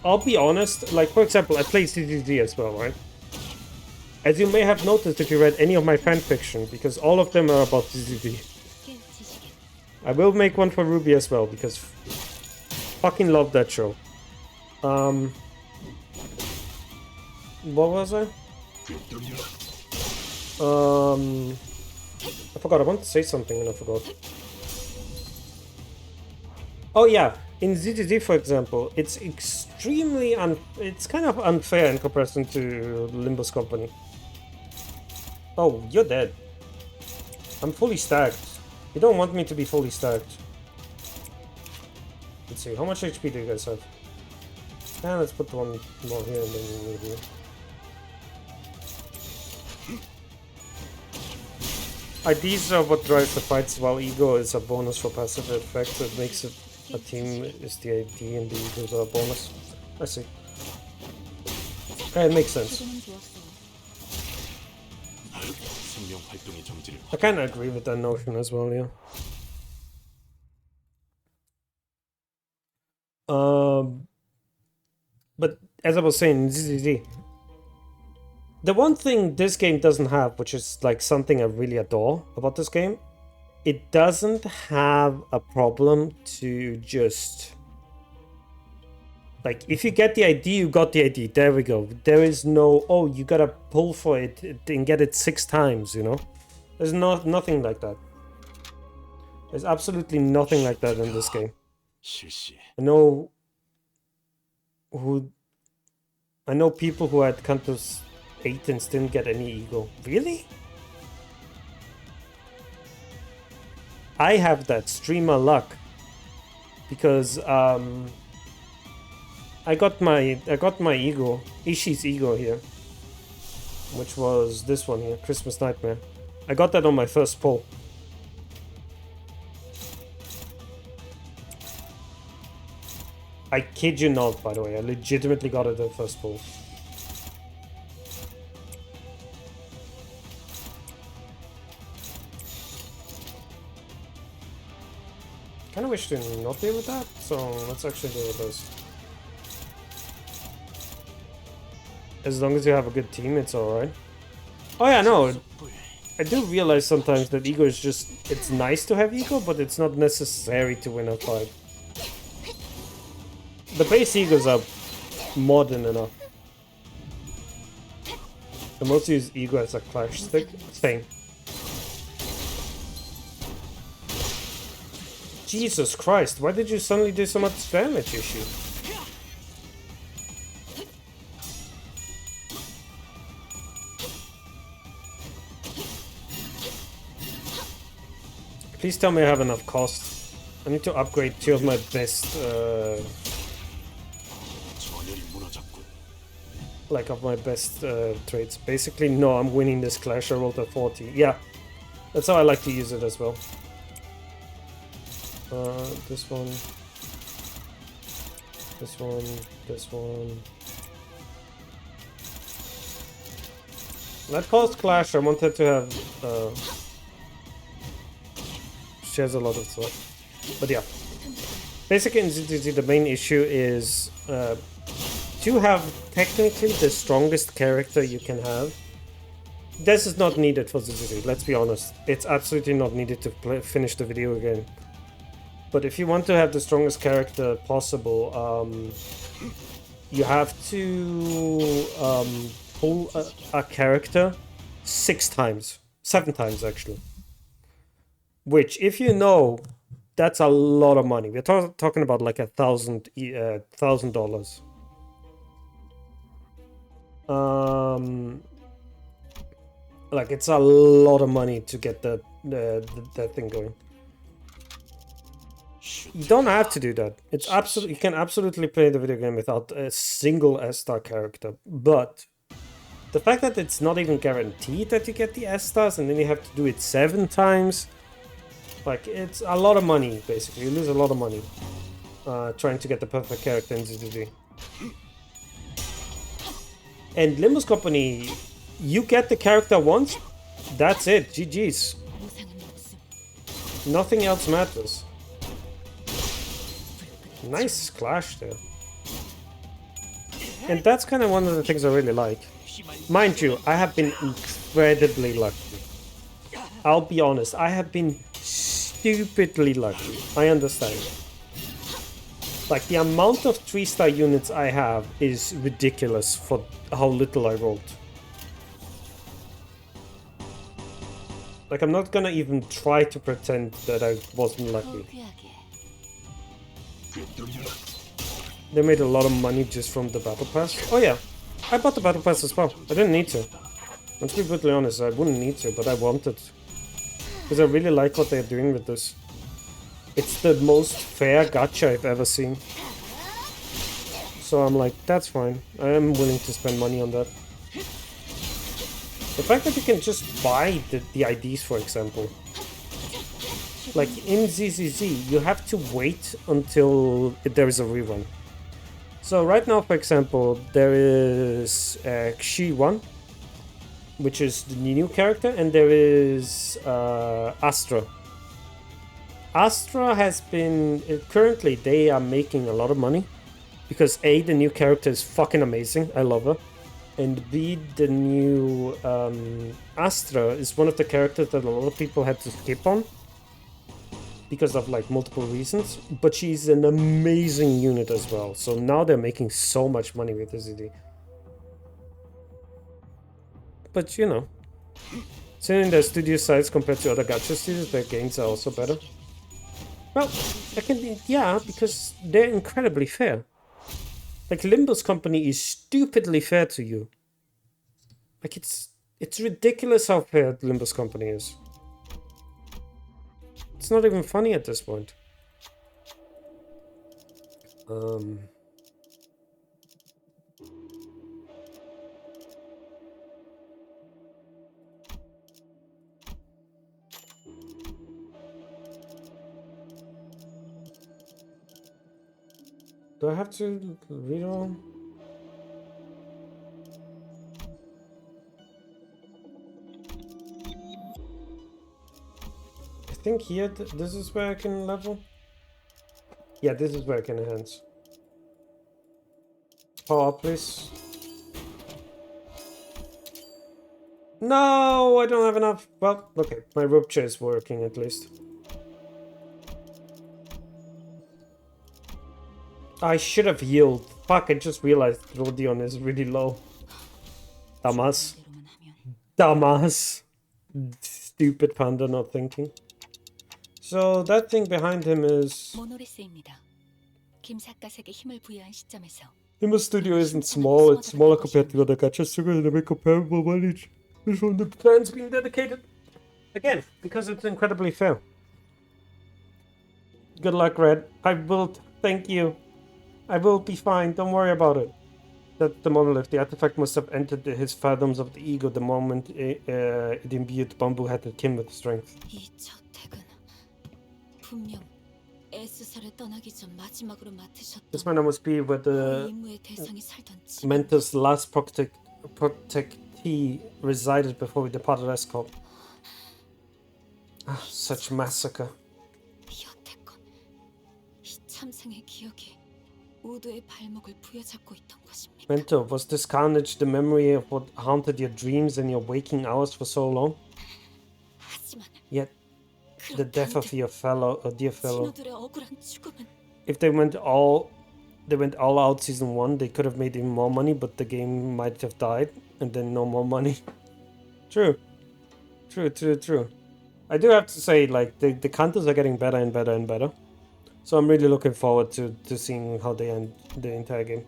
I'll be honest, like for example, I play CGG as well, right? As you may have noticed if you read any of my fanfiction, because all of them are about CGG. I will make one for Ruby as well, because fucking love that show. What was I? I forgot, I wanted to say something and I forgot. Oh yeah, in ZTZ for example, it's extremely it's kind of unfair in comparison to Limbus company. Oh, you're dead. I'm fully stacked. You don't want me to be fully stacked. Let's see, how much HP do you guys have? Yeah, let's put one more here and then one here. IDs are what drives the fights, while ego is a bonus for passive effects. It makes it a team is the ID and the egos are a bonus. I see. It makes sense. 생명 활동의 정지를 I kind of agree with that notion as well, yeah. But as I was saying, ZZZ, the one thing this game doesn't have, which is like something I really adore about this game, it doesn't have a problem to just... Like, if you get the ID, you got the ID. There we go. There is no, oh, you gotta pull for it and get it 6 times, you know? There's nothing like that. There's absolutely nothing like that in this game. I know people who had Cantos 8 and didn't get any ego. Really? I have that streamer luck because I got my ego, Ishi's ego here, which was this one here, Christmas Nightmare. I got that on my first pull. I kid you not, by the way, I legitimately got it at first pull. Kinda wish to not deal with that, so let's actually deal with this. As long as you have a good team, it's alright. Oh yeah, no, I do realize sometimes that ego is just, it's nice to have ego, but it's not necessary to win a fight. The base egos are more than enough. I mostly use ego as a clash stick thing. Jesus Christ, why did you suddenly do so much damage, Issue? Please tell me I have enough cost. I need to upgrade 2 of my best traits. Basically, no, I'm winning this clash. I rolled a 40. Yeah, that's how I like to use it as well. This one. This one. This one. That post clash, I wanted to have. She has a lot of stuff. But yeah. Basically, in ZTZ, the main issue is to have technically the strongest character you can have. This is not needed for ZTZ, let's be honest. It's absolutely not needed to finish the video game. But if you want to have the strongest character possible, you have to pull a character 6 times. 7 times, actually. Which, if you know, that's a lot of money. We're talking about like $1,000. Like, it's a lot of money to get that thing going. You don't have to do that. It's absolutely, you can absolutely play the video game without a single S-star character. But the fact that it's not even guaranteed that you get the S-stars and then you have to do it 7 times, like, it's a lot of money, basically. You lose a lot of money trying to get the perfect character in ZDD. And Limbus Company, you get the character once, that's it. GG's. Nothing else matters. Nice clash there. And that's kind of one of the things I really like. Mind you, I have been incredibly lucky. I'll be honest, I have been stupidly lucky. I understand. Like, the amount of 3-star units I have is ridiculous for how little I rolled. Like, I'm not gonna even try to pretend that I wasn't lucky. They made a lot of money just from the battle pass. Oh yeah, I bought the battle pass as well. I didn't need to. Let's be brutally honest, I wouldn't need to, but I wanted. Because I really like what they're doing with this. It's the most fair gacha I've ever seen. So I'm like, that's fine. I am willing to spend money on that. The fact that you can just buy the IDs, for example. Like in ZZZ, you have to wait until there is a rerun. So right now, for example, there is Xi 1, which is the new character, and there is Astra. Astra has been... currently, they are making a lot of money. Because A, the new character is fucking amazing. I love her. And B, the new Astra is one of the characters that a lot of people had to skip on. Because of like multiple reasons. But she's an amazing unit as well. So now they're making so much money with this ID. But you know. Considering their studio size compared to other gacha studios, their games are also better. Well, I can be... yeah, because they're incredibly fair. Like, Limbus company is stupidly fair to you. Like, it's ridiculous how fair Limbus company is. It's not even funny at this point. Do I have to read all? I think here, this is where I can level. Yeah, this is where I can enhance. Power up, please. No, I don't have enough. Well, okay, my rupture is working at least. I should have healed. Fuck, I just realized Rodion is really low. Dumbass. Dumbass. Stupid panda not thinking. So that thing behind him is... Limbus Studio isn't small, it's smaller compared to other gacha studios and they make comparable money. This one, the plan's being dedicated. Again, because it's incredibly fair. Good luck, Red. I will thank you. I will be fine, don't worry about it. That's the monolith. The artifact must have entered his fathoms of the ego the moment it imbued bamboo-headed Kim with strength. This man must be where the Mentor's last protectee resided before we departed Escort. Ah, such massacre. Mentor, was this carnage the memory of what haunted your dreams and your waking hours for so long? Yet, the death of your dear fellow. If they went all out season 1, they could have made even more money, but the game might have died, and then no more money. True. I do have to say, like, the counters are getting better and better and better. So I'm really looking forward to seeing how they end the entire game.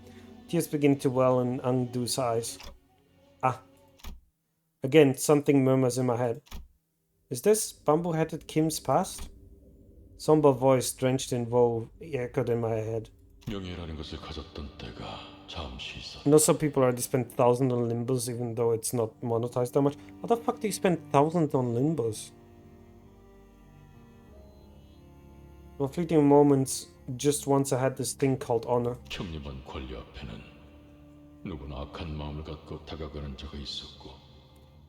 Tears begin to well in Angdu's eyes. Ah. Again, something murmurs in my head. Is this bamboo-headed Kim's past? Somber voice drenched in woe echoed in my head. I know some people already spent thousands on Limbus even though it's not monetized that much. How the fuck do you spend thousands on Limbus? For fleeting moments, just once I had this thing called honor.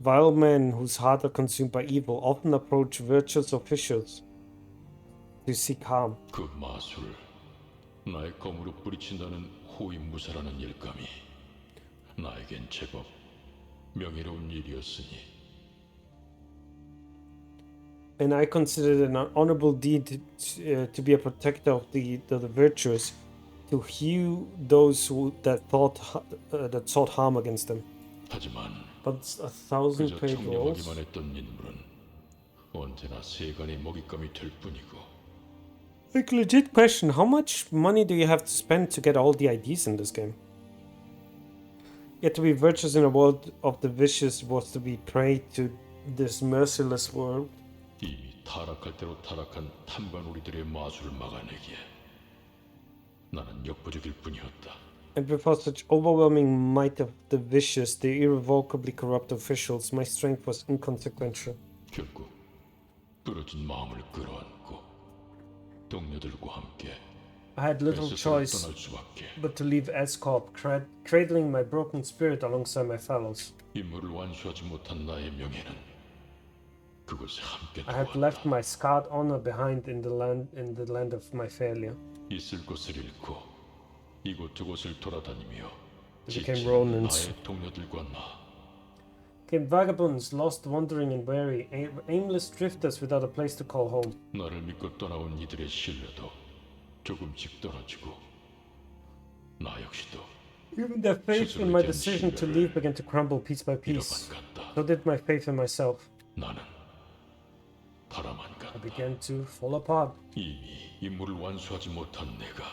Vile men whose hearts are consumed by evil often approach virtuous officials to seek harm. And I consider it an honorable deed to be a protector of the virtuous, to hew those that sought harm against them. But 1,000 paid rolls. Like, legit question, how much money do you have to spend to get all the IDs in this game? Yet to be virtuous in a world of the vicious was to be prey to this merciless world. And before such overwhelming might of the vicious, the irrevocably corrupt officials, my strength was inconsequential. 결국 부러진 마음을 끌어안고 동료들과 함께 I had little choice but to leave S-Corp, cradling my broken spirit alongside my fellows. 임무를 완수하지 못한 나의 명예는 그곳에 함께 I had left my scarred honor behind in the land of my failure. 있을 곳을 잃고 이곳저곳을 돌아다니며 became Ronins. 나의 동료들과 나 Came vagabonds, lost, wandering and weary, aimless drifters without a place to call home. 나를 믿고 떠나온 이들의 신뢰도 조금씩 떨어지고 나 역시도 Even their faith in my decision to leave began to crumble piece by piece. So did my faith in myself. 나는 I began to fall apart. 이미 임무를 완수하지 못한 내가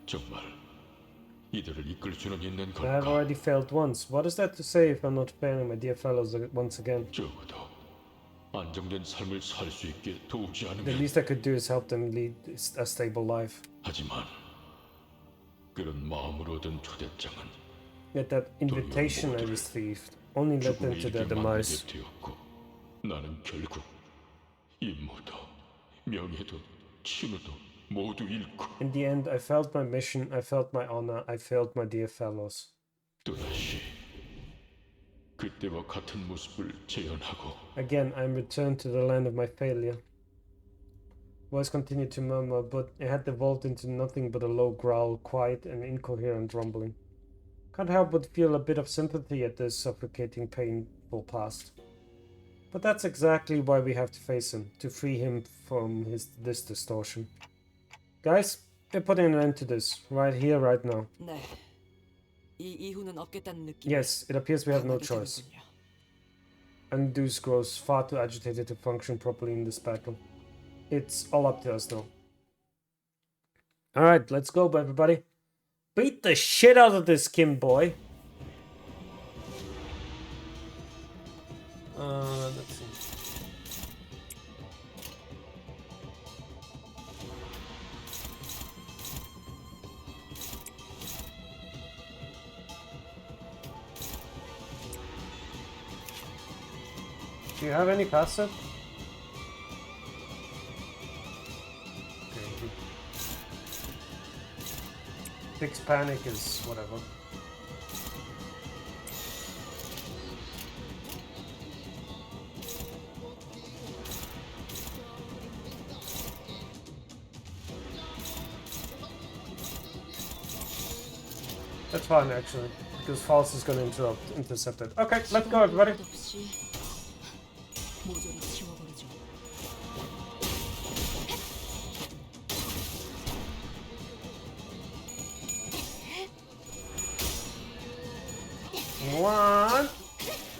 정말 이들을 이끌 수는 있는 I have 걸까? already failed once. What is that to say if I'm not failing my dear fellows once again? 적어도 안정된 삶을 살 수 있게 도우지 The 않으면 least I could do is help them lead a stable life. 하지만 그런 마음으로 얻은 초대장은 Yet that invitation I received only led them to their demise. 되었고 나는 결국 임무도 명예도 친우도 모두 잃고 In the end, I felt my mission, I felt my honor, I failed my dear fellows. 또다시 그때와 같은 모습을 재현하고 Again, I am returned to the land of my failure. Voice continued to murmur, but it had devolved into nothing but a low growl, quiet and incoherent rumbling. Can't help but feel a bit of sympathy at this suffocating, painful past. But that's exactly why we have to face him, to free him from this distortion. Guys, we're putting an end to this, right here, right now. 네. 이 이후는 없겠다는 느낌. Yes, it appears we have no choice. Undus grows far too agitated to function properly in this battle. It's all up to us now. Alright, let's go, everybody. Beat the shit out of this Kim boy. Let's see. Do you have any passive? Okay. Fix panic is whatever. That's fine actually, because false is going to intercept it. Okay, let's go everybody. One.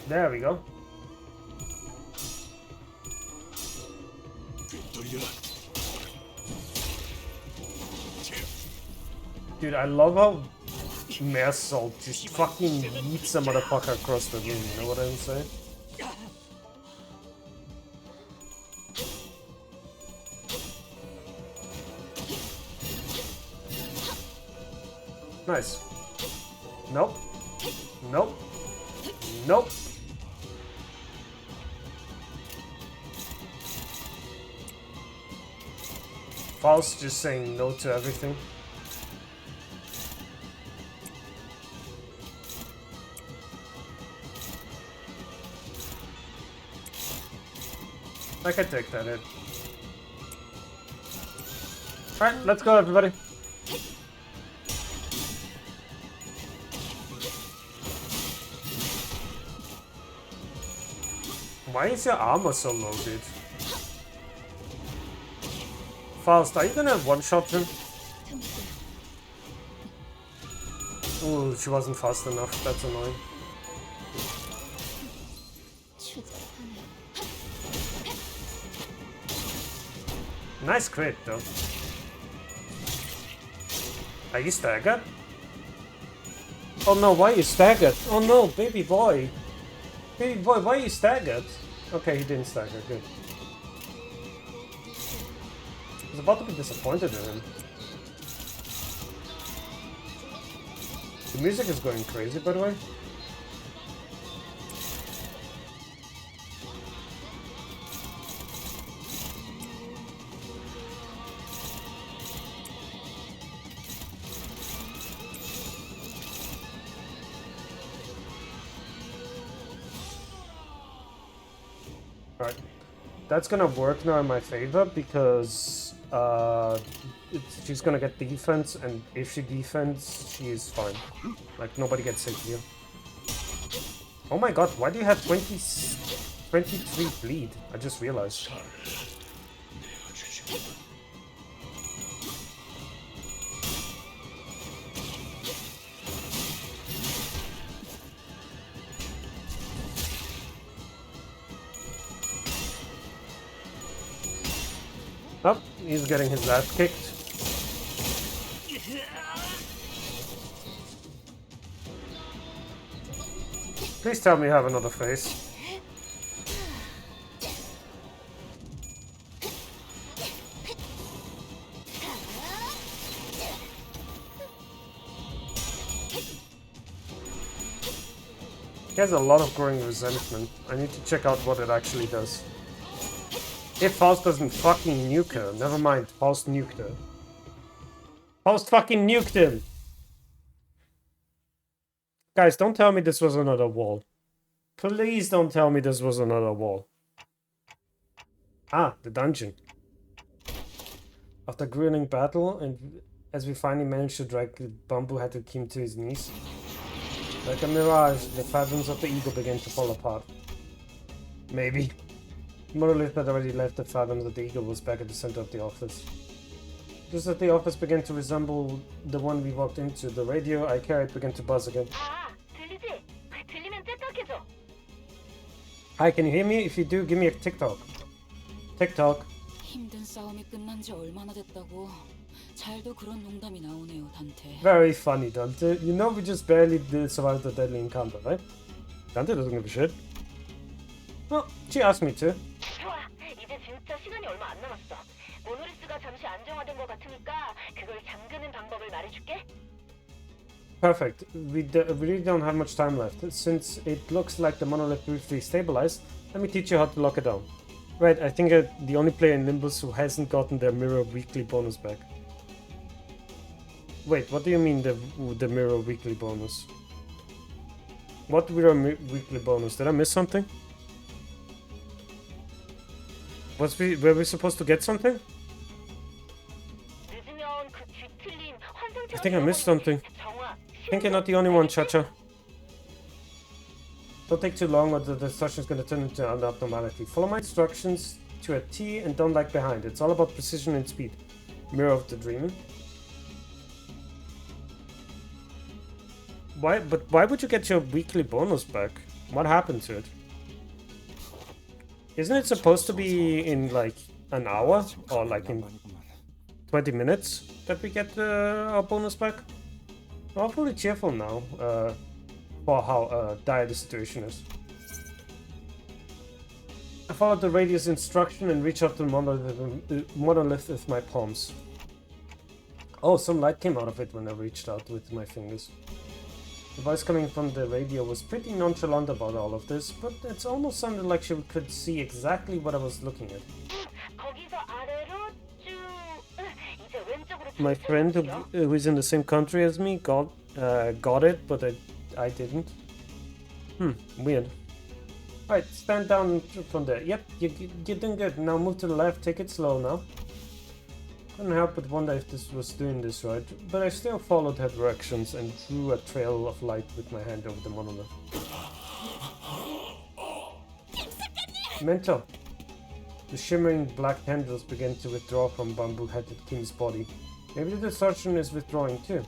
There we go. Dude, I love how Mersal just fucking yeets a motherfucker across the room, you know what I'm saying? Nice. Nope. Nope. Nope. Faust just saying no to everything. I can take that hit. Alright, let's go everybody. Why is your armor so low, dude? Faust, are you gonna one-shot him? Ooh, she wasn't fast enough, that's annoying. Nice crit, though. Are you staggered? Oh no, why are you staggered? Oh no, baby boy. Baby boy, why are you staggered? Okay, he didn't stagger, good. I was about to be disappointed in him. The music is going crazy, by the way. Alright, that's gonna work now in my favor because she's gonna get defense, and if she defends, she is fine. Like, nobody gets sick here. Oh my god, why do you have 23 bleed? I just realized. Oh, he's getting his ass kicked. Please tell me you have another face. He has a lot of growing resentment. I need to check out what it actually does. If Faust doesn't fucking nuke her, never mind, Faust nuked her. Faust fucking nuked him! Guys, don't tell me this was another wall. Please don't tell me this was another wall. Ah, the dungeon. After grueling battle, and as we finally managed to drag the bamboo headed Kim to his knees, like a mirage, the fathoms of the eagle began to fall apart. Maybe. Monolith had already left the fathoms that the eagle was back at the center of the office. Just as the office began to resemble the one we walked into, the radio I carried began to buzz again. Hi, can you hear me? If you do, give me a TikTok. TikTok. 힘든 싸움이 끝난 지 얼마나 됐다고. 잘도 그런 농담이 나오네요, 단테. Very funny, Dante. You know we just barely survived the deadly encounter, right? Dante doesn't give a shit. Well, she asked me to. 좋아, 이제 진짜 시간이 얼마 안 남았어. 모노리스가 잠시 안정화된 것 같으니까 그걸 잠그는 방법을 말해줄게. Perfect. We really don't have much time left. Since it looks like the monolith briefly stabilized, let me teach you how to lock it down. Right, I think I'm the only player in Limbus who hasn't gotten their mirror weekly bonus back. Wait, what do you mean the mirror weekly bonus? What mirror weekly bonus? Did I miss something? Were we supposed to get something? I think I missed something. I think you're not the only one, Cha-Cha. Don't take too long or the discussion is going to turn into an abnormality. Follow my instructions to a T and don't lag behind. It's all about precision and speed. Mirror of the Dreamer. Why would you get your weekly bonus back? What happened to it? Isn't it supposed to be in like an hour or like in 20 minutes that we get our bonus back? I'm awfully cheerful now for how dire the situation is. I followed the radio's instruction and reached out to the monolith with my palms. Oh, some light came out of it when I reached out with my fingers. The voice coming from the radio was pretty nonchalant about all of this, but it almost sounded like she could see exactly what I was looking at. My friend who is in the same country as me got it, but I didn't. Weird. Alright, stand down from there. Yep, you're doing good. Now move to the left, take it slow now. Couldn't help but wonder if this was doing this right, but I still followed her directions and drew a trail of light with my hand over the monolith. Mentor! The shimmering black tendrils began to withdraw from bamboo-headed Kim's body. Maybe the distortion is withdrawing too.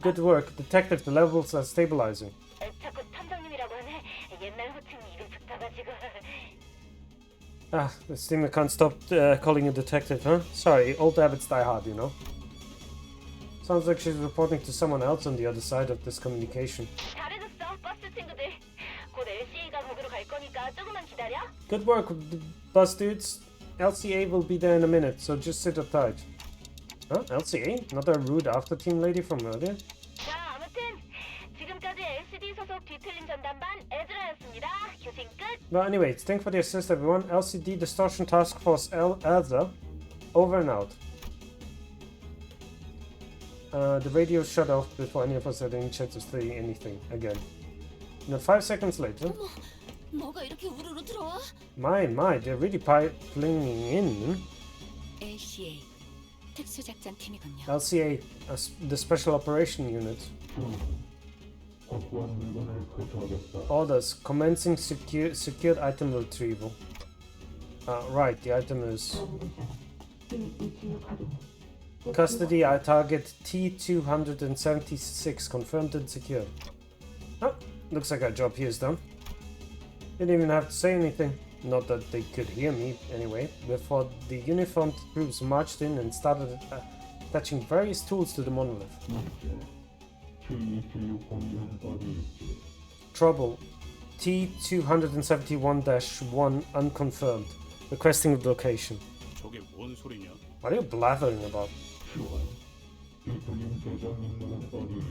Good work, Detective, the levels are stabilizing. Ah, this steamer can't stop calling a detective, huh? Sorry, old habits die hard, you know. Sounds like she's reporting to someone else on the other side of this communication. Good work, bus dudes. LCA will be there in a minute, so just sit up tight. Huh? LCA? Not a rude after team lady from earlier? 자, 아무튼 지금까지 LCD 소속 뒤틀림 전담반 에즈라였습니다. 교신 끝. Well, anyways, thanks for the assist, everyone. LCD Distortion Task Force Elsa. Over and out. The radio shut off before any of us had any chance of saying anything again. 5 seconds later. 뭐가 이렇게 우르르 들어와? My, they're really piling in. LCA 특수작전팀이군요. LCA, the Special Operation Unit. Orders, commencing secured item retrieval. Right, the item is... Custody, I target T-276, confirmed and secured. Oh, looks like our job here is done. Didn't even have to say anything. Not that they could hear me, anyway. Before the uniformed troops marched in and started attaching various tools to the monolith. Trouble. T-271-1 unconfirmed. Requesting location. 저게 뭔 소리냐? What are you blathering about?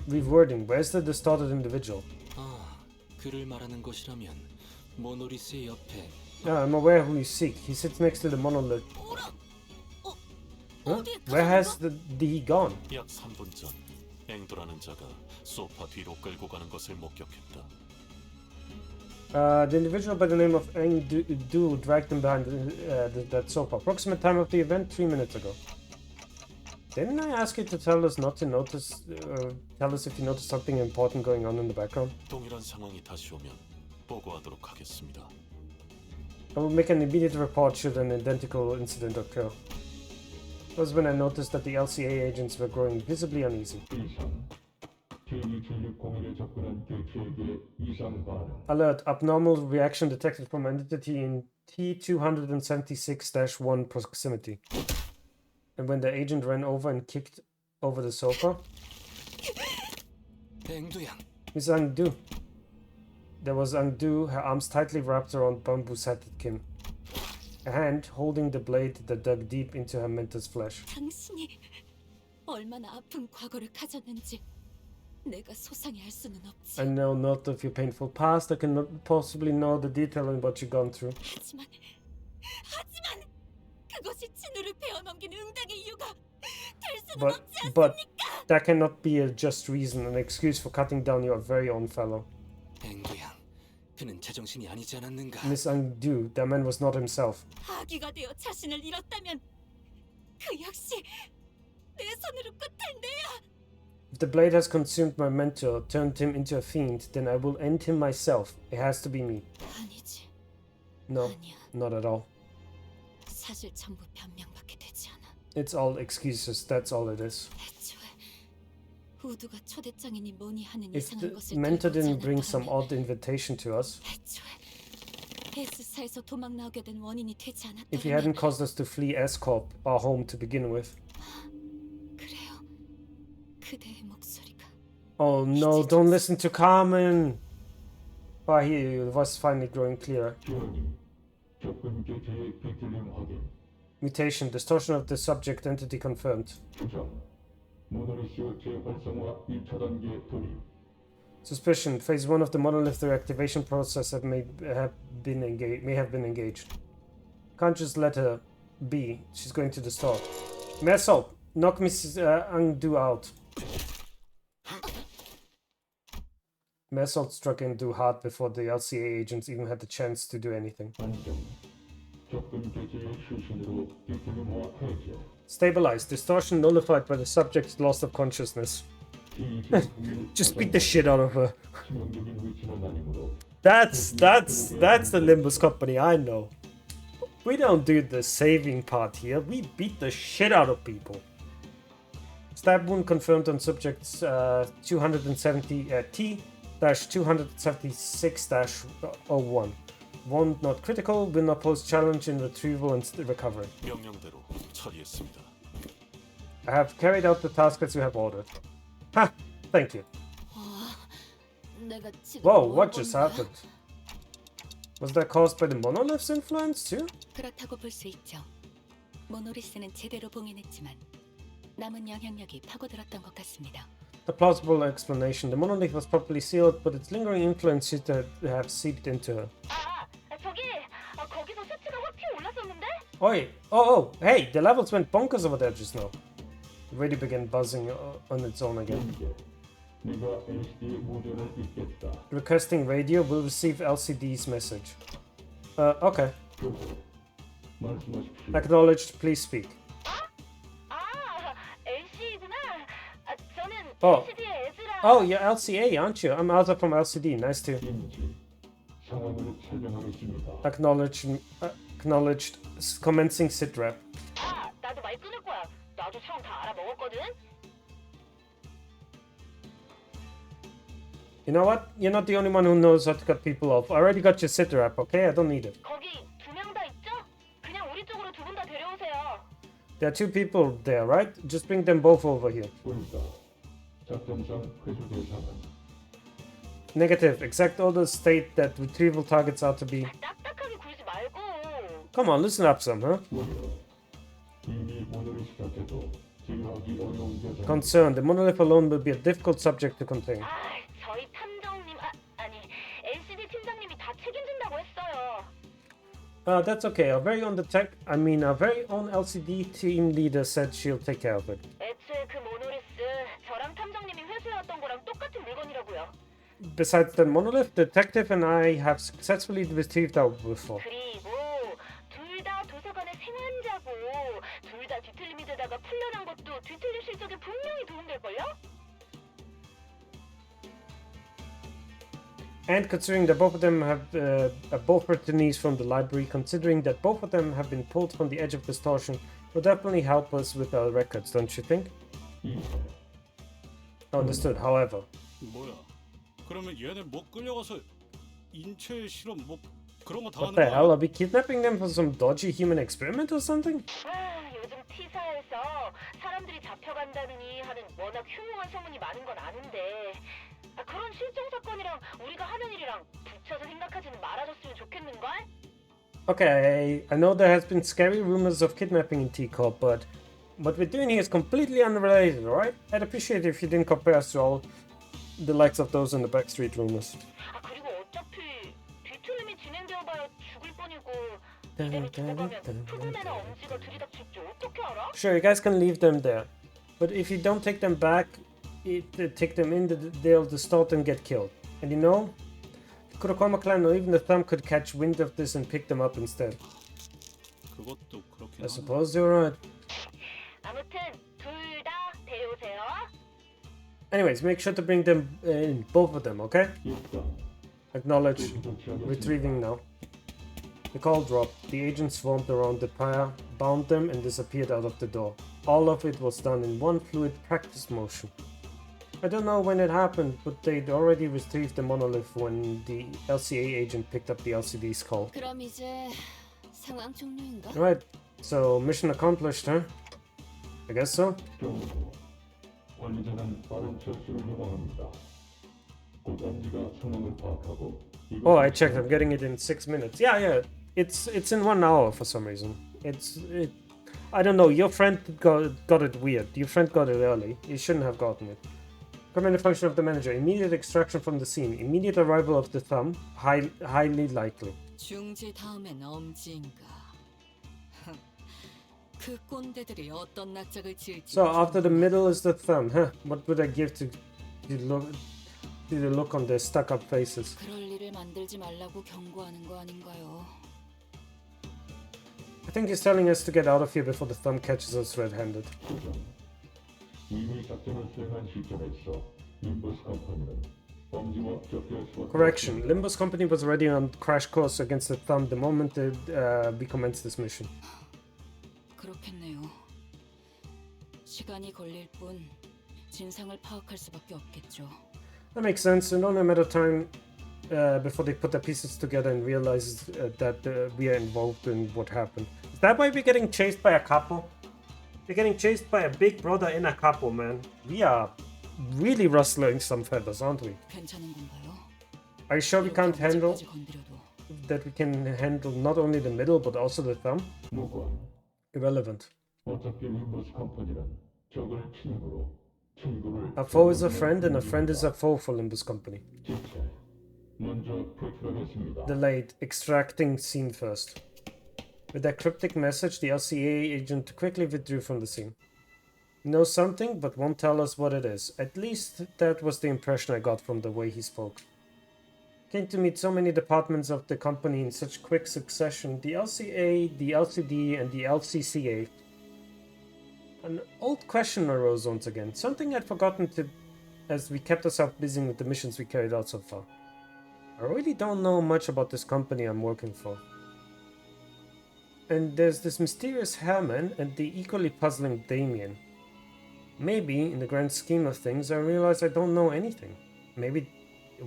Rewording. Where's the distorted individual? 아, 그를 말하는 것이라면 모노리스의 옆에. Yeah, I'm aware who you seek. He sits next to the monolith. Huh? Where has he gone? 약 3분 전 앵도라는 자가 소파 뒤로 끌고 가는 것을 목격했다. The individual by the name of Eng Du dragged him behind that sofa. Approximate time of the event, 3 minutes ago. Didn't I ask you to tell us not to notice, tell us if you notice something important going on in the background? 동일한 상황이 다시 오면 보고하도록 하겠습니다. I will make an immediate report should an identical incident occur. That was when I noticed that the LCA agents were growing visibly uneasy. Alert, abnormal reaction detected from entity in T-276-1 proximity. And when the agent ran over and kicked over the sofa... Miss Angdu. There was Angdu, her arms tightly wrapped around bamboo-satted Kim. A hand holding the blade that dug deep into her mentor's flesh. 당신이 얼마나 아픈 과거를 가졌는지 내가 소상히 알 수는 없지. I know not of your painful past. I cannot possibly know the detail in what you've gone through. 하지만 그것이 진우를 베어넘긴 응당의 이유가 될 수는 없지 But 않습니까? that cannot be a just reason, an excuse for cutting down your very own fellow. 앵두양, 그는 제정신이 아니지 않았는가? Miss Angdu, that man was not himself. 아기가 되어 자신을 잃었다면 그 역시 내 손으로 끝을 내야. If the blade has consumed my mentor, turned him into a fiend, then I will end him myself. It has to be me. 아니지. No, not at all. 사실 전부 변명밖에 되지 않아. It's all excuses, that's all it is. 애초에 우두가 초대장이니 뭐니 하는 If 이상한 the 것을 mentor 들고 didn't bring 자는 some 바람에 odd invitation to us, S사에서 도망 나오게 된 원인이 되지 if he 않았더라면 hadn't caused us to flee S-Corp, our home to begin with. 그래요. 그대의 목소리가 Oh no, don't listen to Carmen! Oh, I hear you, the voice is finally growing clearer. Mutation, distortion of the subject entity confirmed. Suspicion, phase 1 of the monolith reactivation process may have been engaged. Can't just let her be, she's going to the store. Messel, knock Mrs. Angdu out. Messel struck Angdu hard before the LCA agents even had the chance to do anything. Stabilize. Distortion nullified by the subject's loss of consciousness. Just beat the shit out of her. That's the Limbus company I know. We don't do the saving part here. We beat the shit out of people. Stab wound confirmed on subjects T-276-01. Wound not critical, will not pose challenge in retrieval and recovery. 명령대로 처리했습니다. I have carried out the task as you have ordered. Ha! Thank you. 내가 지금 Whoa, 뭘 what just 본 거야? happened? Was that caused by the monolith's influence too? 그렇다고 볼 수 있죠. 모노리스는 제대로 봉인했지만 남은 영향력이 파고들었던 것 같습니다. A plausible explanation. The monolith was properly sealed, but its lingering influence seemed to have seeped into her. 저기 거기서 수치가 확 튀어 올랐었는데? Oi! Oh, hey! The levels went bonkers over there just now. The radio began buzzing on its own again. Requesting radio will receive LCD's message. Okay. Acknowledged, please speak. LC구나. 저는 Oh. LCD의 에즈라. Oh, you're LCA, aren't you? I'm Alza from LCD. Nice to. Acknowledged. Commencing sit rep. 나도 말 끊을 거야. 나도 상황 다 알아먹었거든. You know what? You're not the only one who knows how to cut people off. I already got your sit rep, okay? I don't need it. 거기 2명 다 있죠? 그냥 우리 쪽으로 2분 다 데려오세요. There are 2 people there, right? Just bring them both over here. Negative. Exact orders state that retrieval targets are to be... 딱딱하게 굴지 말고. Come on, listen up some, huh? Concern. The monolith alone will be a difficult subject to contain. 저희 탐정님, 아니 LCD 팀장님이 다 책임진다고 했어요. That's okay. Our very own LCD team leader said she'll take care of it. 애초에 그 모노리스 저랑 탐정님이 회수해왔던 거랑 똑같은 물건이라고요. Besides the monolith, the detective and I have successfully retrieved our before. 그리고 둘 다 도서관의 생환자고 둘 다 뒤틀림이 되다가 풀려난 것도 뒤틀릴 실적에 분명히 도움될걸요? And considering that both of them have both returnees from the library, considering that both of them have been pulled from the edge of distortion, will definitely help us with our records, don't you think? Understood. However, 뭐야? 그러면 얘네 못 끌려가서 인체 실험 뭐 그런 거 다 what 하는 the 거야? hell? Are we kidnapping them for some dodgy human experiment or something? 요즘 T사에서 사람들이 잡혀간다느니 하는 워낙 흉흉한 소문이 많은 건 아는데 그런 실종 사건이랑 우리가 하는 일이랑 붙여서 생각하지는 말아줬으면 좋겠는걸? Okay, I know there has been scary rumors of kidnapping in T-Corp, but what we're doing here is completely unrelated, alright? I'd appreciate it if you didn't compare us to all the likes of those in the backstreet rumors. 그리고 어차피 뒤틀림이 진행되어봐야 죽을 뻔이고 이대로 두고 가면 푸근애나 엄지가 들이닥칠지 어떻게 알아? Sure, you guys can leave them there, but if you don't take them back, take them in, they'll distort and get killed. And you know, the Kurokoma clan or even the Thumb could catch wind of this and pick them up instead. 그것도 그렇긴 I suppose you're right. 아무튼 둘 다 데려오세요. Anyways, make sure to bring them in, both of them, okay? Acknowledge. Retrieving now. The call dropped. The agents swarmed around the pair, bound them, and disappeared out of the door. All of it was done in one fluid practice motion. I don't know when it happened, but they'd already retrieved the monolith when the LCA agent picked up the LCD's call. 그럼 이제 상황 종료인가? Right, so mission accomplished, huh? I guess so. Oh, I checked. I'm getting it in 6 minutes. Yeah. It's in 1 hour for some reason. I don't know. Your friend got it weird. Your friend got it early. You shouldn't have gotten it. Command function of the manager. Immediate extraction from the scene. Immediate arrival of the Thumb. Highly likely. 중지 다음엔 엄지인가. 그 꼰대들이 어떤 낯짝을 지을지. So after the middle is the Thumb. Huh? What would I give to the look on their stuck-up faces? 그럴 일을 만들지 말라고 경고하는 거 아닌가요? I think he's telling us to get out of here before the Thumb catches us red-handed. Correction. Limbus Company was already on crash course against the Thumb the moment we commenced this mission. 그렇겠네요. 시간이 걸릴 뿐 진상을 파악할 수밖에 없겠죠. That makes sense. And only a matter of time before they put their pieces together and realize that we are involved in what happened. Is that why we're getting chased by a couple? We're getting chased by a big brother in a couple, man. We are really rustling some feathers, aren't we? 괜찮은 건가요? Are you sure we can't handle that? We can handle not only the middle but also the Thumb? Irrelevant. 적을 친구로, 친구를 A foe is a friend and a friend is a foe for Limbus Company. 집체. 먼저 불출하겠습니다. Delayed. Extracting scene first. With that cryptic message, the LCA agent quickly withdrew from the scene. He knows something, but won't tell us what it is. At least that was the impression I got from the way he spoke. Came to meet so many departments of the company in such quick succession. The LCA, the LCD, and the LCCA. An old question arose once again. Something I'd forgotten to, as we kept ourselves busy with the missions we carried out so far. I really don't know much about this company I'm working for. And there's this mysterious Hellman and the equally puzzling Damien. Maybe, in the grand scheme of things, I realize I don't know anything. Maybe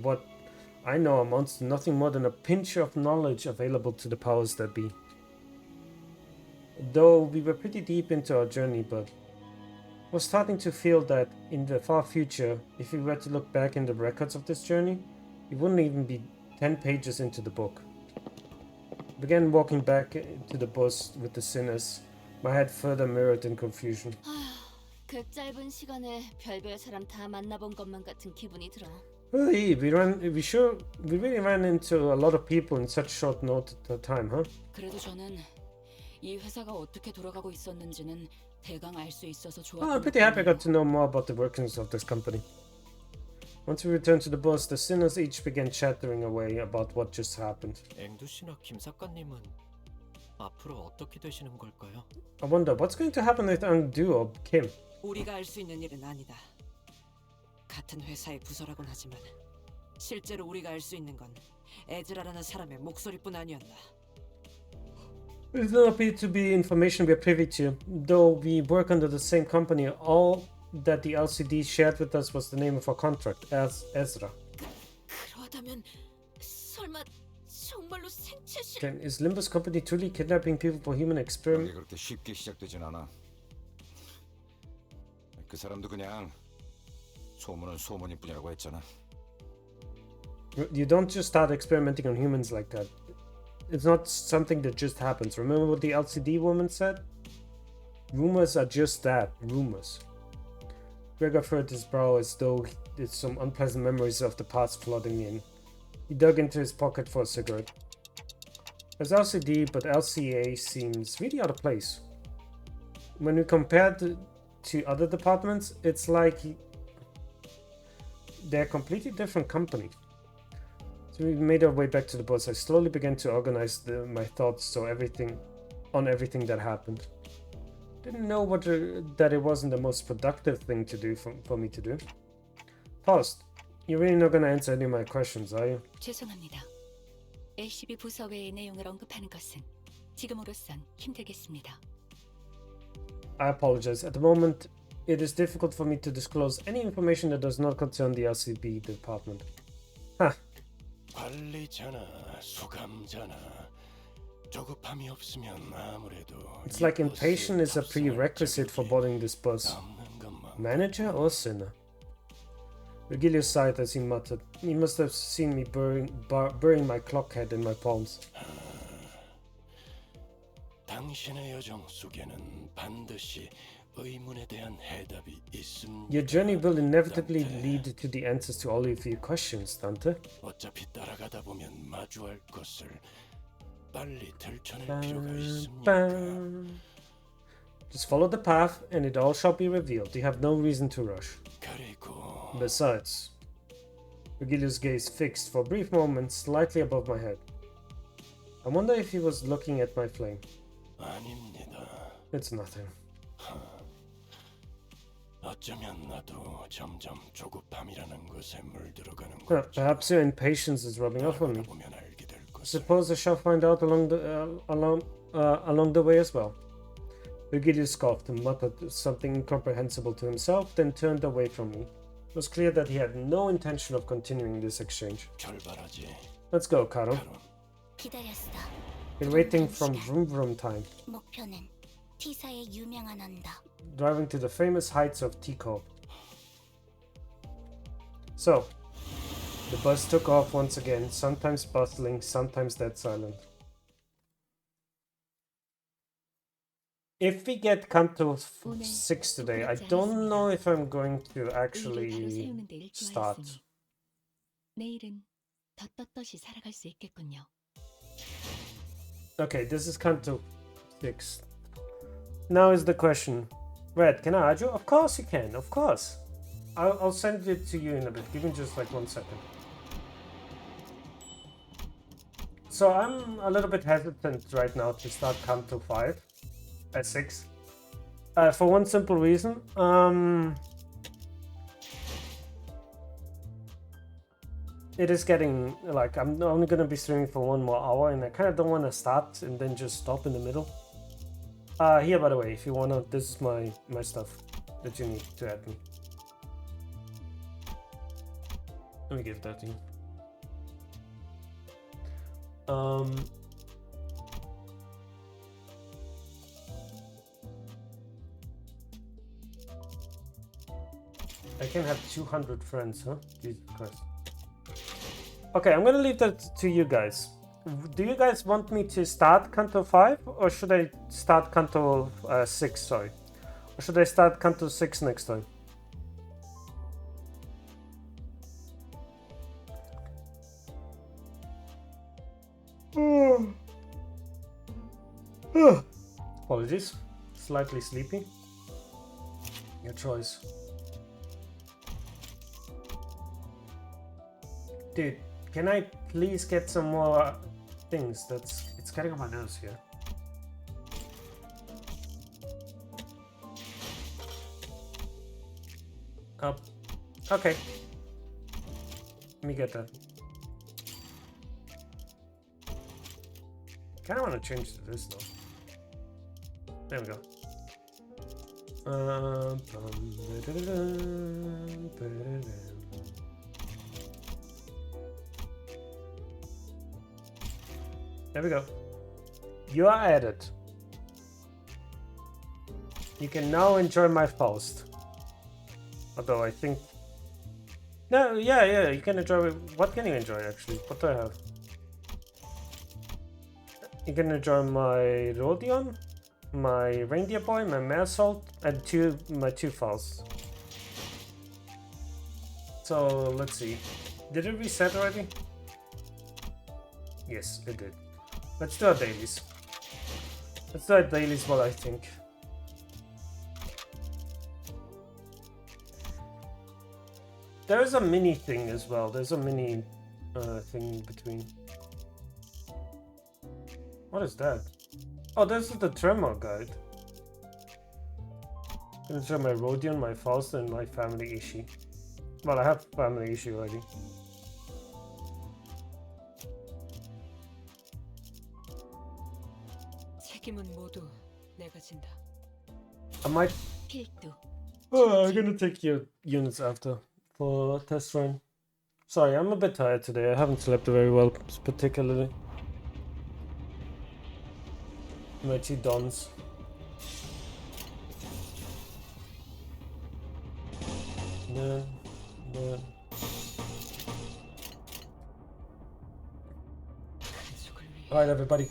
what I know amounts to nothing more than a pinch of knowledge available to the powers that be. Though we were pretty deep into our journey, but was starting to feel that in the far future, if we were to look back in the records of this journey, it wouldn't even be 10 pages into the book. Began walking back to the bus with the sinners, my head further mirrored in confusion. 그 짧은 시간에 별별 사람 다 만나본 것만 같은 기분이 들어. Hey, we really ran into a lot of people in such short note time, huh? 그래도 저는 이 회사가 어떻게 돌아가고 있었는지는 대강 알 수 있어서 Oh, I'm 좋았던 pretty happy I 것 got to know more about the workings of this company. Once we returned to the bus, the sinners each began chattering away about what just happened. 앵두 씨나 김 작가님은 앞으로 어떻게 되시는 걸까요? I wonder what's going to happen with Angdu or Kim. 우리가 알 수 있는 일은 아니다. 같은 회사의 부서라곤 하지만 실제로 우리가 알 수 있는 건 에즈라라는 사람의 목소리뿐 아니었나. It does not appear to be information we are privy to, though we work under the same company. All that the LCD shared with us was the name of our contract, as Ezra. 그러다면 설마 정말로 생체실? Then is Limbus Company truly kidnapping people for human experiment? 그렇게 쉽게 시작되진 않아. 그 사람도 그냥 소문은 소문일 뿐이라고 했잖아. You don't just start experimenting on humans like that. It's not something that just happens. Remember what the LCD woman said? Rumors are just that, rumors. Gregor furrowed his brow as though there's some unpleasant memories of the past flooding in. He dug into his pocket for a cigarette. There's LCD, but LCA seems really out of place. When we compare to other departments, it's like they're a completely different company. So we made our way back to the bus. I slowly began to organize my thoughts on everything that happened. Didn't know that it wasn't the most productive thing to do for me to do. Faust, you're really not gonna answer any of my questions, are you? 죄송합니다. LCB 부서 외의 내용을 언급하는 것은 지금으로선 힘들겠습니다. I apologize. At the moment, it is difficult for me to disclose any information that does not concern the LCB department. Huh. 관리자나 수감자나 조급함이 없으면 아무래도 It's like impatience is a prerequisite for boarding this bus. Manager or sinner? Virgilius sighed as he muttered. He must have seen me burying my clock head in my palms. 당신의 여정 속에는 반드시 의문에 대한 해답이 있습니다. Your journey will inevitably lead to the answers to all of your questions, Dante. 어차피 따라가다 보면 마주할 것을 빨리 들춰낼 필요가 있습니다. Just follow the path and it all shall be revealed. You have no reason to rush. 그리고 Besides, Virgilius' gaze fixed for a brief moment slightly above my head. I wonder if he was looking at my flame. 아닙니다. It's nothing. 어쩌면 나도 점점 조급함이라는 것에 물들어가는 거죠. Perhaps your impatience is rubbing off on me. 보면 알게 될 것을. Suppose I shall find out along the way as well. Virgilius scoffed and muttered something incomprehensible to himself, then turned away from me. It was clear that he had no intention of continuing this exchange. 결발하지. Let's go, Caro. 기다렸어. Been waiting from vroom vroom time. 목표는 T사의 유명한 언덕. Driving to the famous heights of T-Corp. So, the bus took off once again, sometimes bustling, sometimes dead silent. If we get Kanto 6 today, I don't know if I'm going to actually start. 내일은 더 떳떳이 살아갈 수 있겠군요. Okay, this is Kanto 6. Now is the question. Red, can I add you? Of course you can, of course. I'll send it to you in a bit. Give me just like 1 second. So I'm a little bit hesitant right now to start Kanto 5 at 6. For one simple reason. It is getting like I'm only gonna be streaming for 1 more hour, and I kind of don't want to start and then just stop in the middle. Here, by the way, if you wanna, this is my stuff that you need to add me. Let me give that to you. I can have 200 friends, huh? Jesus Christ. Okay, I'm gonna leave that to you guys. Do you guys want me to start Kanto 5 or should I start Kanto 6, sorry? Or should I start Kanto 6 next time? Apologies. Slightly sleepy. Your choice. Dude, can I please get some more things? It's getting on my nerves here. Okay. Let me get that. Kinda wanna change to this though. There we go. There we go. You are added. You can now enjoy my Faust. Although I think... No, yeah, you can enjoy... What can you enjoy actually? What do I have? You can enjoy my Rodion, my Reindeer Boy, my Mare Salt, and my two Fausts. So, let's see. Did it reset already? Yes, it did. Let's do our dailies. Let's do our dailies while I think. There is a mini thing as well. There's a mini thing in between. What is that? Oh, this is the Tremor guide. I'm gonna try my Rodion, my Faust, and my family Ishi. Well, I have family Ishi already. I might... Oh, I'm gonna take your units after for test run. Sorry, I'm a bit tired today. I haven't slept very well, particularly. My two dons. No. Alright, everybody.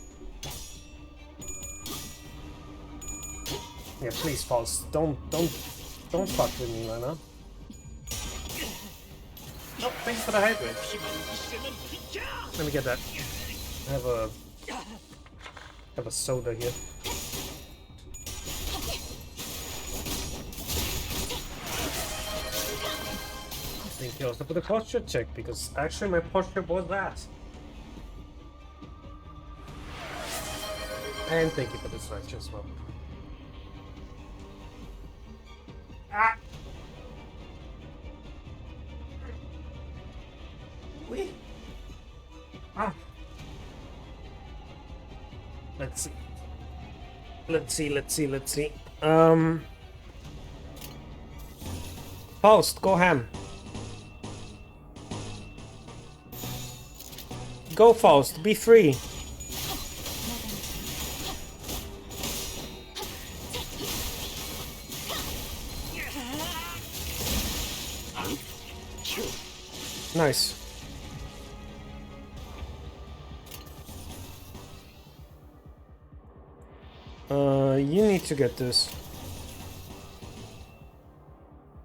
Yeah, please, Faust. Don't fuck with me right now. Oh, thanks for the hydrate. Let me get that. I have a soda here. Thank you also for the posture check, because actually my posture was that. And thank you for the stretch as well. Ah! Wee! Ah! Let's see. Faust, go ham. Go, Faust, be free. Nice. You need to get this.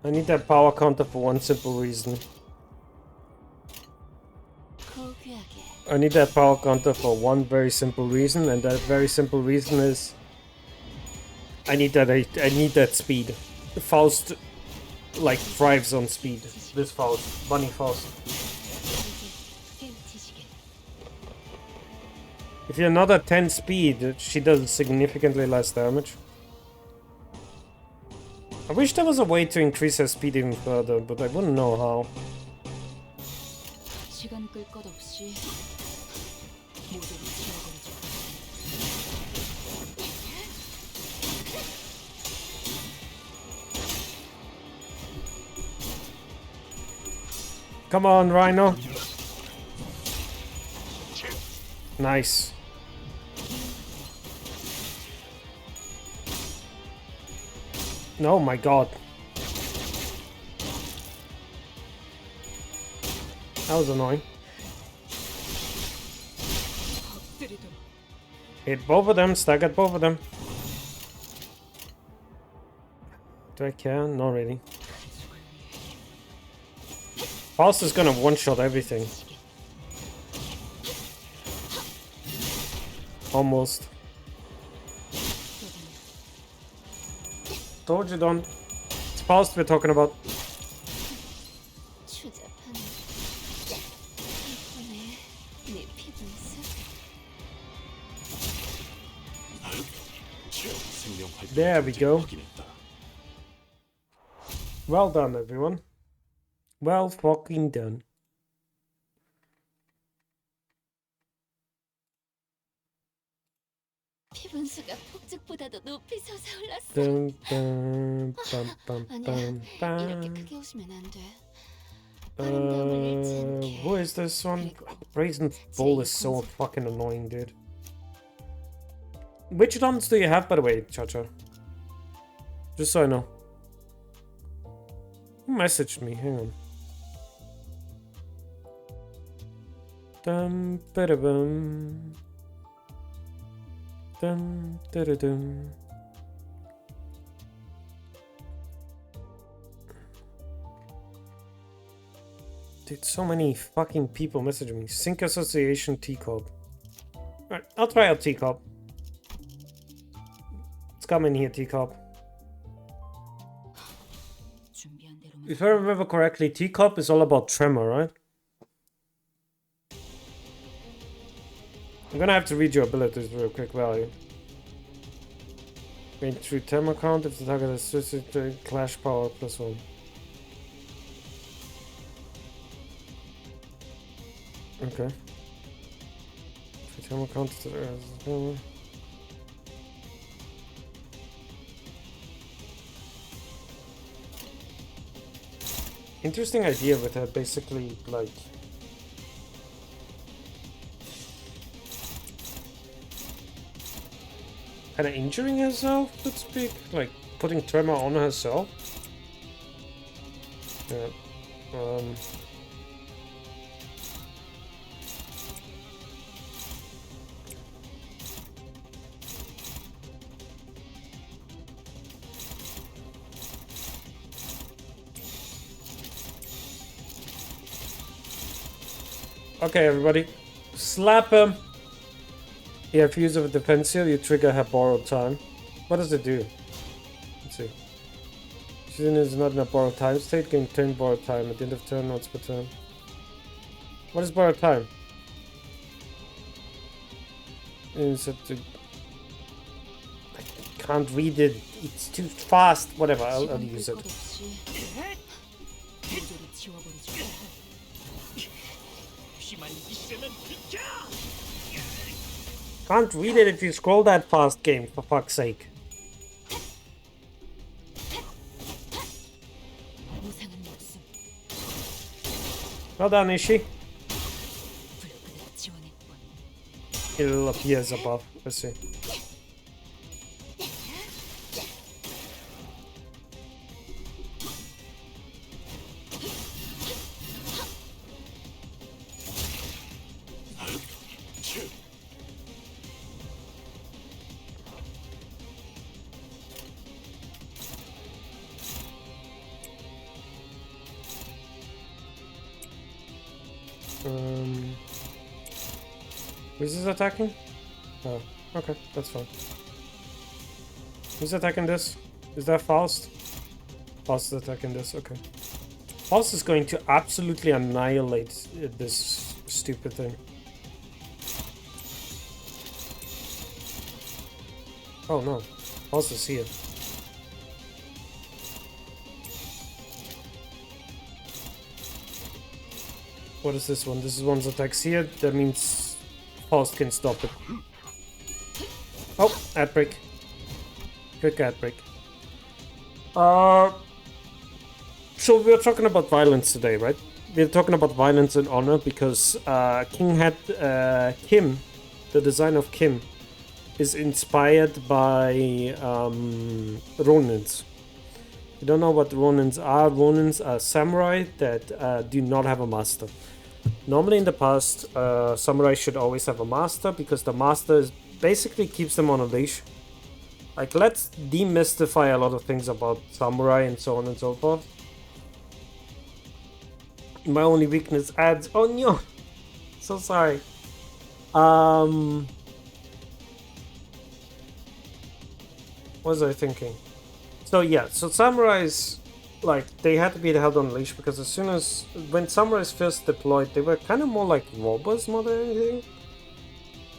I need that power counter for one simple reason. I need that power counter for one very simple reason, and that very simple reason is I need that speed. Faust like thrives on speed. This Faust, Bunny Faust. If you're not at 10 speed, she does significantly less damage. I wish there was a way to increase her speed even further, but I wouldn't know how. Come on, Rhino. Nice. Oh my god. That was annoying. Hit both of them, stack at both of them. Do I care? Not really. Faust is gonna one-shot everything. Almost. Told you don't. It's Faust we're talking about. There we go. Well done, everyone. Well fucking done. Who is this one? Brazen Bull is so fucking annoying, dude. Which dons do you have, by the way, Cha-Cha? Just so I know. Who messaged me? Hang on. Dum ba bum. Dum da dum. Dude, so many fucking people messaging me. Sync Association Teacup. Alright, I'll try out Teacup. Let's come in here, Teacup. If I remember correctly, Teacup is all about tremor, right? I'm gonna have to read your abilities real quick value. Gain through tremor count if the target has switched to clash power +1. Okay. Through tremor count if the interesting idea with her basically like kind of injuring herself, let's speak, like putting tremor on herself. Yeah. Okay, everybody, slap him. Yeah, if you use a defense seal, you trigger her borrowed time. What does it do? Let's see. She's not in a borrowed time state. Gain turn borrowed time at the end of turn, once per turn. What is borrowed time? Is it I can't read it. It's too fast. Whatever. I'll use it. Can't read it if you scroll that fast, game, for fuck's sake. Well done, Ishi. It'll appear as above. Let's see. Who's this attacking? Oh, okay, that's fine. Who's attacking this? Is that Faust? Faust is attacking this, okay. Faust is going to absolutely annihilate this stupid thing. Oh no, Faust is here. What is this one? This is one's attacks here. That means Faust can stop it. Oh, ad break. Quick ad break. So we're talking about violence today, right? We're talking about violence and honor because Kim, the design of Kim, is inspired by Ronins. You don't know what Ronins are. Ronins are samurai that do not have a master. Normally in the past, samurai should always have a master because the master basically keeps them on a leash. Like, let's demystify a lot of things about samurai and so on and so forth. My only weakness adds... Oh no! So sorry. What was I thinking? So yeah, so samurais, like, they had to be held on leash because as soon as... When samurais first deployed, they were kind of more like robbers more than anything.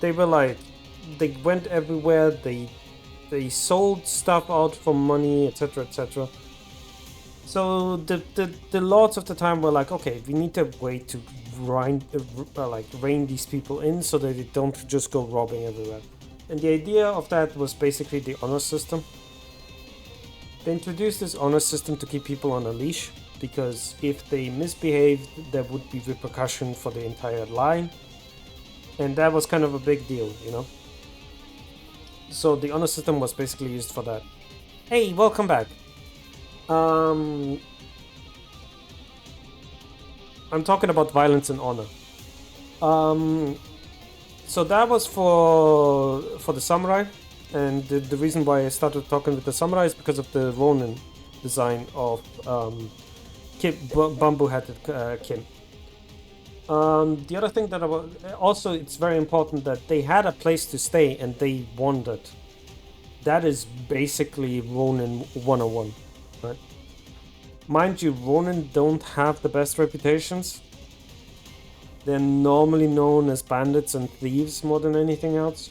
They were like... They went everywhere, they sold stuff out for money, etc, etc. So the lords of the time were like, okay, we need a way to rein these people in so that they don't just go robbing everywhere. And the idea of that was basically the honor system. They introduced this honor system to keep people on a leash, because if they misbehaved, there would be repercussion for the entire line. And that was kind of a big deal, you know? So the honor system was basically used for that. Hey, welcome back. I'm talking about violence and honor. So that was for the samurai, and the reason why I started talking with the samurai is because of the Ronin design of bamboo-hatted Kim. The other thing that also it's very important that they had a place to stay and they wandered. That is basically Ronin 101, right? Mind you, Ronin don't have the best reputations. They're normally known as bandits and thieves more than anything else.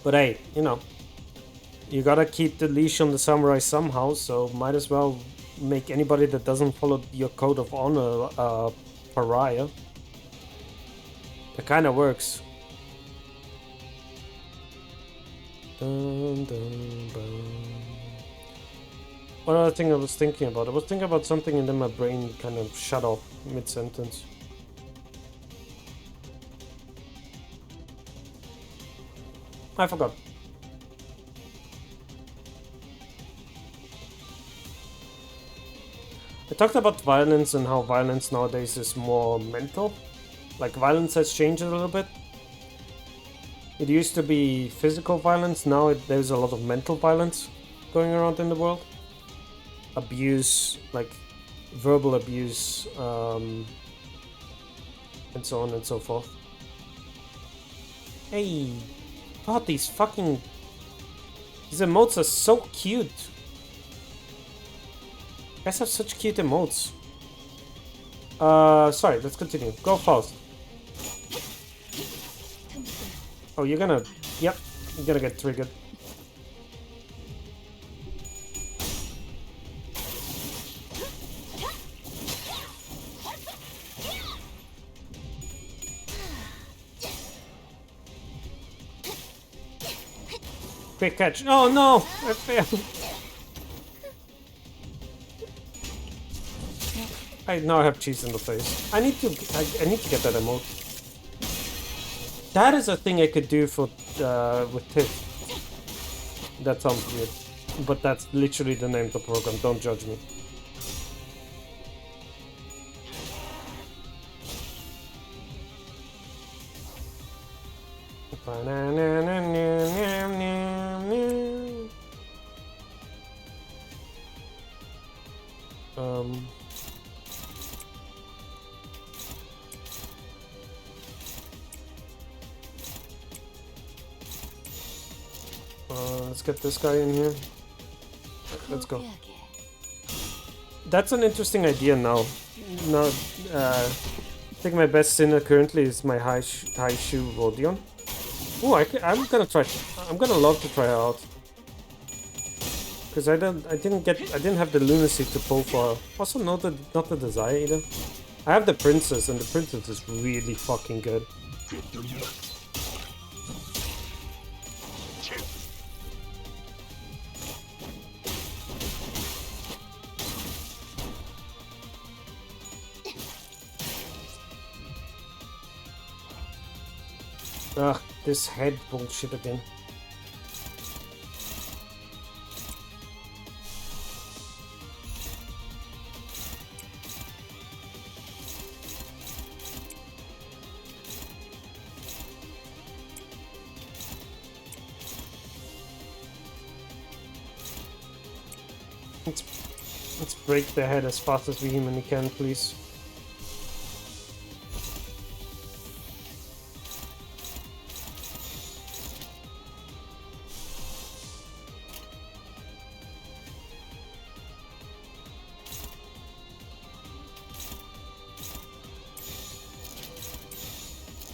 But hey, you know, you gotta keep the leash on the samurai somehow, so might as well make anybody that doesn't follow your code of honor a pariah. It kinda works. Dun, dun, dun. One other thing I was thinking about something and then my brain kind of shut off mid-sentence. I forgot. I talked about violence and how violence nowadays is more mental. Like, violence has changed a little bit. It used to be physical violence, now there's a lot of mental violence going around in the world. Abuse, like verbal abuse, and so on and so forth. Hey, God, these emotes are so cute. You guys have such cute emotes. Sorry, let's continue. Go Faust. Oh, you're gonna... Yep, you're gonna get triggered. Quick catch. Oh no! I failed. I now have cheese in the face. I need to get that emote. That is a thing I could do for with Tiff. That sounds weird, but that's literally the name of the program. Don't judge me. Let's get this guy in here. Let's go. That's an interesting idea now. No, I think my best sinner currently is my high shoe Rodion. Oh, I'm gonna love to try her out. Because I didn't have the lunacy to pull for her. Also, not the desire either. I have the princess, and the princess is really fucking good. Ugh, this head bullshit again. Let's break the head as fast as we humanly can, please.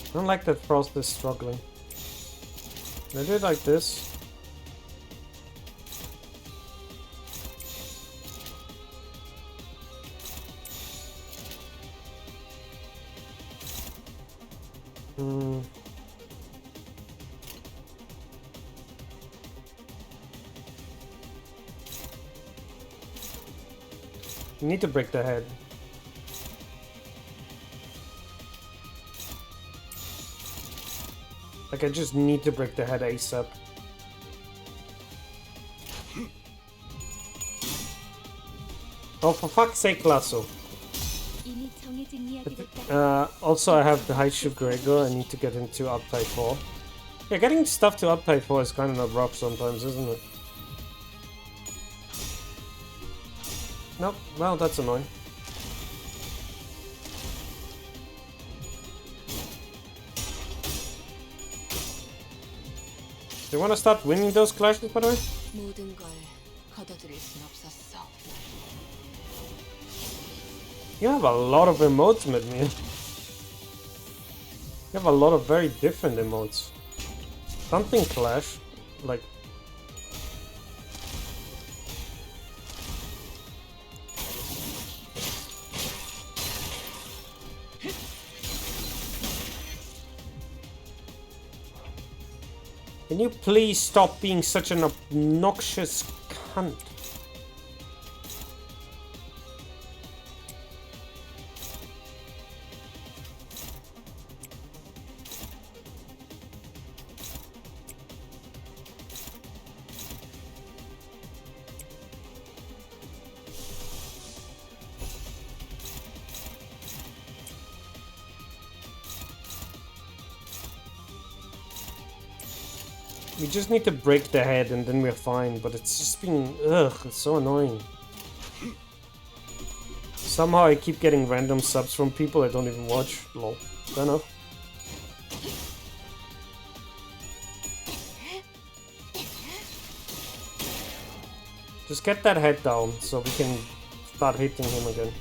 I don't like that Frost is struggling. Can I do it like this? You need to break the head. Like, I just need to break the head ASAP. Oh, for fuck's sake, Lasso. Also, I have the high shoot Gregor. I need to get into uptype 4. Yeah, getting stuff to uptype 4 is kind of rough sometimes, isn't it? Nope, well, that's annoying. Do you want to start winning those clashes, by the way? You have a lot of emotes, Midman. You have a lot of very different emotes. Something clash, like... Can you please stop being such an obnoxious cunt? We just need to break the head and then we're fine, but it's just been... Ugh, it's so annoying. Somehow I keep getting random subs from people I don't even watch. Lol. Fair enough. Just get that head down so we can start hitting him again.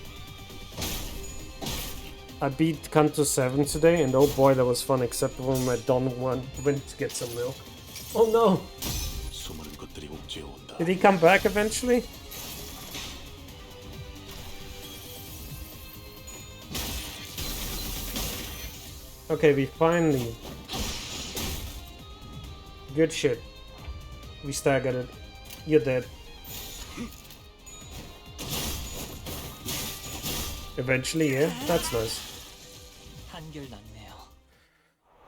I beat Kanto 7 today and oh boy that was fun, except when my Don went to get some milk. Oh no! Did he come back eventually? Okay, we finally... Good shit. We staggered it. You're dead. Eventually, yeah? That's nice.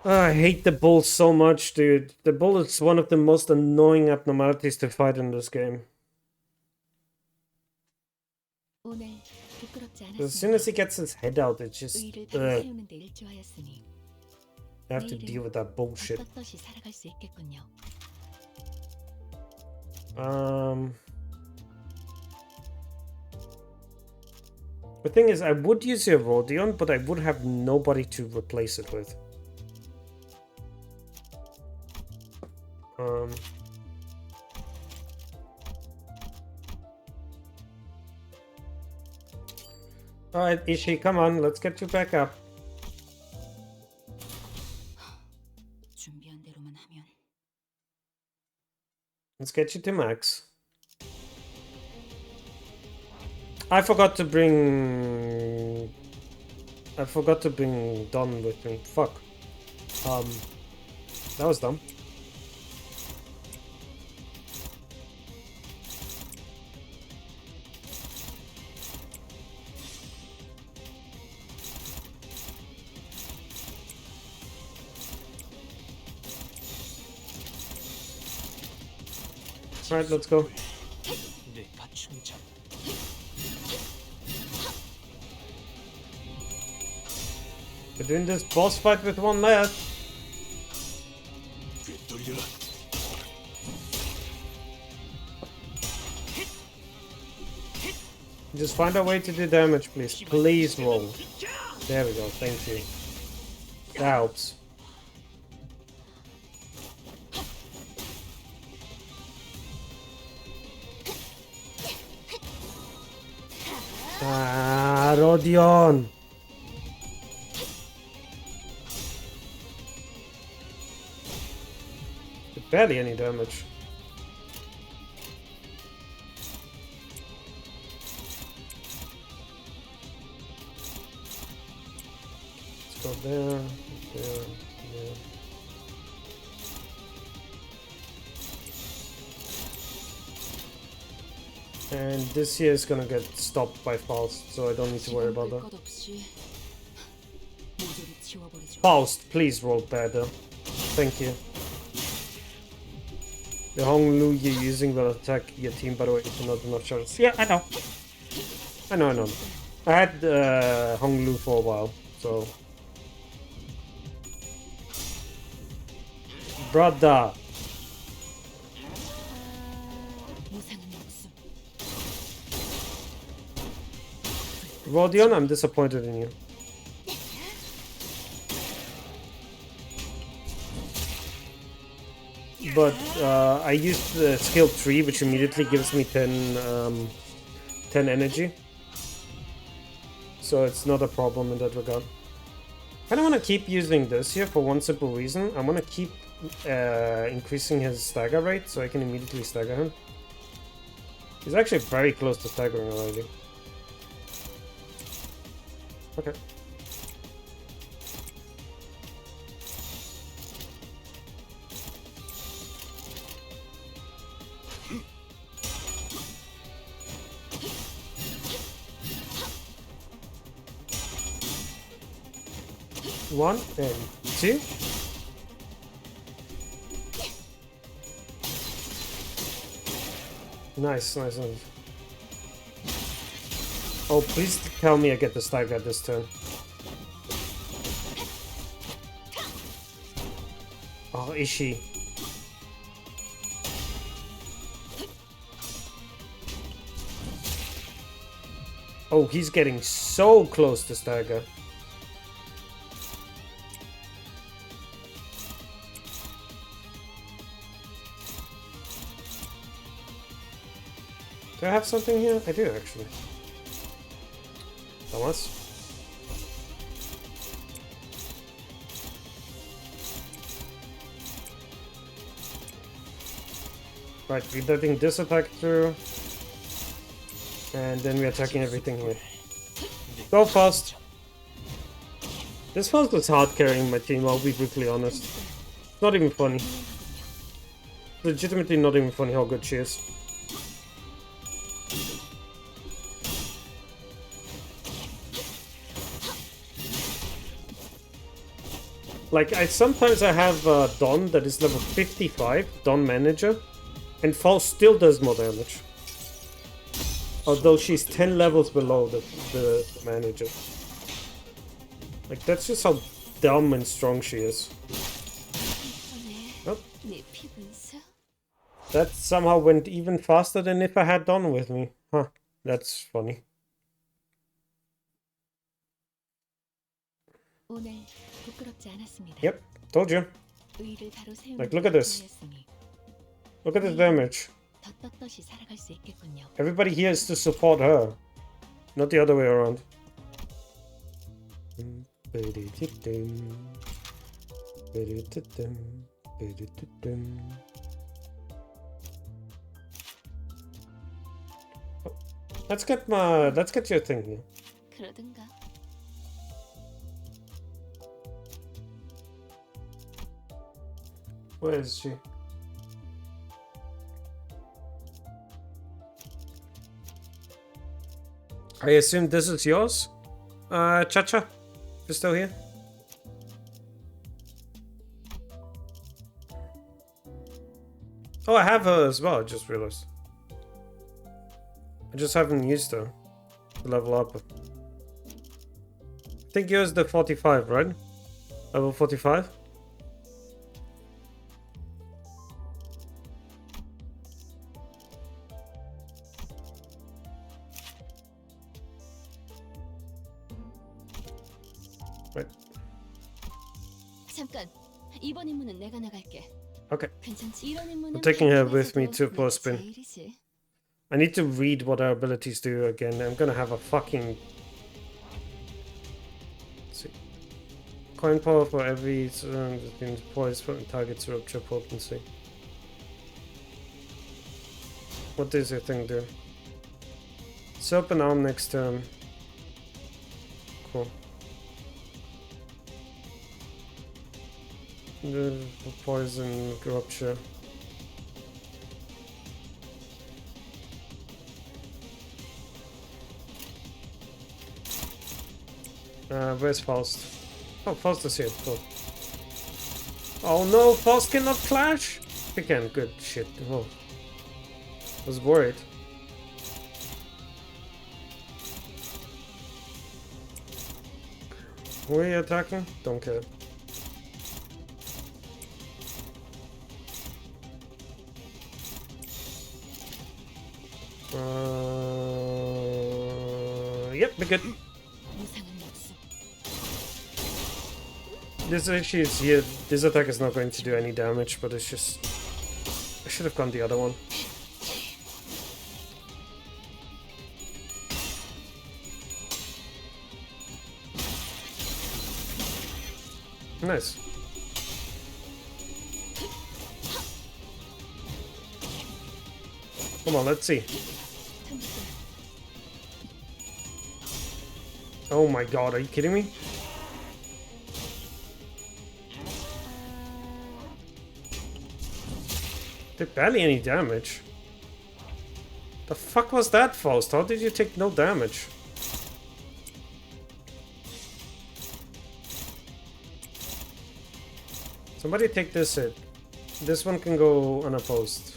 I hate the bull so much, dude. The bull is one of the most annoying abnormalities to fight in this game. As soon as he gets his head out, it's just... I have to deal with that bullshit. The thing is, I would use your Rodion, but I would have nobody to replace it with. Alright, Ishii, come on, let's get you back up. 준비한 대로만 하면 Let's get you to max. I forgot to bring Don with me. Fuck. That was dumb. Alright, let's go. 뇌파 충전. We're doing this boss fight with one left. Just find a way to do damage, please. Please roll. There we go, thank you. That helps. Ah, Rodion! Barely any damage. Let's go there, there, there. And this here is gonna get stopped by Faust, so I don't need to worry about that. Faust, please roll better. Thank you. The Hong Lu you're using will attack your team, by the way, if you're not enough charges. Yeah, I know. I know. I had Hong Lu for a while, so... Brother! Rodion, I'm disappointed in you. But I used the skill 3, which immediately gives me 10 energy. So it's not a problem in that regard. I kind of want to keep using this here for one simple reason. I want to keep increasing his stagger rate so I can immediately stagger him. He's actually very close to staggering already. Okay. One and two. Nice. Oh, please tell me I get the stagger this turn. Oh, Ishii. Oh, he's getting so close to stagger. Do I have something here? I do, actually. Thomas? Right, we're letting this attack through. And then we're attacking everything here. Go fast! This Faust is hard carrying my team, I'll be brutally honest. It's not even funny. Legitimately not even funny how good she is. Like, sometimes I have Dawn that is level 55, Dawn Manager, and Faust still does more damage. Although she's 10 levels below the Manager. Like, that's just how dumb and strong she is. Oh. That somehow went even faster than if I had Dawn with me. Huh, that's funny. Yep, told you. Like, look at this. Look at this damage. Everybody here is to support her, not the other way around. Let's get your thing here. 그러든가. Where is she? I assume this is yours? Cha-Cha? You're still here? Oh, I have her as well, I just realized. I just haven't used her to level up. I think yours the 45, right? Level 45? Right. 잠깐. 이번 임무는 내가 나갈게. Okay. 괜찮지? 이런 임무는 I'm taking her with 방송에서도 me to 내가 Postpin. 제일이지. I need to read what our abilities do again. I'm gonna have a fucking... Let's see. Coin power for every has been poised for target's rupture potency. What does your thing do? Serpent arm next turn. Cool. The poison rupture. Where's Faust? Oh, Faust is here. Cool. Oh no, Faust cannot clash? He can. Good shit. Oh. Was worried. Who are you attacking? Don't care. Yep, we're good. This actually is here. This attack is not going to do any damage, but it's just... I should have gone the other one. Nice. Come on, let's see. Oh my god, are you kidding me? Did barely any damage. The fuck was that, Faust? How did you take no damage? Somebody take this hit. This one can go unopposed.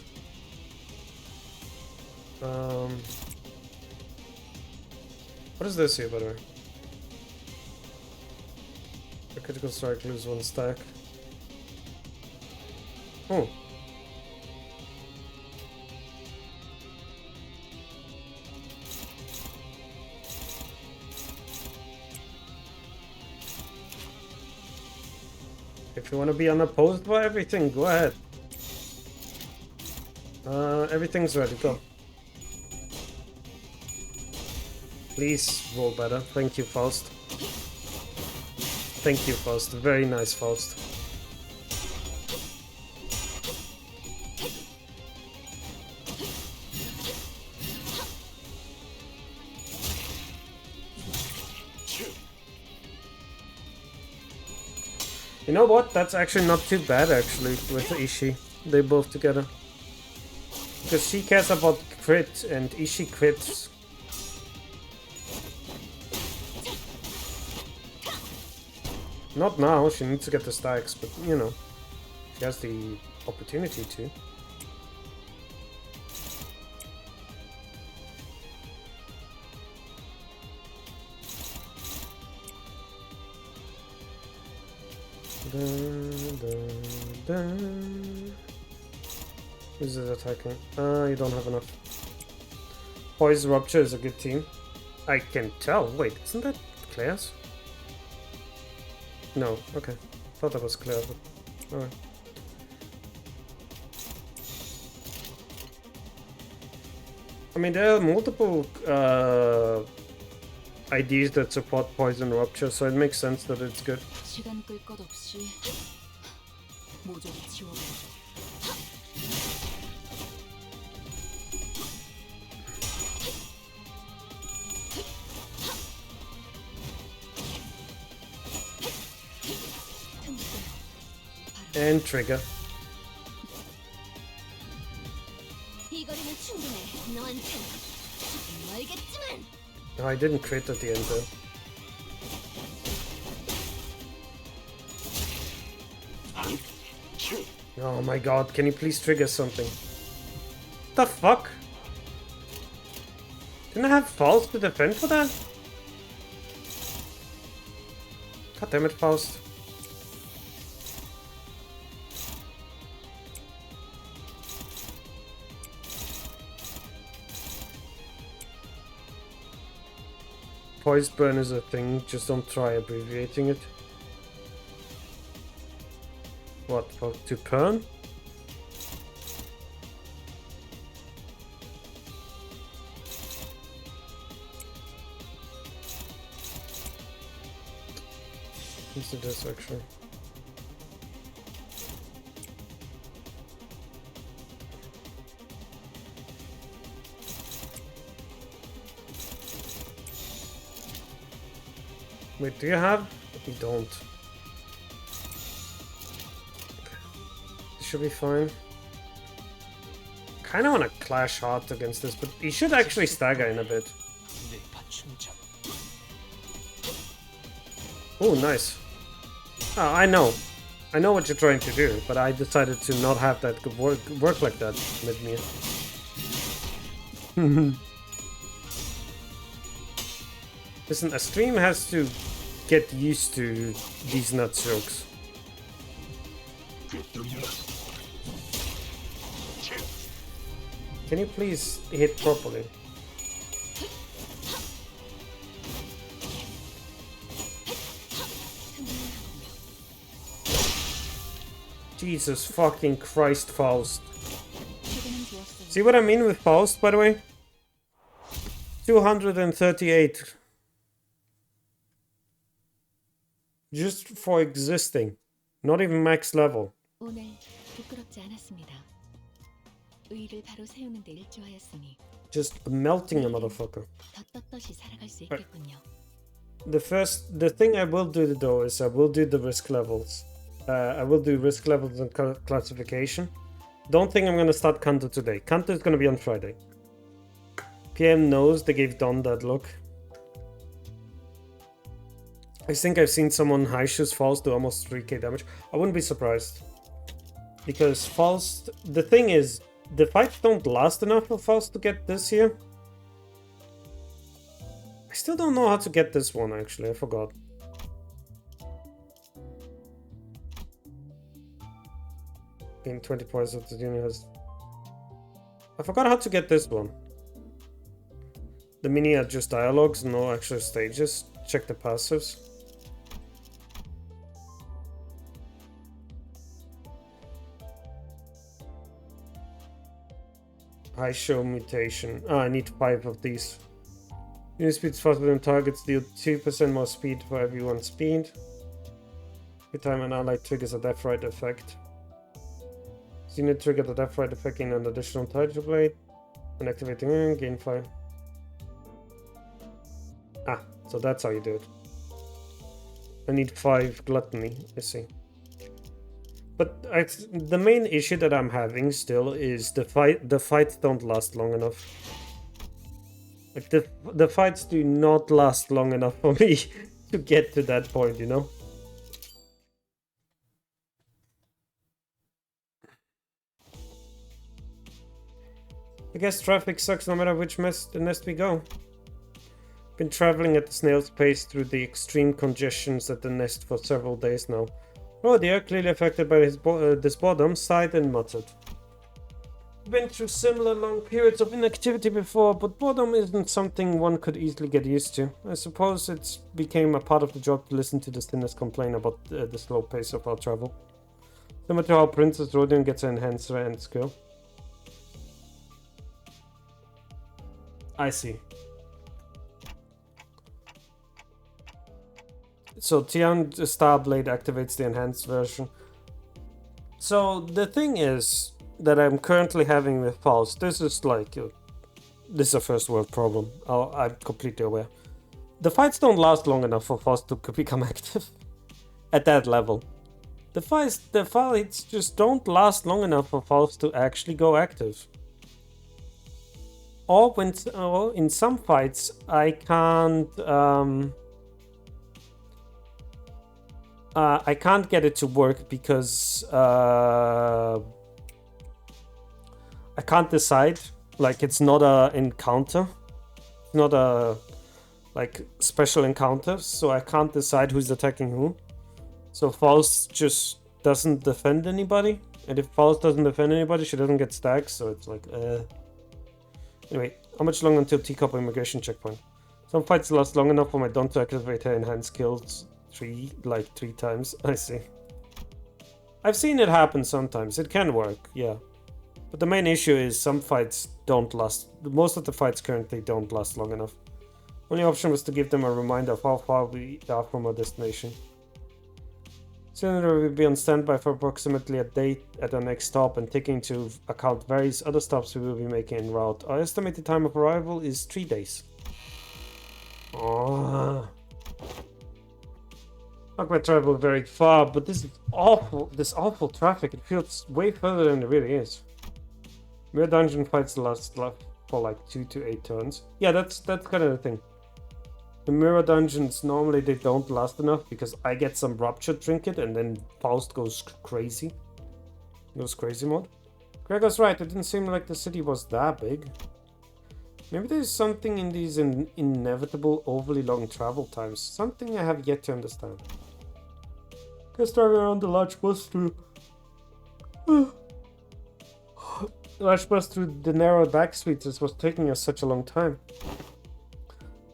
What is this here, by the way? A critical strike, lose one stack. Oh. If you want to be unopposed by everything, go ahead. Everything's ready, go. Please roll better. Thank you, Faust. Thank you, Faust. Very nice, Faust. You know what? That's actually not too bad, actually, with Ishii. They both together. Because she cares about crit, and Ishii crits. Not now, she needs to get the stacks, but, you know, she has the opportunity to. Who's it attacking? You don't have enough. Poison Rupture is a good team. I can tell. Wait, isn't that Claire's? No, okay. Thought that was Claire, but alright. I mean, there are multiple IDs that support poison rupture, so it makes sense that it's good. 시간 끌 것 없이 모조리 지워버려. And trigger. 이 거리는 충분해. 너한텐 멀겠지만. Oh, I didn't crit at the end though. Oh my god, can you please trigger something? What the fuck? Didn't I have Faust to defend for that? God damn it, Faust. Poise burn is a thing, just don't try abbreviating it. What, to burn? Let's do this actually. Wait, do you have? You don't. This should be fine. Kinda wanna clash hard against this, but he should actually stagger in a bit. Oh, nice. Oh, I know. I know what you're trying to do, but I decided to not have that work like that mid-meal. Listen, a stream has to get used to these nut jokes. Can you please hit properly? Jesus fucking Christ, Faust. See what I mean with Faust, by the way? 238. Just for existing. Not even max level. 오늘 부끄럽지 않았습니다. 의의를 바로 세우는 데 일조하였으니 Just melting a motherfucker. 더 떳떳이 살아갈 수 있겠군요. The thing I will do though is I will do the risk levels. I will do risk levels and classification. Don't think I'm gonna start Kanto today. Kanto is gonna be on Friday. PM knows they gave Don that look. I think I've seen someone high shoes Faust do almost 3k damage. I wouldn't be surprised. Because Faust... The thing is, the fights don't last enough for Faust to get this here. I still don't know how to get this one actually, I forgot. Gain 20 points of the unit has... I forgot how to get this one. The mini are just dialogues, no actual stages. Check the passives. High show mutation. Ah, I need 5 of these. Unit speeds faster than targets deal 2% more speed for every 1 speed. Every time an ally triggers a death right effect. Unit trigger the death right effect in an additional title blade. And activating gain 5. Ah, so that's how you do it. I need 5 gluttony, I see. But the main issue that I'm having still is the fights don't last long enough. Like the fights do not last long enough for me to get to that point, you know? I guess traffic sucks no matter which nest we go. Been traveling at a snail's pace through the extreme congestions at the nest for several days now. Oh dear, clearly affected by this boredom, sighed and muttered. Been through similar long periods of inactivity before, but boredom isn't something one could easily get used to. I suppose it's became a part of the job to listen to the Stinners complain about the slow pace of our travel. Similar to how Princess Rodion gets an enhanced and skill. I see. So Tian Starblade activates the enhanced version. So the thing is that I'm currently having with Faust, this is like, this is a first world problem. I'm completely aware. The fights don't last long enough for Faust to become active at that level. The fights just don't last long enough for Faust to actually go active. Or in some fights I can't get it to work because I can't decide. Like, it's not a encounter, not a like special encounter, so I can't decide who's attacking who. So Faust just doesn't defend anybody, and if Faust doesn't defend anybody, she doesn't get stacks. So it's like, Anyway, how much longer until Teacup immigration checkpoint? Some fights last long enough for my Don to activate her enhanced skills three times. I see. I've seen it happen sometimes. It can work, yeah. But the main issue is some fights don't last. Most of the fights currently don't last long enough. Only option was to give them a reminder of how far we are from our destination. Cylinder will be on standby for approximately a day at our next stop, and taking into account various other stops we will be making en route. Our estimated time of arrival is 3 days. Oh. Not quite travel very far, but this is awful. This awful traffic. It feels way further than it really is. Mirror dungeon fights last for like 2 to 8 turns. Yeah, that's kind of the thing. The mirror dungeons, normally they don't last enough because I get some ruptured trinket and then Faust goes crazy. Goes crazy mode. Gregor's right, it didn't seem like the city was that big. Maybe there's something in these inevitable overly long travel times. Something I have yet to understand. Guess driving around the large bus through the narrow back streets was taking us such a long time.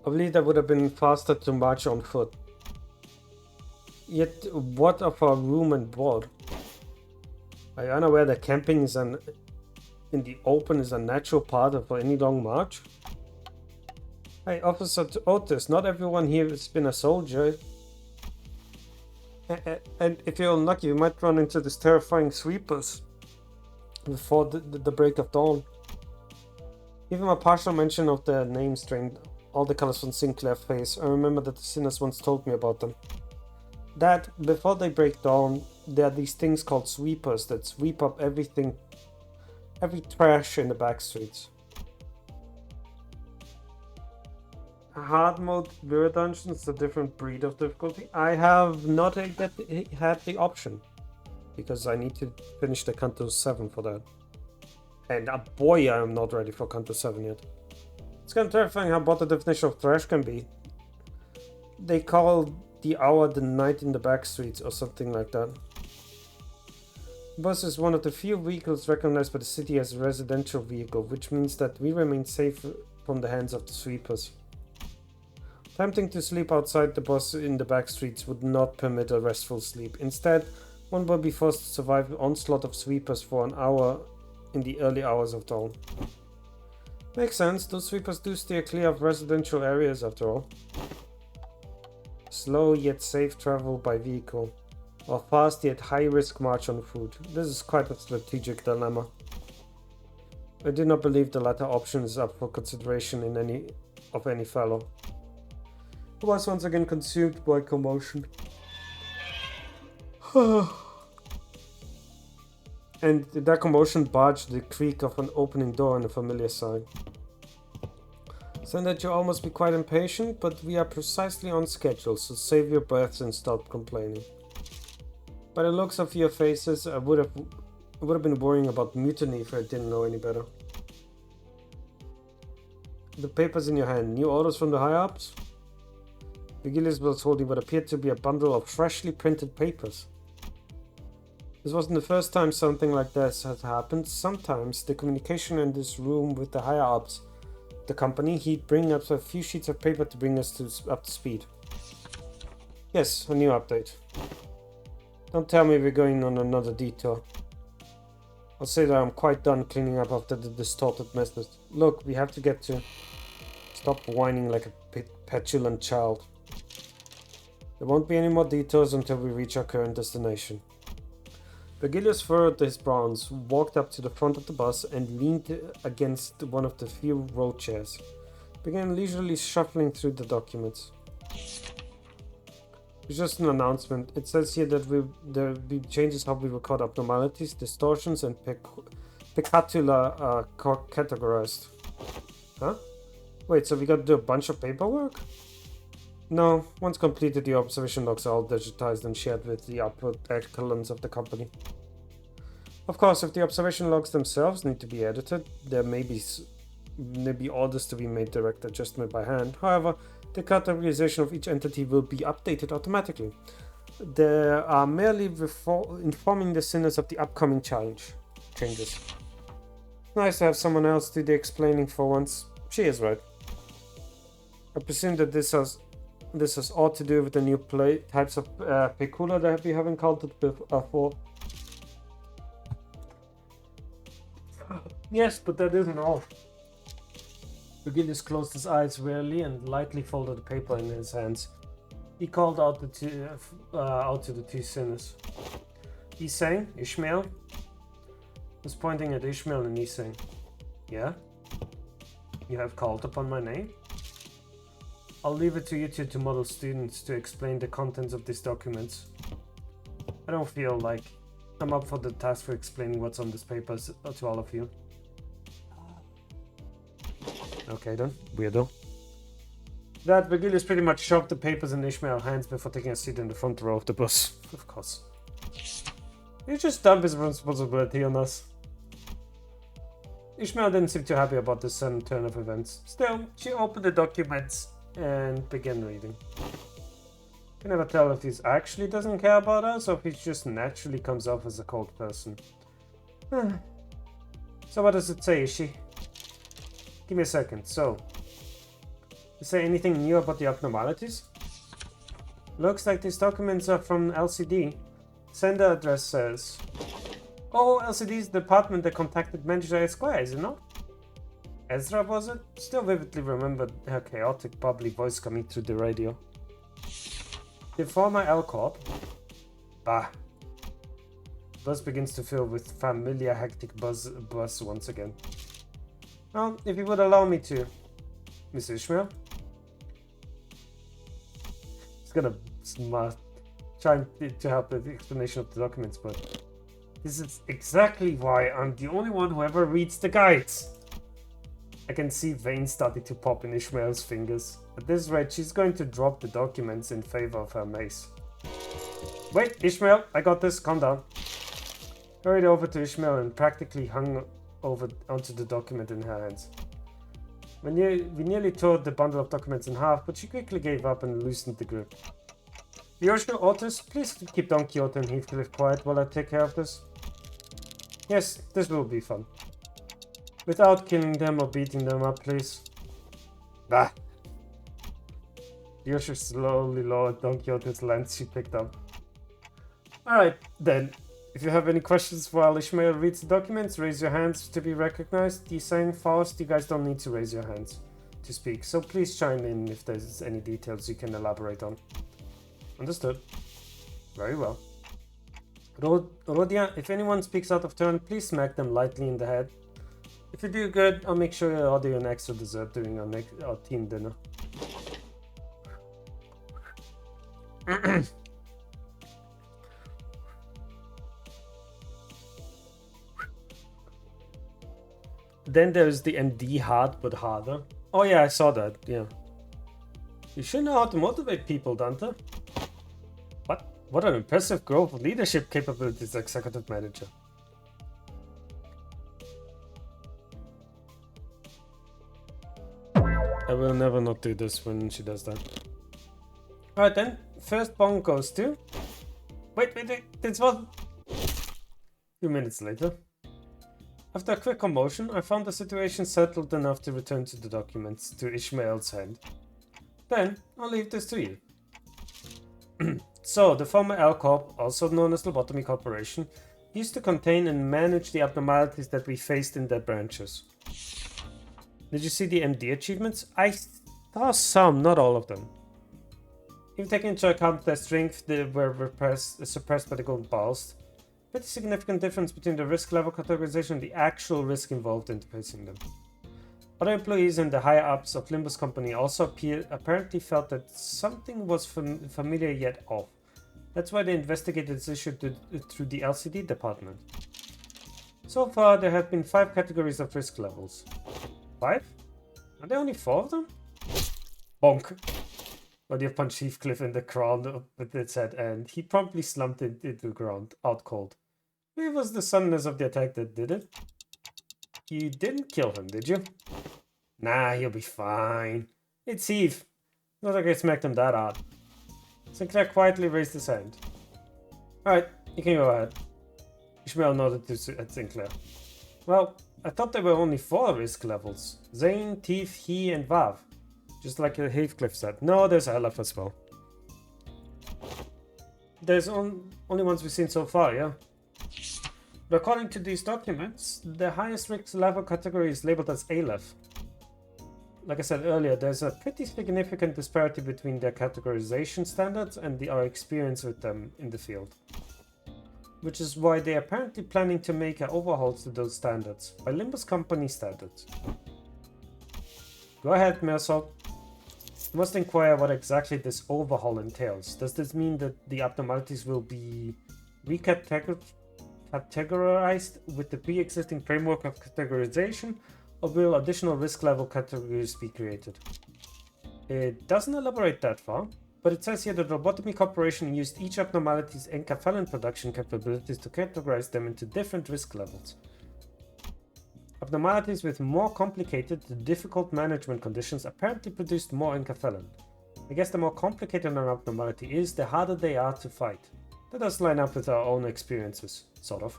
I believe that would have been faster to march on foot. Yet, what of our room and board? Are you unaware that camping is in the open is a natural part of any long march? Hey, Officer Otis, not everyone here has been a soldier. And if you're unlucky, you might run into these terrifying sweepers before the break of dawn. Even a partial mention of their names drained all the colors from Sinclair's face. I remember that the sinners once told me about them. That, before they break dawn, there are these things called sweepers that sweep up everything, every trash in the back streets. Hard mode mirror dungeons is a different breed of difficulty. I have not had the option, because I need to finish the Kanto 7 for that. And boy, I am not ready for Kanto 7 yet. It's kind of terrifying how broad the definition of trash can be. They call the hour the night in the back streets or something like that. The bus is one of the few vehicles recognized by the city as a residential vehicle, which means that we remain safe from the hands of the sweepers. Attempting to sleep outside the bus in the back streets would not permit a restful sleep. Instead, one would be forced to survive the onslaught of sweepers for an hour in the early hours of dawn. Makes sense, those sweepers do steer clear of residential areas after all. Slow yet safe travel by vehicle, or fast yet high risk march on foot. This is quite a strategic dilemma. I do not believe the latter option is up for consideration in any fellow. I was once again consumed by commotion. And that commotion barged the creak of an opening door on a familiar side. So that you all must be quite impatient, but we are precisely on schedule, so save your breaths and stop complaining. By the looks of your faces, I would have been worrying about mutiny if I didn't know any better. The papers in your hand, new orders from the higher-ups? Vigilius was holding what appeared to be a bundle of freshly printed papers. This wasn't the first time something like this had happened. Sometimes the communication in this room with the higher-ups, the company, he'd bring up a few sheets of paper to bring us up to speed. Yes, a new update. Don't tell me we're going on another detour. I'll say that I'm quite done cleaning up after the distorted messes. Look, we have to get to... Stop whining like a petulant child. There won't be any more detours until we reach our current destination. Virgilius furrowed his brows, walked up to the front of the bus, and leaned against one of the few row chairs. Began leisurely shuffling through the documents. It's just an announcement. It says here that there will be changes how we record abnormalities, distortions, and peccatula are categorized. Huh? Wait, so we got to do a bunch of paperwork? No, once completed, the observation logs are all digitized and shared with the upper echelons of the company. Of course, if the observation logs themselves need to be edited, there may be orders to be made direct adjustment by hand. However, the categorization of each entity will be updated automatically. They are merely informing the sinners of the upcoming changes. Nice to have someone else do the explaining for once. She is right. I presume that this has all to do with the new types of pecula that we have encountered before. Yes, but that isn't all. Virgilius closed his eyes wearily and lightly folded the paper in his hands. He called out to the two sinners. Isang, Ishmael, was pointing at Ishmael and Isang. Yeah? You have called upon my name? I'll leave it to you two to model students to explain the contents of these documents. I don't feel like I'm up for the task for explaining what's on this paper to all of you. Okay then, weirdo. That Virgilius pretty much shoved the papers in Ishmael's hands before taking a seat in the front row of the bus. Of course. He just dumped his responsibility on us. Ishmael didn't seem too happy about this sudden turn of events. Still, she opened the documents and began reading. Can never tell if he actually doesn't care about us or if he just naturally comes off as a cold person. So what does it say, Ishi? Give me a second. So, is there anything new about the abnormalities? Looks like these documents are from LCD. Sender address says... Oh, LCD's the department that contacted Manager Esquire, is it not? Ezra, was it? Still vividly remembered her chaotic, bubbly voice coming through the radio. The former L-Corp? Bah. Buzz begins to fill with familiar hectic buzz once again. Well, if you would allow me to, Miss Ishmael. He's gonna try to help with the explanation of the documents, but this is exactly why I'm the only one who ever reads the guides. I can see veins starting to pop in Ishmael's fingers. At this rate, she's going to drop the documents in favor of her mace. Wait, Ishmael, I got this, calm down. Hurried over to Ishmael and practically hung over onto the document in her hands. We nearly tore the bundle of documents in half, but she quickly gave up and loosened the grip. Yoshio, Otis, please keep Don Quixote and Heathcliff quiet while I take care of this. Yes, this will be fun. Without killing them or beating them up, please. Bah! Yoshio slowly lowered Don Quixote's lance she picked up. Alright, then. If you have any questions while Ishmael reads the documents, raise your hands to be recognized. Isang, Faust, you guys don't need to raise your hands to speak, so please chime in if there's any details you can elaborate on. Understood. Very well. Rodia, if anyone speaks out of turn, please smack them lightly in the head. If you do good, I'll make sure you order an extra dessert during our team dinner. Then there's the MD hard but harder. Oh yeah, I saw that, yeah. You should know how to motivate people, Dante. What an impressive growth of leadership capabilities, executive manager. I will never not do this when she does that. Alright then, first bong goes to... Wait, this was... A few minutes later. After a quick commotion, I found the situation settled enough to return to the documents to Ishmael's hand. Then, I'll leave this to you. So, the former L-Corp, also known as Lobotomy Corporation, used to contain and manage the abnormalities that we faced in their branches. Did you see the MD achievements? I saw some, not all of them. If taking into account their strength, they were suppressed by the golden pulse. Pretty significant difference between the risk level categorization and the actual risk involved in facing them. Other employees and the higher ups of Limbus company also apparently felt that something was familiar yet off. That's why they investigated this issue through the LCD department. So far, there have been 5 categories of risk levels. 5? Are there only 4 of them? Bonk. Rodya punched Heathcliff in the ground with its head, and he promptly slumped into the ground, out cold. It was the suddenness of the attack that did it. You didn't kill him, did you? Nah, he'll be fine. It's Heath. Not like I smacked him that hard. Sinclair quietly raised his hand. Alright, you can go ahead. Ishmael nodded at Sinclair. Well, I thought there were only 4 risk levels. Zane, Teeth, he, and Vav. Just like Heathcliff said. No, there's Aleph as well. There's only ones we've seen so far, yeah? But according to these documents, the highest risk level category is labeled as Aleph. Like I said earlier, there's a pretty significant disparity between their categorization standards and our experience with them in the field. Which is why they're apparently planning to make an overhaul to those standards, by Limbus company standards. Go ahead, Mersol. You must inquire what exactly this overhaul entails. Does this mean that the abnormalities will be recategorized with the pre-existing framework of categorization, or will additional risk level categories be created? It doesn't elaborate that far, but it says here that Robotomy Corporation used each abnormality's enkephalin production capabilities to categorize them into different risk levels. Abnormalities with more complicated, difficult management conditions apparently produced more enkephalin. I guess the more complicated an abnormality is, the harder they are to fight. That does line up with our own experiences, sort of.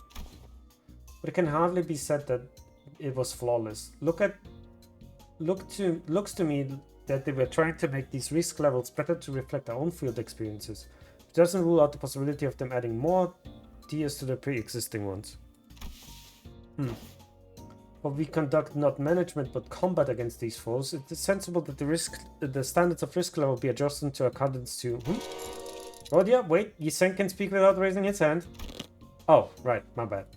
But it can hardly be said that it was flawless. Looks to me that they were trying to make these risk levels better to reflect our own field experiences, which doesn't rule out the possibility of them adding more tiers to the pre-existing ones. But we conduct not management but combat against these foes. It is sensible that the standards of risk level be adjusted to accordance to... Rodya, wait, Yisen can speak without raising his hand. Oh, right, my bad.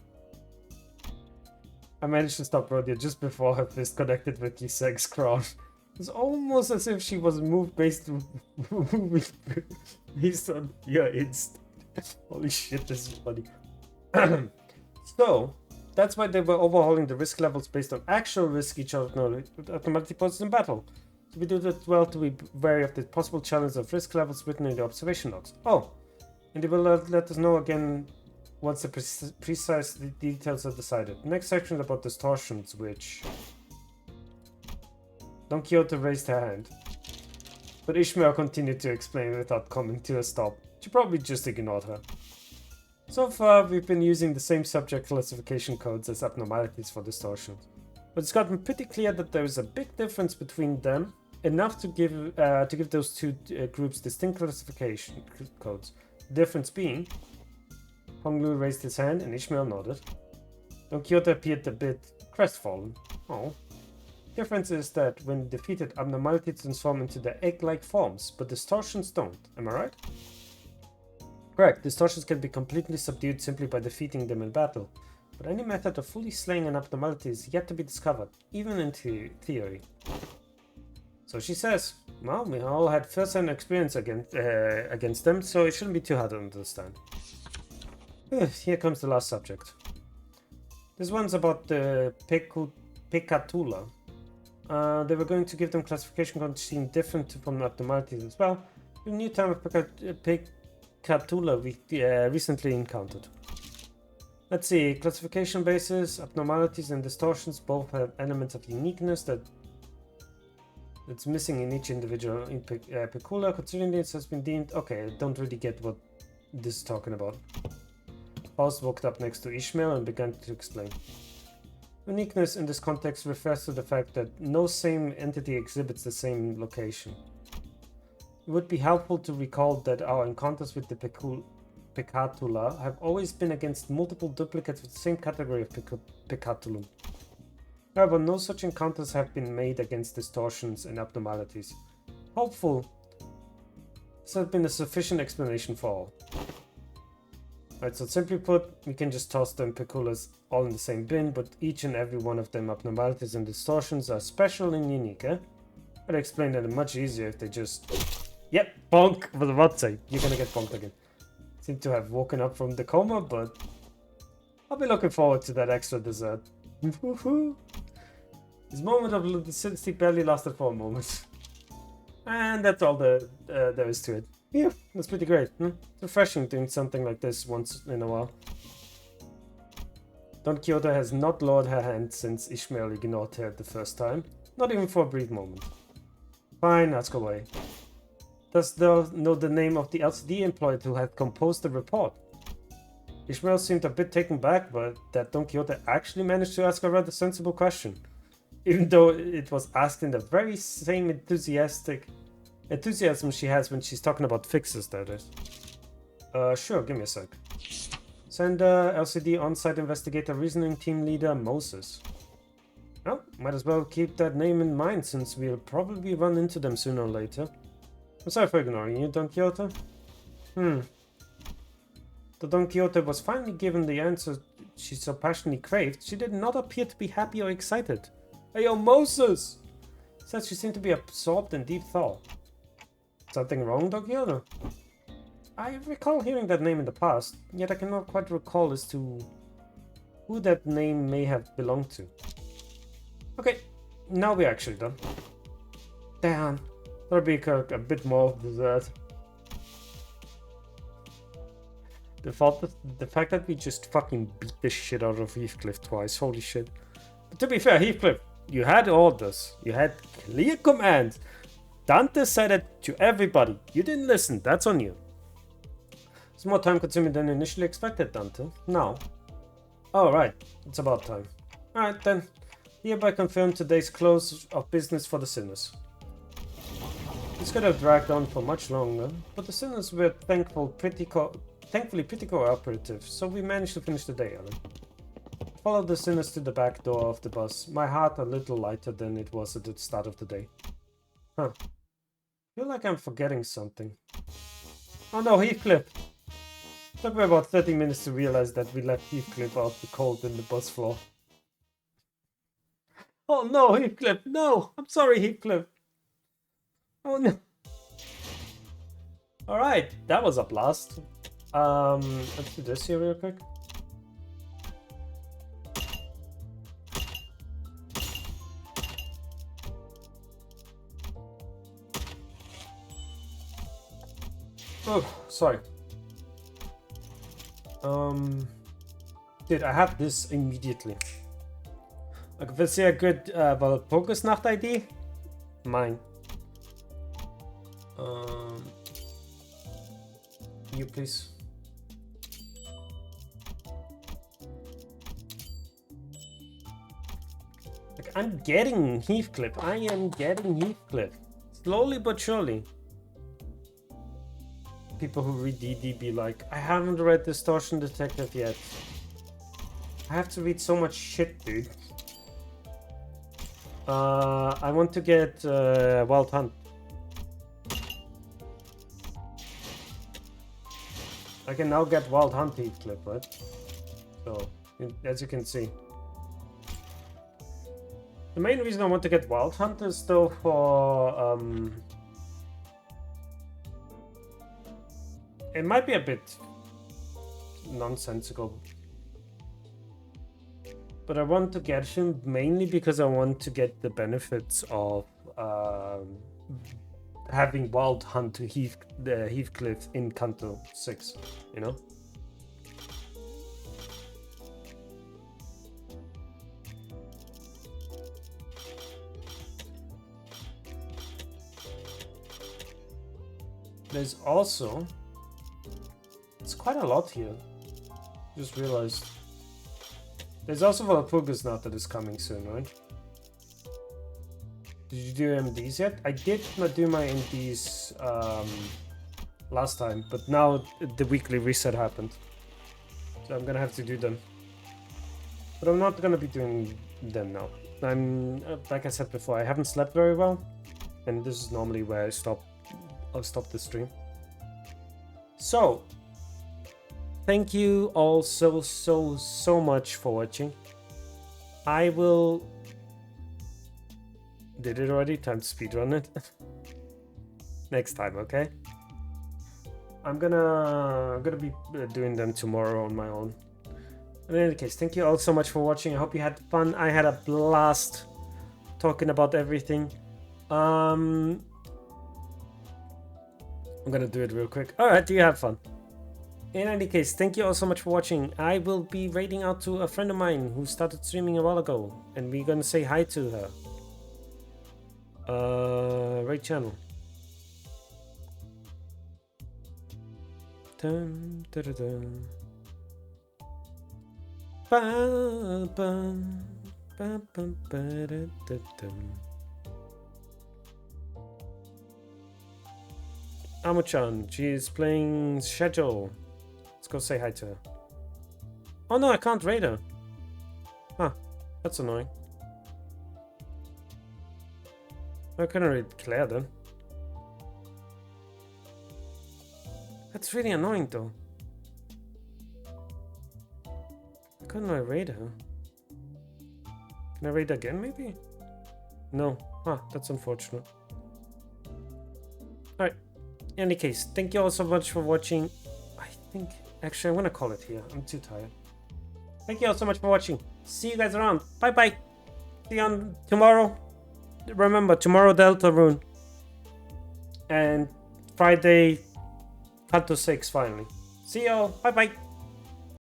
I managed to stop Rodya just before her fist connected with Yisen's crown. It's almost as if she was moved based on your instinct. Holy shit, this is funny. So, that's why they were overhauling the risk levels based on actual risk each automatically poses in battle. So we do that well to be wary of the possible challenge of risk levels written in the observation logs. Oh, and they will let us know again once the precise details are decided. The next section is about distortions, which... Don Quixote raised her hand, but Ishmael continued to explain without coming to a stop. She probably just ignored her. So far, we've been using the same subject classification codes as abnormalities for distortions, but it's gotten pretty clear that there is a big difference between them, enough to give those two groups distinct classification codes. The difference being, Honglu raised his hand and Ishmael nodded. Don Quixote appeared a bit crestfallen. Oh. Difference is that when defeated, abnormalities transform into their egg-like forms, but distortions don't. Am I right? Correct, distortions can be completely subdued simply by defeating them in battle, but any method of fully slaying an abnormality is yet to be discovered, even in theory. So she says, well, we all had first-hand experience against them, so it shouldn't be too hard to understand. Here comes the last subject. This one's about the Pecatula. They were going to give them classification codes seem different from abnormalities as well. The new term of Pecatula we recently encountered. Let's see, classification bases, abnormalities and distortions both have elements of uniqueness that's missing in each individual Pecula. Considering this has been deemed... Okay, I don't really get what this is talking about. Faust walked up next to Ishmael and began to explain. Uniqueness in this context refers to the fact that no same entity exhibits the same location. It would be helpful to recall that our encounters with the Pecatula have always been against multiple duplicates of the same category of Pecatulum. However, no such encounters have been made against distortions and abnormalities. Hopeful This has been a sufficient explanation for all. Right, so simply put, we can just toss them peculiars all in the same bin, but each and every one of them abnormalities and distortions are special and unique, eh? I'd explain that much easier if they just... Yep, bonk! I was about to say, you're gonna get bonked again. Seem to have woken up from the coma, but... I'll be looking forward to that extra dessert. This moment of lucidity barely lasted for a moment. And that's all there is to it. Yeah, that's pretty great. It's refreshing doing something like this once in a while. Don Quixote has not lowered her hand since Ishmael ignored her the first time. Not even for a brief moment. Fine, ask away. Does thou know the name of the LCD employee who had composed the report? Ishmael seemed a bit taken back, but that Don Quixote actually managed to ask a rather sensible question. Even though it was asked in the very same enthusiasm she has when she's talking about fixes, that is. Sure, give me a sec. Send LCD on-site investigator reasoning team leader Moses. Well, might as well keep that name in mind since we'll probably run into them sooner or later. I'm sorry for ignoring you, Don Quixote. The Don Quixote was finally given the answer she so passionately craved. She did not appear to be happy or excited. Hey, yo, Moses! Said she seemed to be absorbed in deep thought. Something wrong, Don Quixote? I recall hearing that name in the past, yet I cannot quite recall as to who that name may have belonged to. Okay, now we're actually done. Damn, that'll be a bit more of dessert. The fact that we just fucking beat the shit out of Heathcliff twice, holy shit. But to be fair, Heathcliff, you had orders, you had clear commands. Dante said it to everybody. You didn't listen, that's on you. It's more time consuming than initially expected, Dante. Now. Oh, right, it's about time. Alright then, hereby confirm today's close of business for the sinners. This could have dragged on for much longer, but the sinners were thankfully pretty cooperative, so we managed to finish the day, Ellen. Followed the sinners to the back door of the bus, my heart a little lighter than it was at the start of the day. Huh. Feel like I'm forgetting something. Oh no, Heathcliff! Took me about 30 minutes to realize that we left Heathcliff out the cold in the bus floor. Oh no, Heathcliff, no! I'm sorry, Heathcliff! Oh no! Alright, that was a blast. Let's do this here real quick. Oh, sorry. Dude, I have this immediately. Like, if it's a good Walpurgisnacht-ID? Mine. You please. Like, I'm getting Heathcliff. I am getting Heathcliff. Slowly but surely. People who read DD be like, I haven't read Distortion Detective yet. I have to read so much shit, dude. I want to get Wild Hunt. I can now get Wild Hunt Heathcliff, right? So, as you can see. The main reason I want to get Wild Hunt is though for... it might be a bit nonsensical. But I want to get him mainly because I want to get the benefits of having Wild Hunt to Heathcliff in Canto 6, you know? There's also... it's quite a lot here. Just realized. There's also Walpurgisnacht that is coming soon, right? Did you do MDs yet? I did not do my MDs last time, but now the weekly reset happened. So I'm gonna have to do them. But I'm not gonna be doing them now. I'm, like I said before, I haven't slept very well. And this is normally where I'll stop the stream. So, thank you all so much for watching. I will... Did it already? Time to speedrun it. Next time, okay? I'm gonna be doing them tomorrow on my own. In any case, thank you all so much for watching. I hope you had fun. I had a blast talking about everything. I'm gonna do it real quick. Alright, you have fun. In any case, thank you all so much for watching. I will be raiding out to a friend of mine who started streaming a while ago, and we're gonna say hi to her. Raid channel. Dun, dun, dun, dun. Ba, ba, ba, ba, ba, da, da, da. Amo-chan, she's playing schedule. Let's go say hi to her. Oh no, I can't raid her. Huh, that's annoying. I can raid Claire then. That's really annoying though. Couldn't I raid her? Can I raid again maybe? No. Huh, that's unfortunate. Alright. In any case, thank you all so much for watching. I think... Actually, I'm gonna call it here. I'm too tired. Thank you all so much for watching. See you guys around. Bye bye. See you on tomorrow. Remember, tomorrow Deltarune. And Friday Kanto 6 finally. See y'all. Bye bye.